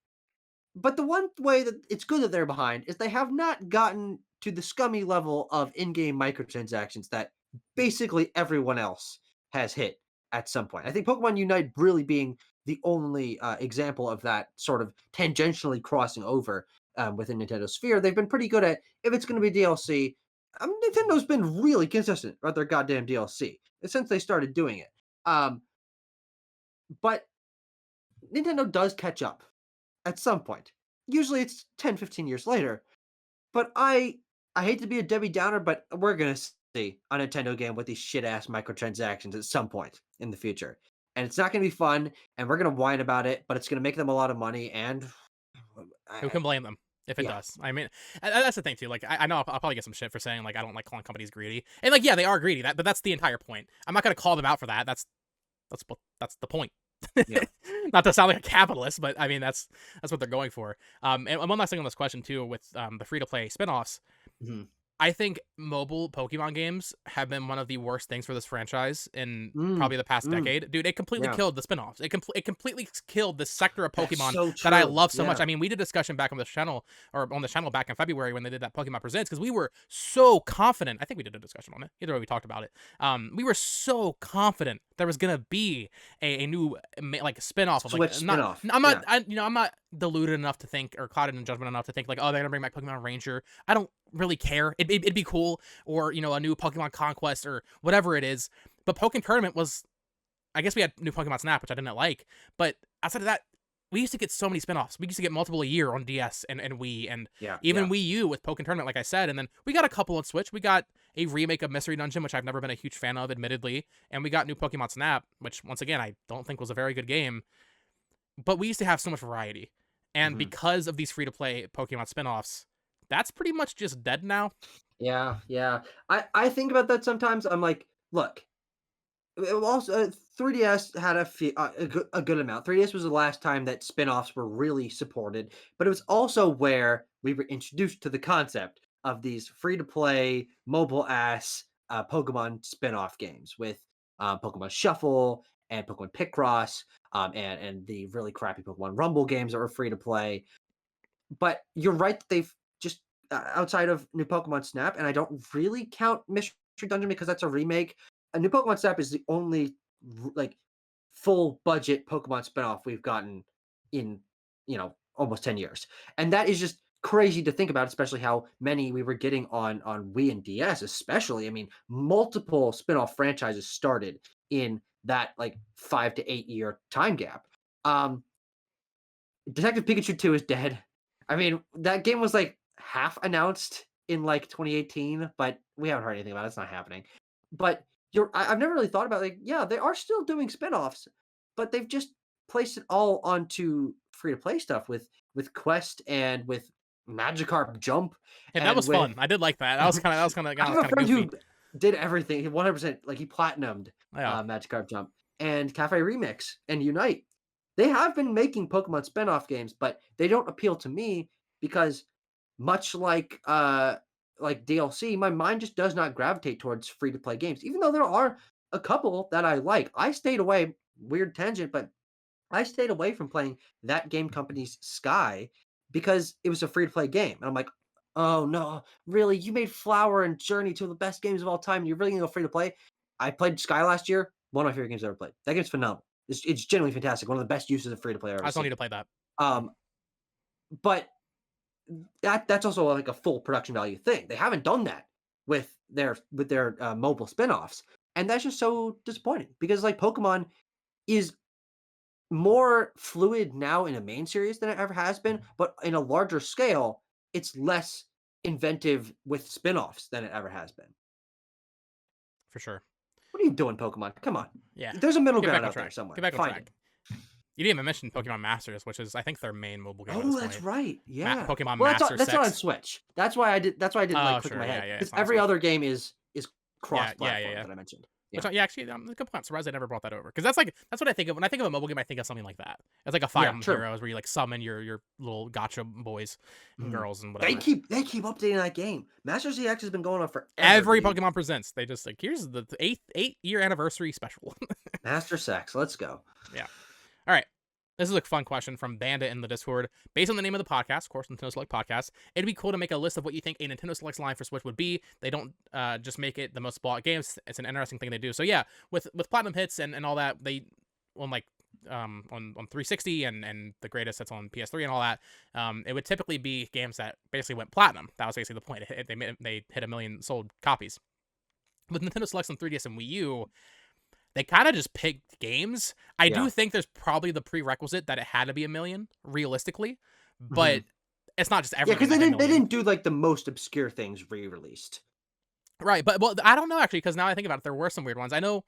But the one way that it's good that they're behind is they have not gotten to the scummy level of in-game microtransactions that basically everyone else has hit at some point. I think Pokemon Unite really being the only example of that sort of tangentially crossing over within Nintendo's sphere. They've been pretty good at if it's going to be DLC. Nintendo's been really consistent about their goddamn DLC since they started doing it. Um, but Nintendo does catch up at some point. Usually it's 10, 15 years later. But I hate to be a Debbie Downer, but we're gonna see a Nintendo game with these shit ass microtransactions at some point in the future. And it's not gonna be fun, and we're gonna whine about it, but it's gonna make them a lot of money, and Who I can blame them if it yeah. does? I mean, that's the thing too. Like, I know I'll probably get some shit for saying like I don't like calling companies greedy, and like yeah, they are greedy. But that's the entire point. I'm not gonna call them out for that. That's the point. Yeah. Not to sound like a capitalist, but I mean that's what they're going for. And one last thing on this question too, with the free to play spinoffs. Mhm. I think mobile Pokemon games have been one of the worst things for this franchise in Mm, probably the past mm, decade. Dude, it completely yeah. killed the spin-offs. It completely killed the sector of That's Pokemon so that I true. love so much. Yeah. I mean, we did a discussion back on the channel or on the channel back in February when they did that Pokemon Presents because we were so confident. I think we did a discussion on it. Either way, we talked about it. We were so confident there was gonna be a new like spin-off of like Switch not. spinoff. I'm not. Yeah. I'm not deluded enough to think or clouded in judgment enough to think like, oh, they're gonna bring back Pokemon Ranger. I don't really care. It'd be cool, or a new Pokemon Conquest or whatever it is. But Pokemon Tournament was, I guess we had new Pokemon Snap, which I didn't like. But outside of that, we used to get so many spinoffs. We used to get multiple a year on DS and Wii, and Yeah. even Yeah. Wii U with Pokemon Tournament, like I said. And then we got a couple on Switch. We got a remake of Mystery Dungeon, which I've never been a huge fan of, admittedly. And we got new Pokemon Snap, which once again I don't think was a very good game. But we used to have so much variety. And Mhm. because of these free to play Pokemon spinoffs, that's pretty much just dead now. Yeah. Yeah. I think about that sometimes. I'm like, look, also, 3DS had a good amount. 3DS was the last time that spin-offs were really supported, but it was also where we were introduced to the concept of these free-to-play, mobile-ass, Pokemon spin-off games with, Pokemon Shuffle and Pokemon Picross, and the really crappy Pokemon Rumble games that were free to play. But you're right that they've just outside of New Pokemon Snap, and I don't really count Mystery Dungeon because that's a remake. A New Pokemon Snap is the only like full budget Pokemon spinoff we've gotten in almost 10 years, and that is just crazy to think about, especially how many we were getting on Wii and DS, especially. I mean, multiple spinoff franchises started in that like 5 to 8 year time gap. Um, Detective Pikachu 2 is dead. I mean, that game was like half announced in like 2018, but we haven't heard anything about it. It's not happening. But I've never really thought about like, yeah, they are still doing spin-offs, but they've just placed it all onto free to play stuff with Quest and with Magikarp Jump Hey, that and was with fun. I did like that. That was I kind have of a friend goofy. who did everything. He 100% like he platinumed Yeah. Magikarp Jump. and Cafe Remix and Unite. They have been making Pokemon spin-off games, but they don't appeal to me because much like DLC, my mind just does not gravitate towards free-to-play games. Even though there are a couple that I like. I stayed away, weird tangent, but I stayed away from playing that game company's Sky because it was a free-to-play game. And I'm like, "Oh no, really? You made Flower and Journey two of the best games of all time, and you're really gonna go free to play?" I played Sky last year, one of my favorite games I've ever played. That game's phenomenal. It's genuinely fantastic. One of the best uses of free to play I've I ever still need seen. to play that. Um, but that's also like a full production value thing. They haven't done that with their mobile spin-offs. And that's just so disappointing because like Pokemon is more fluid now in a main series than it ever has been, but in a larger scale, it's less inventive with spin-offs than it ever has been. For sure. What are you doing, Pokemon? Come on. Yeah. There's a middle Get back ground on out there track. Get somewhere. back on Find it. track. You didn't even mention Pokemon Masters, which is I think their main mobile game at this Oh, that's point. right. Yeah. Pokemon Well, Master that's not on 6. Switch. That's why I didn't like Oh, click in sure. my Yeah, head yeah. because It's on every Switch. other game is Yeah, cross-platform yeah. that I mentioned. Which, Yeah. yeah, actually, I'm a couple. I'm surprised they never brought that over because that's what I think of when I think of a mobile game. I think of something like that. It's like a Fire Yeah, Emblem true. Heroes where you like summon your little gotcha boys and Mhm. girls and They whatever. keep updating that game. Masters EX has been going on forever, Every dude. Pokemon Presents, they just like here's the eight-year anniversary special. Master Sex. Let's go. Yeah. All right. This is a fun question from Bandit in the Discord. Based on the name of the podcast, of course, Nintendo Select Podcast, it'd be cool to make a list of what you think a Nintendo Select's line for Switch would be. They don't just make it the most bought games. It's an interesting thing they do. So yeah, with Platinum Hits and all that, they on like on 360 and the greatest hits on PS3 and all that, it would typically be games that basically went platinum. That was basically the point. They hit 1 million sold copies. With Nintendo Selects on 3DS and Wii U, they kind of just picked games. I Yeah. do think there's probably the prerequisite that it had to be 1 million, realistically, but Mhm. it's not just Yeah, every because game that hit they 1 million. didn't do like the most obscure things re-released. Right, but well, I don't know actually, because now I think about it, there were some weird ones. I know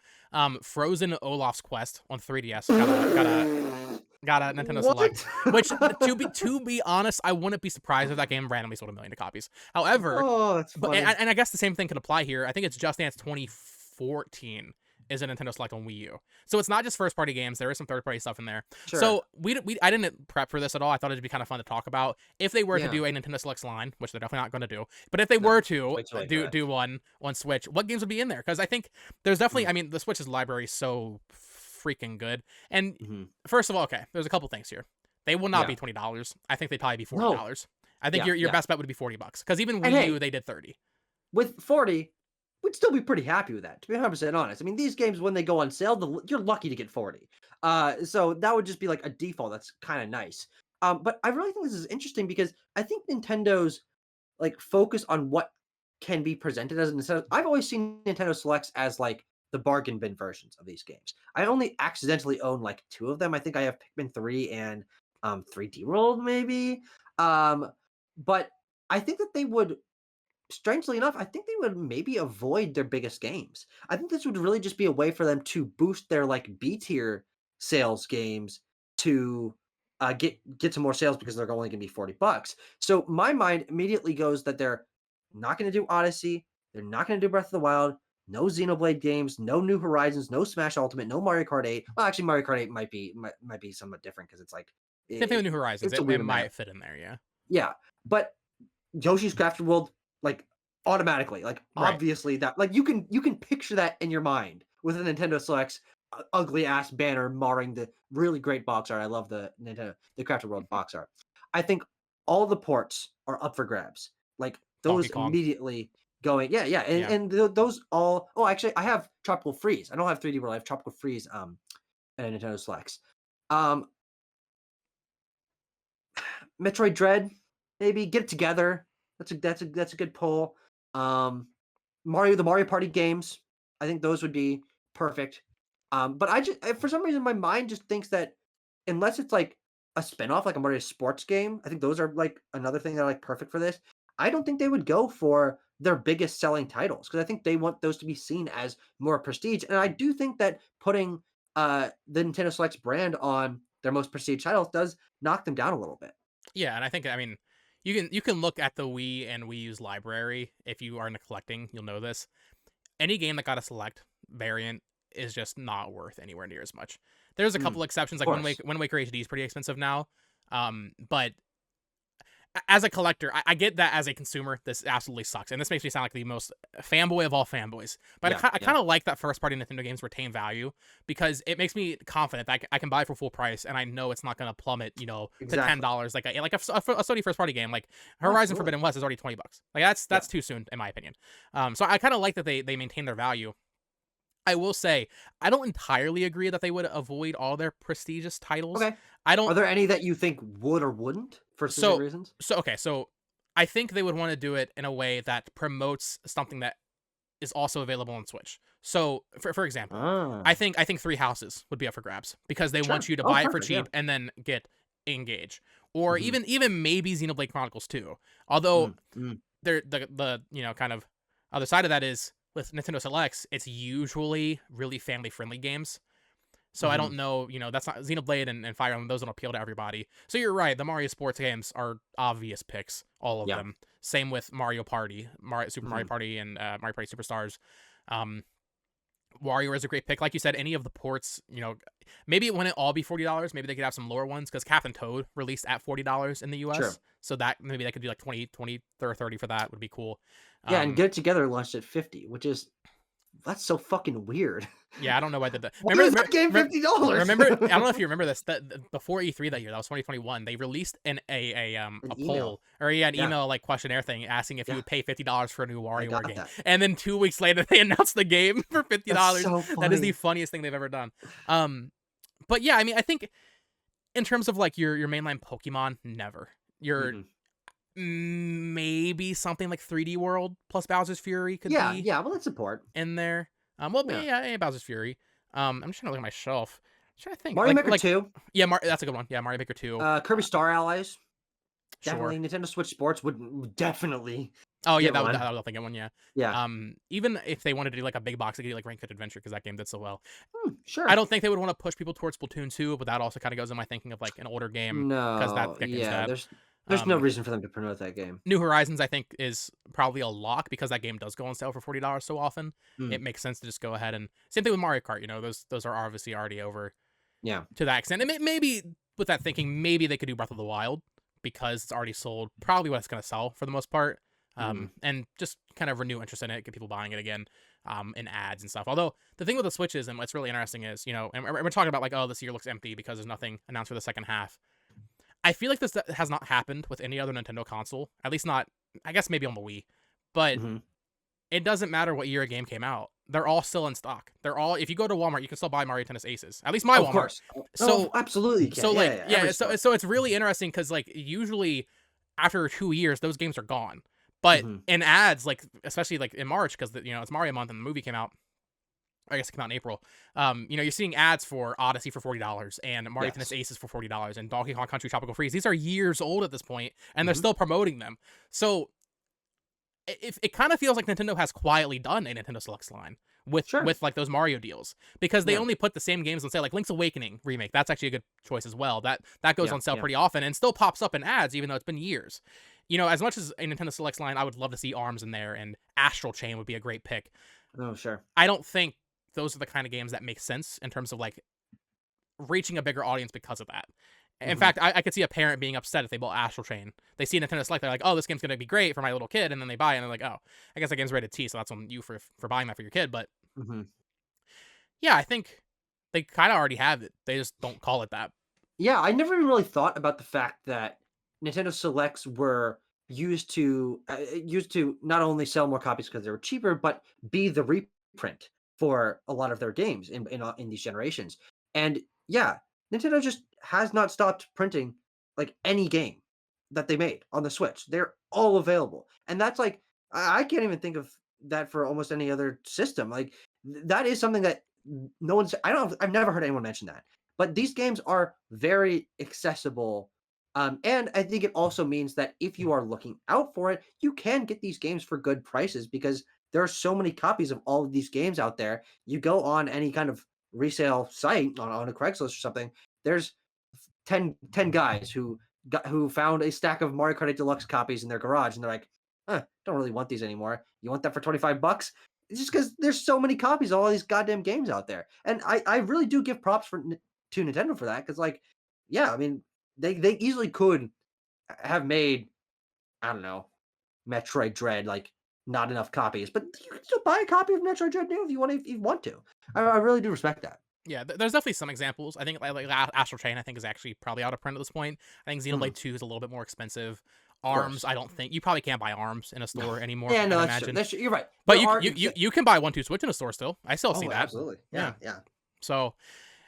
Frozen Olaf's Quest on 3DS got a Nintendo Select, What? which to be honest, I wouldn't be surprised if that game randomly sold 1 million copies. However, Oh, that's but funny. and I guess the same thing could apply here. I think it's Just Dance 2014 is a Nintendo Select on Wii U. So it's not just first party games. There is some third party stuff in there. Sure. So I didn't prep for this at all. I thought it'd be kind of fun to talk about if they were to Yeah. do a Nintendo Selects line, which they're definitely not going to do. But if they No, were it's to way too late for that. do one on Switch, what games would be in there? Because I think there's definitely. Mm. I mean, the Switch's library is so freaking good. And Mhm. first of all, okay, there's a couple things here. They will not Yeah. be $20. I think they'd probably be No. $40. I think Yeah, your yeah. best bet would be $40 because even And Wii hey, U they did 30. with 40, we'd still be pretty happy with that, to be 100% honest. I mean, these games, when they go on sale, you're lucky to get 40. So that would just be like a default. That's kind of nice. But I really think this is interesting because I think Nintendo's like focus on what can be presented as Nintendo. I've always seen Nintendo Selects as like the bargain bin versions of these games. I only accidentally own like 2 of them. I think I have Pikmin 3 and 3D World maybe. But I think that they would, strangely enough, I think they would maybe avoid their biggest games. I think this would really just be a way for them to boost their like B tier sales games to get some more sales because they're only going to be $40. So my mind immediately goes that they're not going to do Odyssey, they're not going to do Breath of the Wild, no Xenoblade games, no New Horizons, no Smash Ultimate, no Mario Kart 8. Well, actually, Mario Kart 8 might be somewhat different because it's like Same thing with New Horizons. it's a It weird amount. might fit in there, yeah. Yeah, but Yoshi's Crafted World, like automatically, like Right. obviously that, like you can picture that in your mind with a Nintendo Select's ugly ass banner marring the really great box art. I love the Crafted World box art. I think all the ports are up for grabs. Like Donkey those Kong. immediately going, yeah, and, Yeah. those all. Oh, actually, I have Tropical Freeze. I don't have 3D World. I have Tropical Freeze. And Nintendo Selects. Um, Metroid Dread, maybe get it together. That's a good pull. The Mario Party games, I think those would be perfect. But for some reason my mind just thinks that unless it's like a spinoff, like a Mario sports game, I think those are like another thing that are like perfect for this. I don't think they would go for their biggest selling titles because I think they want those to be seen as more prestige. And I do think that putting the Nintendo Selects brand on their most prestige titles does knock them down a little bit. Yeah, and I think I mean you can look at the Wii and Wii U's library if you are into collecting, you'll know this. Any game that got a select variant is just not worth anywhere near as much. There's a couple exceptions, Of like course. Wind Waker HD is pretty expensive now. But as a collector, I get that as a consumer, this absolutely sucks. And this makes me sound like the most fanboy of all fanboys. But Yeah, I yeah. kind of like that first party Nintendo games retain value because it makes me confident that I can buy it for full price and I know it's not going to plummet, to Exactly. $10 like a Sony first party game. Like Horizon Absolutely. Forbidden West is already $20. Like Yeah. that's too soon in my opinion. So I kind of like that they maintain their value. I will say, I don't entirely agree that they would avoid all their prestigious titles. Okay. I Are don't there any that you think would or wouldn't for specific so reasons? so I think they would want to do it in a way that promotes something that is also available on Switch. So for example, Ah, I think Three Houses would be up for grabs because they want sure. you to Oh, buy it for perfect. Yeah. cheap and then get Engage. Or Mhm. even maybe Xenoblade Chronicles 2. Although Mm, mm, they're the kind of other side of that is with Nintendo Selects, it's usually really family friendly games. So I don't mhm. know, that's not Xenoblade and Fire Emblem, those don't appeal to everybody. So you're right, the Mario sports games are obvious picks, all of Yeah. them. Same with Mario Party, Super Mario Mhm. Party and Mario Party Superstars. Um, Wario is a great pick. Like you said, any of the ports, maybe it wouldn't all be $40. Maybe they could have some lower ones because Captain Toad released at $40 in the US. Sure. So that maybe they could do like 20 or 30 for that would be cool. Yeah, and Um, Get It Together launched at 50, which is that's so fucking weird. yeah, I don't know why they did that. Why is that game $50? Remember, I don't know if you remember this. That before E3 that year, that was 2021. They released An a email. poll or yeah, an Yeah, email like questionnaire thing asking if you yeah, would pay $50 for a new I WarioWare got game. that. And then 2 weeks later, they announced the game for That's $50. so That is the funny. funniest thing they've ever done. But yeah, I mean, I think in terms of like your mainline Pokemon, never. Your Mhm. maybe something like 3D World plus Bowser's Fury could Yeah, be yeah, well, that's support. in there. Well, but Yeah. yeah, Bowser's Fury. I'm just trying to look at my shelf. I'm trying to think. Mario Maker 2, Yeah, that's a good one. Yeah, Mario Maker 2. Kirby Star Allies, Sure. definitely. Nintendo Switch Sports would definitely Oh yeah, get one. that would definitely get one. Yeah. Yeah. Even if they wanted to do like a big box, they could do like Ring Fit Adventure because that game did so well. I Sure. don't think they would want to push people towards Splatoon 2, but that also kind of goes in my thinking of like an older game because No, that game's yeah, dead. there's no Um, reason for them to promote that game. New Horizons, I think, is probably a lock because that game does go on sale for $40 so often. Mm, It makes sense to just go ahead and same thing with Mario Kart. Those are obviously already over yeah. to that extent. And maybe with that thinking, maybe they could do Breath of the Wild because it's already sold probably what it's going to sell for the most part. Mhm. And just kind of renew interest in it, get people buying it again, in ads and stuff. Although the thing with the Switch is, and what's really interesting is, and we're talking about like, oh, this year looks empty because there's nothing announced for the second half. I feel like this has not happened with any other Nintendo console, at least not, I guess maybe on the Wii, but Mhm. it doesn't matter what year a game came out. They're all still in stock. They're all, if you go to Walmart, you can still buy Mario Tennis Aces. At least my Of Walmart. course. Oh, So absolutely you so can. Yeah, like yeah, every yeah, store. so it's really interesting because like usually after 2 years those games are gone, but Mhm. in ads like especially like in March because it's Mario month and the movie came out. I guess it came out in April. You're seeing ads for Odyssey for $40 and Mario Tennis Yes. Aces for $40 and Donkey Kong Country Tropical Freeze. These are years old at this point, and they're Mhm. still promoting them. So it kind of feels like Nintendo has quietly done a Nintendo Selects line with Sure. like those Mario deals because they Yeah. only put the same games on sale. Like Link's Awakening remake, that's actually a good choice as well. That goes Yeah, on sale yeah. pretty often and still pops up in ads even though it's been years. As much as a Nintendo Selects line, I would love to see Arms in there and Astral Chain would be a great pick. Oh, sure. I don't think those are the kind of games that make sense in terms of like reaching a bigger audience because of that. In Mhm. fact, I could see a parent being upset if they bought Astral Chain. They see Nintendo Select, they're like, "Oh, this game's gonna be great for my little kid," and then they buy it, and they're like, "Oh, I guess that game's rated T, so that's on you for buying that for your kid." But Mhm. yeah, I think they kind of already have it. They just don't call it that. Yeah, I never even really thought about the fact that Nintendo Selects were used to not only sell more copies because they were cheaper, but be the reprint for a lot of their games in these generations. And yeah, Nintendo just has not stopped printing like any game that they made on the Switch. They're all available, and that's like I can't even think of that for almost any other system. Like that is something that no one's. I've never heard anyone mention that. But these games are very accessible. And I think it also means that if you are looking out for it, you can get these games for good prices because there are so many copies of all of these games out there. You go on any kind of resale site on a Craigslist or something, there's 10 guys who found a stack of Mario Kart 8 Deluxe copies in their garage and they're like, don't really want these anymore. You want that for $25? It's just because there's so many copies of all these goddamn games out there, and I really do give props to Nintendo for that because like, yeah, I mean they easily could have made, I don't know, Metroid Dread like not enough copies, but you can still buy a copy of Metroid Dread new if you want to. I really do respect that. Yeah, there's definitely some examples. I think Astral Chain, I think, is actually probably out of print at this point. I think Mhm. Xenoblade 2 is a little bit more expensive. Of Arms, course. I don't think you probably can't buy Arms in a store anymore. Yeah, no, I'd that's true. imagine, That's true. You're right. but There are you can buy 1-2 Switch in a store still. I still see oh, that. absolutely. Yeah. Yeah, yeah. So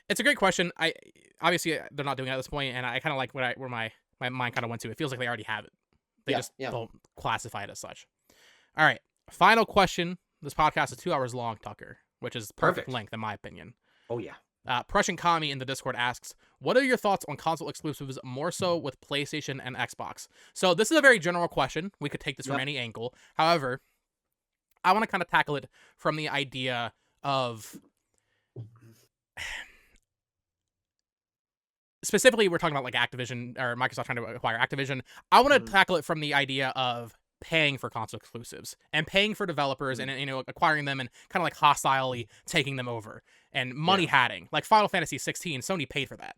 it's a great question. I obviously they're not doing it at this point, and I kind of like where my mind kind of went to. It feels like they already have it. They Yeah, just yeah. don't classify it as such. All right, final question. This podcast is 2 hours long, Tucker, which is perfect Perfect. length in my opinion. Oh yeah. Prussian Kami in the Discord asks, what are your thoughts on console exclusives more so with PlayStation and Xbox? So this is a very general question. We could take this from Yep. any angle. However, I want to kind of tackle it from the idea of, specifically, we're talking about like Activision or Microsoft trying to acquire Activision. I want to Mhm. tackle it from the idea of paying for console exclusives and paying for developers Mhm. and acquiring them and kind of like hostilely taking them over and money Yeah. hatting. Like Final Fantasy 16, Sony paid for that.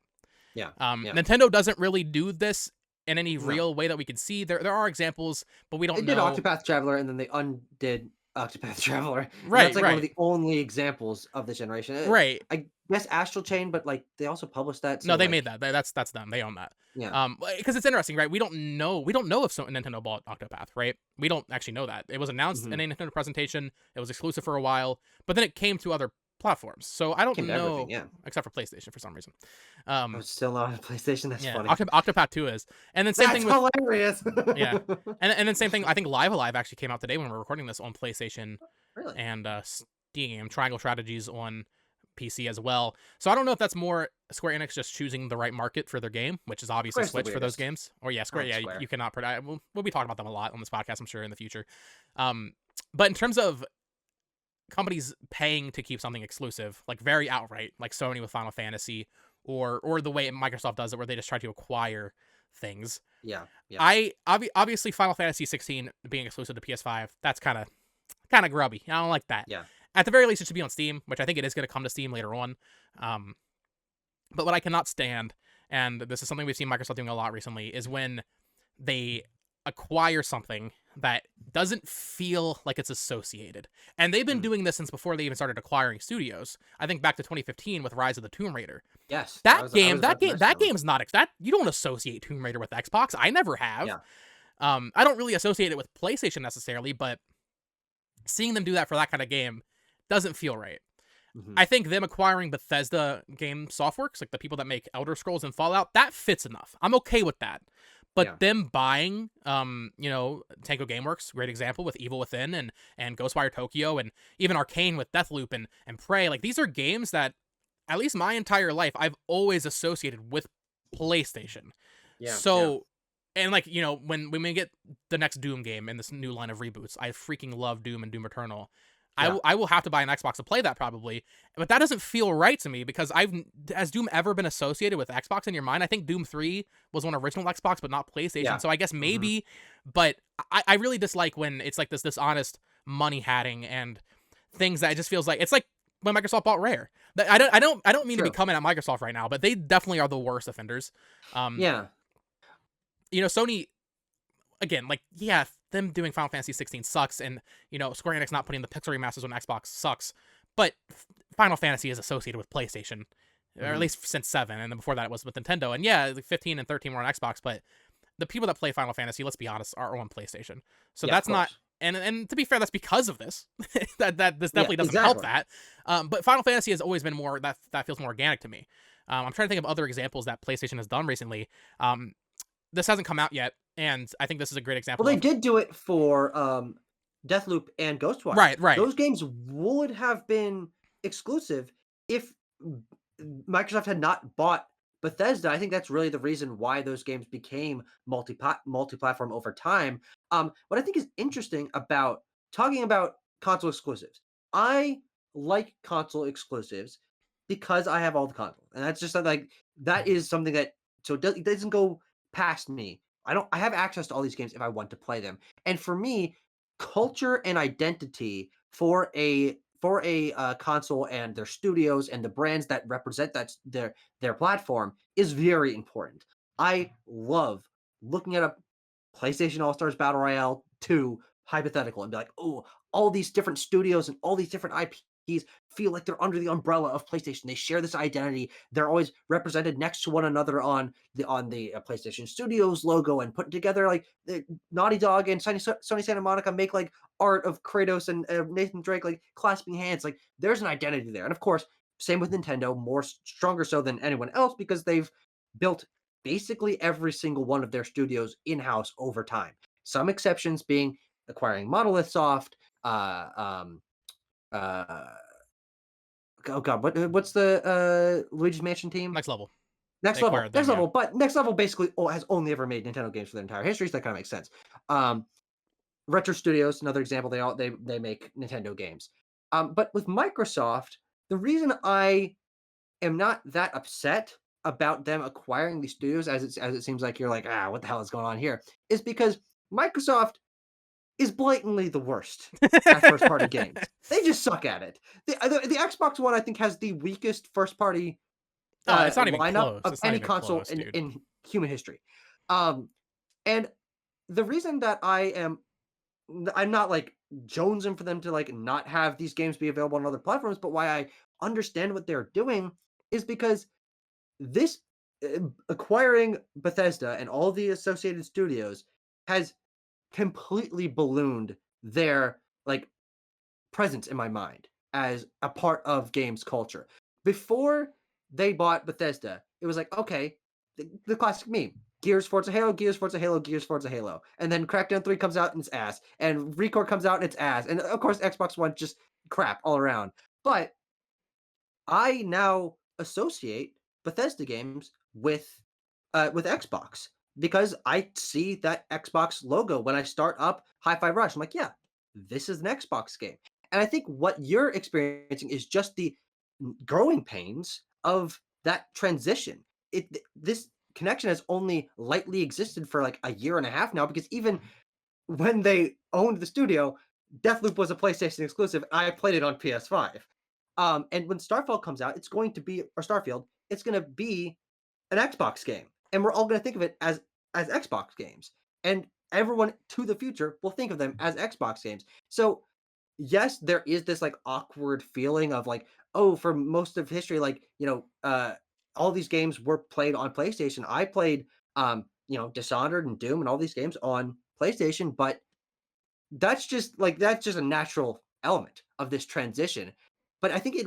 Yeah. Yeah. Nintendo doesn't really do this in any No. real way that we can see. There are examples, but we They don't did know. Octopath Traveler and then they undid Octopath Traveler, and Right, that's like one of right, the only examples of this generation. right. I guess Astral Chain, but like they also published that, No, so they made like that. That's them. They own that. yeah. Because it's interesting, right? We don't know if Nintendo bought Octopath, right? We don't actually know that. It was announced in Mhm. a Nintendo presentation. It was exclusive for a while, but then it came to other platforms. So I don't Came to everything, know, yeah. except for PlayStation for some reason. Oh, Um, it's still not on PlayStation. That's yeah, funny. Octopath 2 is, and then same That's thing with hilarious. yeah, and then same thing. I think Live Alive actually came out today when we're recording this on PlayStation Really? and Steam. Triangle Strategies on PC as well. So I don't know if that's more Square Enix just choosing the right market for their game, which is obviously Square's the Switch for those weirdest. games. Or yeah, I Square. like Yeah, you, Square. you cannot. We'll be talking about them a lot on this podcast, I'm sure, in the future. But in terms of companies paying to keep something exclusive, like very outright, like Sony with Final Fantasy, or the way Microsoft does it, where they just try to acquire things. Yeah, yeah. Obviously Final Fantasy 16 being exclusive to PS5, that's kind of grubby. I don't like that. Yeah. At the very least, it should be on Steam, which I think it is going to come to Steam later on. But what I cannot stand, and this is something we've seen Microsoft doing a lot recently, is when they acquire something that doesn't feel like it's associated. And they've been Mhm. doing this since before they even started acquiring studios. I think back to 2015 with Rise of the Tomb Raider. Yes, I That was game, about to mention that that one. game's not that you don't associate Tomb Raider with Xbox. I never have. Yeah. I don't really associate it with PlayStation necessarily, but seeing them do that for that kind of game doesn't feel right. Mhm. I think them acquiring Bethesda game softworks, like the people that make Elder Scrolls and Fallout, that fits enough. I'm okay with that. But Yeah. them buying, Tango Gameworks, great example with Evil Within and Ghostwire Tokyo and even Arcane with Deathloop and Prey, like these are games that, at least my entire life, I've always associated with PlayStation. Yeah, yeah. So, and like, when we get the next Doom game in this new line of reboots, I freaking love Doom and Doom Eternal. Yeah. I will have to buy an Xbox to play that probably, but that doesn't feel right to me because has Doom ever been associated with Xbox in your mind? I think Doom 3 was on original Xbox, but not PlayStation. Yeah. So I guess Mhm. maybe, but I really dislike when it's like this dishonest money hatting and things that it just feels like it's like when Microsoft bought Rare. I don't mean to be True. coming at Microsoft right now, but they definitely are the worst offenders. Yeah. Sony, again, like, yeah, them doing Final Fantasy 16 sucks, and Square Enix not putting the pixel remasters on Xbox sucks. But Final Fantasy is associated with PlayStation, or at Mhm. least since 7, and then before that it was with Nintendo. And yeah, like 15 and 13 were on Xbox, but the people that play Final Fantasy, let's be honest, are on PlayStation. So Yeah, of that's not. course. And to be fair, that's because of this. that this Yeah, definitely doesn't help exactly. that. But Final Fantasy has always been more that feels more organic to me. I'm trying to think of other examples that PlayStation has done recently. This hasn't come out yet, and I think this is a great example Well, they of did do it for, Deathloop and Ghostwire. right, right. Those games would have been exclusive if M Microsoft had not bought Bethesda. I think that's really the reason why those games became multi-platform over time. What I think is interesting about talking about console exclusives, I like console exclusives because I have all the consoles, and that's just like that is something that so it doesn't go past me. I have access to all these games if I want to play them. And for me, culture and identity for a console and their studios and the brands that represent their platform is very important. I love looking at a PlayStation All Stars Battle Royale 2 hypothetical and be like, oh, all these different studios and all these different IPs feel like they're under the umbrella of PlayStation. They share this identity. They're always represented next to one another on the PlayStation Studios logo and put together like the Naughty Dog and Sony Santa Monica make like art of Kratos and Nathan Drake like clasping hands. Like there's an identity there, and of course, same with Nintendo, more stronger so than anyone else because they've built basically every single one of their studios in-house over time. Some exceptions being acquiring Monolith Soft, uh, oh god, what's the Luigi's Mansion team? Next Level. Next They Level, acquired them, next yeah. level, but Next Level basically has only ever made Nintendo games for their entire history, so that kind of makes sense. Retro Studios, another example, they make Nintendo games. But with Microsoft, the reason I am not that upset about them acquiring these studios as it seems like you're like, what the hell is going on here? Is because Microsoft is blatantly the worst at first party games. They just suck at it. The Xbox One, I think, has the weakest first party It's not even lineup close. of It's not any even console close, dude. in human history. And the reason that I'm not like jonesing for them to like not have these games be available on other platforms, but why I understand what they're doing is because this acquiring Bethesda and all the associated studios has completely ballooned their like presence in my mind as a part of games culture. Before they bought Bethesda, it was like, okay, the classic meme. Gears, Forza Halo, Gears, Forza Halo, Gears, Forza Halo. And then Crackdown 3 comes out and it's ass. And Recore comes out and it's ass. And of course, Xbox One just crap all around. But I now associate Bethesda games with Xbox because I see that Xbox logo when I start up Hi-Fi Rush. I'm like, yeah, this is an Xbox game. And I think what you're experiencing is just the growing pains of that transition. This connection has only lightly existed for like a year and a half now because even when they owned the studio, Deathloop was a PlayStation exclusive. I played it on PS5. And when Starfield comes out, it's going to be an Xbox game, and we're all going to think of it as Xbox games, and everyone to the future will think of them as Xbox games. So yes, there is this like awkward feeling of like, oh, for most of history, like all these games were played on PlayStation. I played Dishonored and Doom and all these games on PlayStation, but that's just a natural element of this transition. But I think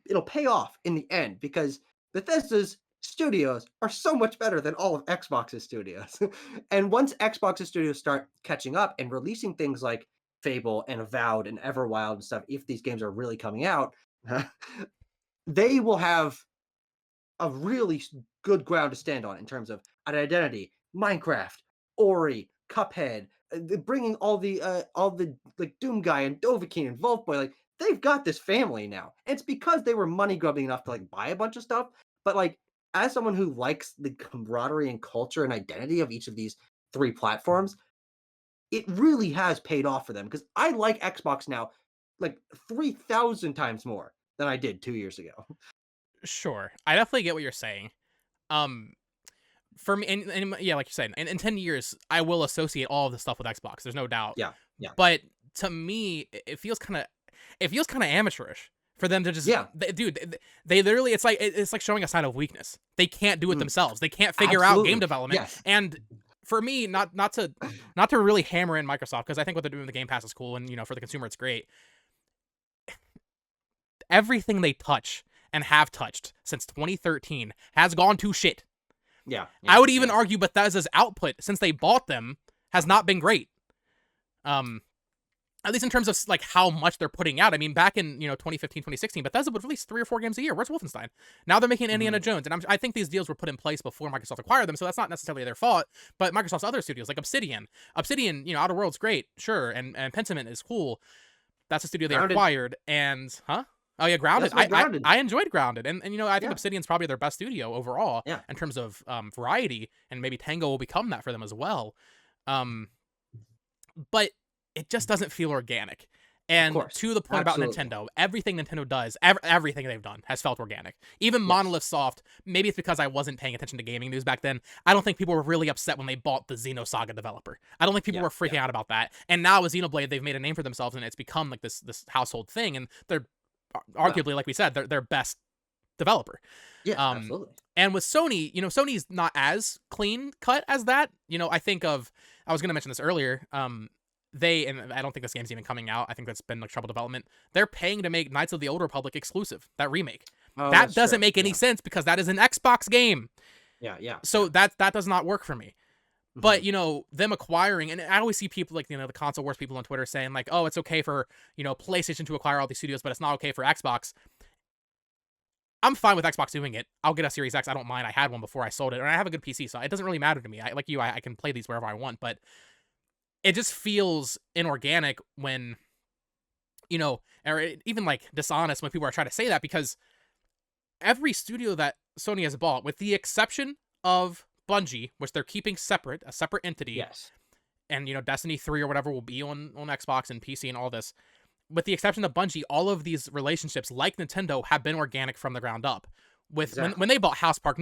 it'll pay off in the end because Bethesda's studios are so much better than all of Xbox's studios. And once Xbox's studios start catching up and releasing things like Fable and Avowed and Everwild and stuff, if these games are really coming out, they will have a really good ground to stand on in terms of an identity. Minecraft, Ori, Cuphead, bringing all the like Doom Guy and Dovahkiin and Vault Boy, like they've got this family now. And it's because they were money grubbing enough to like buy a bunch of stuff. But like as someone who likes the camaraderie and culture and identity of each of these three platforms, it really has paid off for them because I like Xbox now like 3,000 times more than I did 2 years ago. Sure. I definitely get what you're saying. Um, for me, and yeah, like you said, in 10 years, I will associate all of this stuff with Xbox. There's no doubt. Yeah, yeah. But to me, it feels kind of amateurish for them to just, they literally, it's like showing a sign of weakness. They can't do it themselves. They can't figure out game development. Yes. And for me, not to really hammer in Microsoft, because I think what they're doing with the Game Pass is cool, and for the consumer, it's great. Everything they touch and have touched since 2013 has gone to shit. Yeah. I would even argue Bethesda's output since they bought them has not been great. At least in terms of like how much they're putting out. I mean, back in 2015, 2016, Bethesda would release 3 or 4 games a year. Where's Wolfenstein? Now they're making Indiana Jones, and I think these deals were put in place before Microsoft acquired them, so that's not necessarily their fault. But Microsoft's other studios, like Obsidian, Outer Worlds, great, sure, and Pentiment is cool. That's a studio they acquired, and Oh yeah, Grounded. I enjoyed Grounded, and I think Obsidian's probably their best studio overall in terms of variety, and maybe Tango will become that for them as well. But it just doesn't feel organic, Of And course. to the point about Absolutely. Nintendo, everything Nintendo does, everything they've done has felt organic. Even Yes. Monolith Soft, maybe it's because I wasn't paying attention to gaming news back then. I don't think people were really upset when they bought the Xenosaga developer. I don't think people Yeah. were freaking Yeah. out about that. And now with Xenoblade, they've made a name for themselves, and it's become like this household thing. And they're Well, arguably, like we said, they're their best developer. yes, Um, absolutely. and with Sony, Sony's not as clean cut as that. I was going to mention this earlier. And I don't think this game's even coming out. I think that's been like trouble development. They're paying to make Knights of the Old Republic exclusive, that remake. Oh, That that's doesn't true. make any Yeah. sense because that is an Xbox game. Yeah. Yeah. So that does not work for me. Mhm. But, them acquiring, and I always see people like, the console wars people on Twitter saying like, oh, it's okay for, PlayStation to acquire all these studios, but it's not okay for Xbox. I'm fine with Xbox doing it. I'll get a Series X. I don't mind. I had one before I sold it, and I have a good PC, so it doesn't really matter to me. I can play these wherever I want, but it just feels inorganic when, or even like dishonest when people are trying to say that, because every studio that Sony has bought, with the exception of Bungie, which they're keeping separate, a separate entity, Yes. and Destiny 3 or whatever will be on Xbox and PC and all this. With the exception of Bungie, all of these relationships, like Nintendo, have been organic from the ground up. With Exactly. when they bought Housemarque,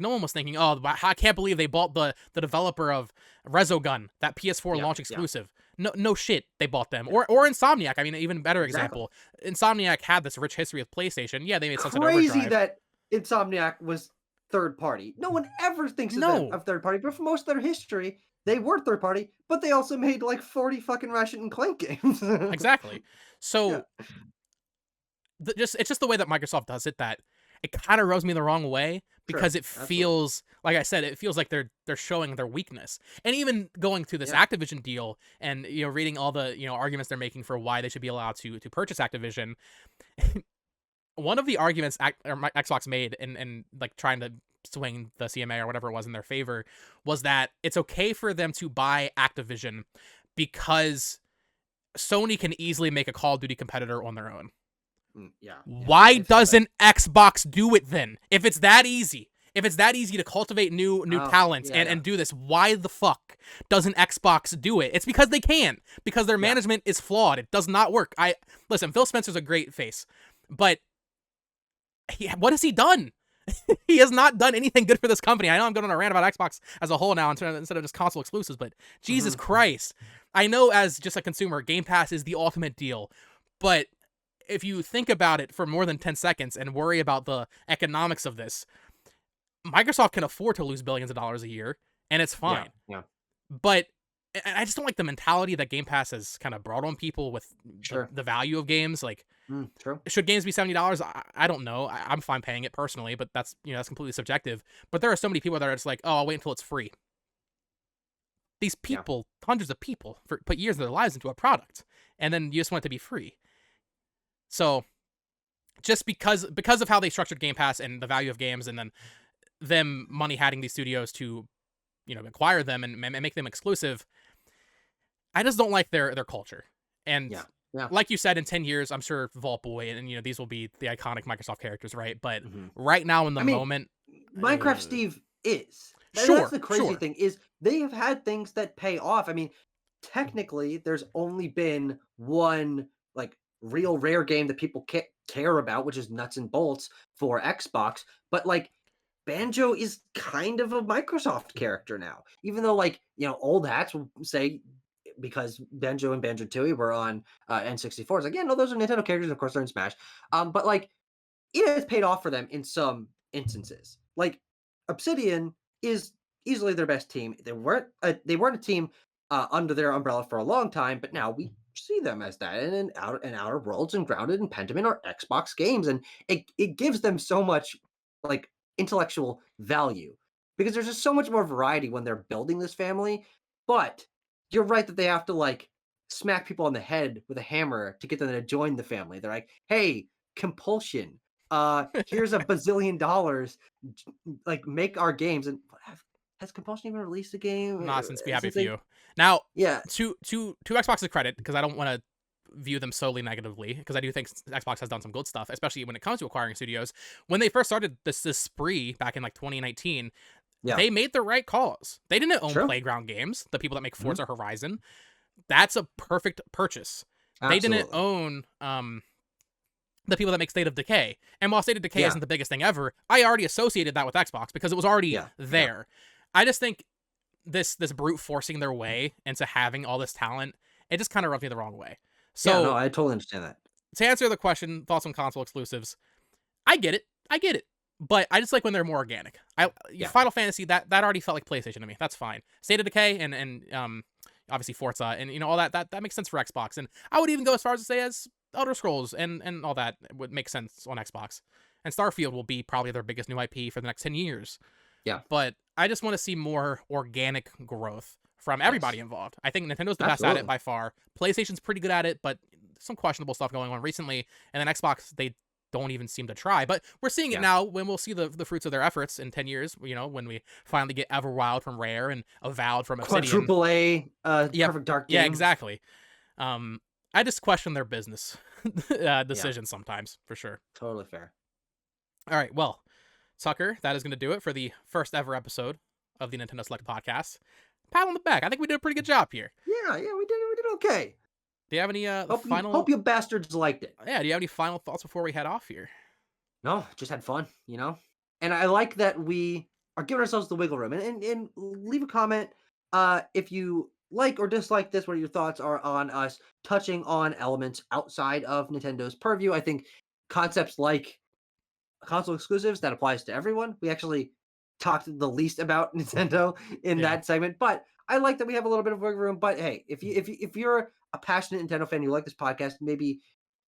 no one was thinking, oh, I can't believe they bought the developer of Resogun, that PS4 Yeah. launch Yeah. exclusive. No shit, they bought them. Or Insomniac. I mean, an even better Exactly. example. Insomniac had this rich history with PlayStation. Yeah, they made Sunset Crazy Overdrive. that Insomniac was third party. No one ever thinks of them No, of third party, but for most of their history, they were third party, but they also made like 40 fucking Ratchet and Clank games. exactly. Yeah. So it's just the way that Microsoft does it that it kind of rubs me the wrong way, Sure. because it Absolutely. feels, like I said, it feels like they're showing their weakness. And even going through this Yeah. Activision deal and reading all the arguments they're making for why they should be allowed to purchase Activision. One of the arguments Xbox made and like trying to swing the CMA or whatever it was in their favor was that it's okay for them to buy Activision because Sony can easily make a Call of Duty competitor on their own. Yeah. Why They've said that. doesn't Xbox do it then? If it's that easy to cultivate new Oh, talents yeah, and do this, why the fuck doesn't Xbox do it? It's because they can. Because their management is flawed. It does not work. Listen, Phil Spencer's a great face, but what has he done? He has not done anything good for this company. I know I'm going on a rant about Xbox as a whole now instead of just console exclusives, but Jesus Christ. I know as just a consumer, Game Pass is the ultimate deal, but if you think about it for more than 10 seconds and worry about the economics of this, Microsoft can afford to lose billions of dollars a year, and it's fine. Yeah. But I just don't like the mentality that Game Pass has kind of brought on people with Sure. the value of games. Like, True. should games be $70? I don't know. I'm fine paying it personally, but that's completely subjective. But there are so many people that are just like, oh, I'll wait until it's free. These people, hundreds of people, put years of their lives into a product, and then you just want it to be free. So, just because of how they structured Game Pass and the value of games, and then them money hatting these studios to, acquire them and make them exclusive, I just don't like their culture. And like you said, in 10 years, I'm sure Vault Boy and these will be the iconic Microsoft characters, right? But right now in the moment, Minecraft Steve is. Sure, That's the crazy thing is they have had things that pay off. I mean, technically, there's only been one like real rare game that people care about, which is Nuts and Bolts for Xbox. But like Banjo is kind of a Microsoft character now, even though old hats will say because Banjo and Banjo-Tooie were on N64. It's like, yeah, no, those are Nintendo characters. Of course, they're in Smash. But like it has paid off for them in some instances. Like Obsidian is easily their best team. They weren't a team under their umbrella for a long time, but now we see them as that. And in Outer Worlds and Grounded and Pentiment are Xbox games, and it gives them so much like intellectual value because there's just so much more variety when they're building this family. But you're right that they have to like smack people on the head with a hammer to get them to join the family. They're like, hey, compulsion. Here's $1 bazillion. Like, make our games. And has Compulsion even released a game? Nah, since Be Happy Since they- Few. Now, Yeah. to Xbox's credit, because I don't want to view them solely negatively, because I do think Xbox has done some good stuff, especially when it comes to acquiring studios. When they first started this spree back in like 2019, they made the right calls. They didn't own Playground Games, the people that make Forza Horizon. That's a perfect purchase. They didn't Absolutely. own the people that make State of Decay. And while State of Decay Yeah. isn't the biggest thing ever, I already associated that with Xbox because it was already Yeah. Yeah. there. I just think this brute forcing their way into having all this talent, it just kind of rubbed me the wrong way. Yeah. No, So I totally understand that. to answer the question, thoughts on console exclusives, I get it. I get it. But I just like when they're more organic. Yeah. Final Fantasy, that already felt like PlayStation to me. That's fine. State of Decay and obviously Forza and all that makes sense for Xbox. And I would even go as far as to say as Elder Scrolls and all that would make sense on Xbox. And Starfield will be probably their biggest new IP for the next 10 years. Yeah. But I just want to see more organic growth from everybody Yes. involved. I think Nintendo's the best at it Absolutely. by far. PlayStation's pretty good at it, but some questionable stuff going on recently. And then Xbox, they don't even seem to try. But we're seeing it Yeah. now when we'll see the fruits of their efforts in 10 years, when we finally get Everwild from Rare and Avowed from Obsidian. Quadruple A, Yeah, Perfect Dark yeah, game. exactly. I just question their business decisions sometimes, for sure. Totally fair. All right, well, Tucker, that is going to do it for the first ever episode of the Nintendo Select podcast. Pat on the back. I think we did a pretty good job here. Yeah, we did okay. Do you have any Hope you bastards liked it. Yeah, do you have any final thoughts before we head off here? No, just had fun, And I like that we are giving ourselves the wiggle room. And leave a comment if you like or dislike this, what your thoughts are on us touching on elements outside of Nintendo's purview. I think concepts like console exclusives, that applies to everyone. We actually talked the least about Nintendo in Yeah. that segment, but I like that we have a little bit of wiggle room. But hey, if you're a passionate Nintendo fan, you like this podcast, maybe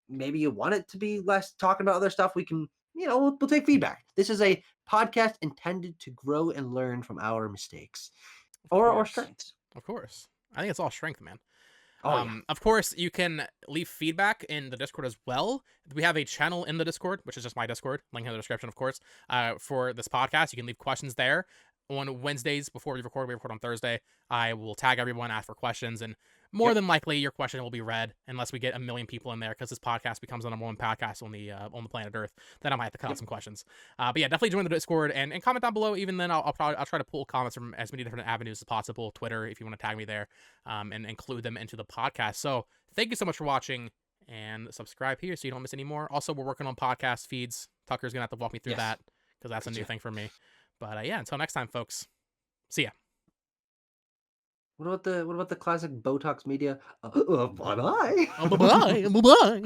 you want it to be less talking about other stuff, we can, we'll take feedback. This is a podcast intended to grow and learn from our mistakes or strengths. Of course. I think it's all strength, man. Oh yeah. Of course, you can leave feedback in the Discord as well. We have a channel in the Discord, which is just my Discord, link in the description, of course, for this podcast. You can leave questions there. On Wednesdays, before we record on Thursday, I will tag everyone, ask for questions, and more than likely, your question will be read unless we get a million people in there, because this podcast becomes the number one podcast on the planet Earth. Then I might have to cut out some questions. But yeah, definitely join the Discord and comment down below. Even then, I'll try to pull comments from as many different avenues as possible. Twitter, if you want to tag me there, and include them into the podcast. So thank you so much for watching, and subscribe here so you don't miss any more. Also, we're working on podcast feeds. Tucker's gonna have to walk me through that because that's a new thing for me. But yeah, until next time, folks. See ya. What about the classic Botox Media? Bye bye. Bye bye. Bye bye.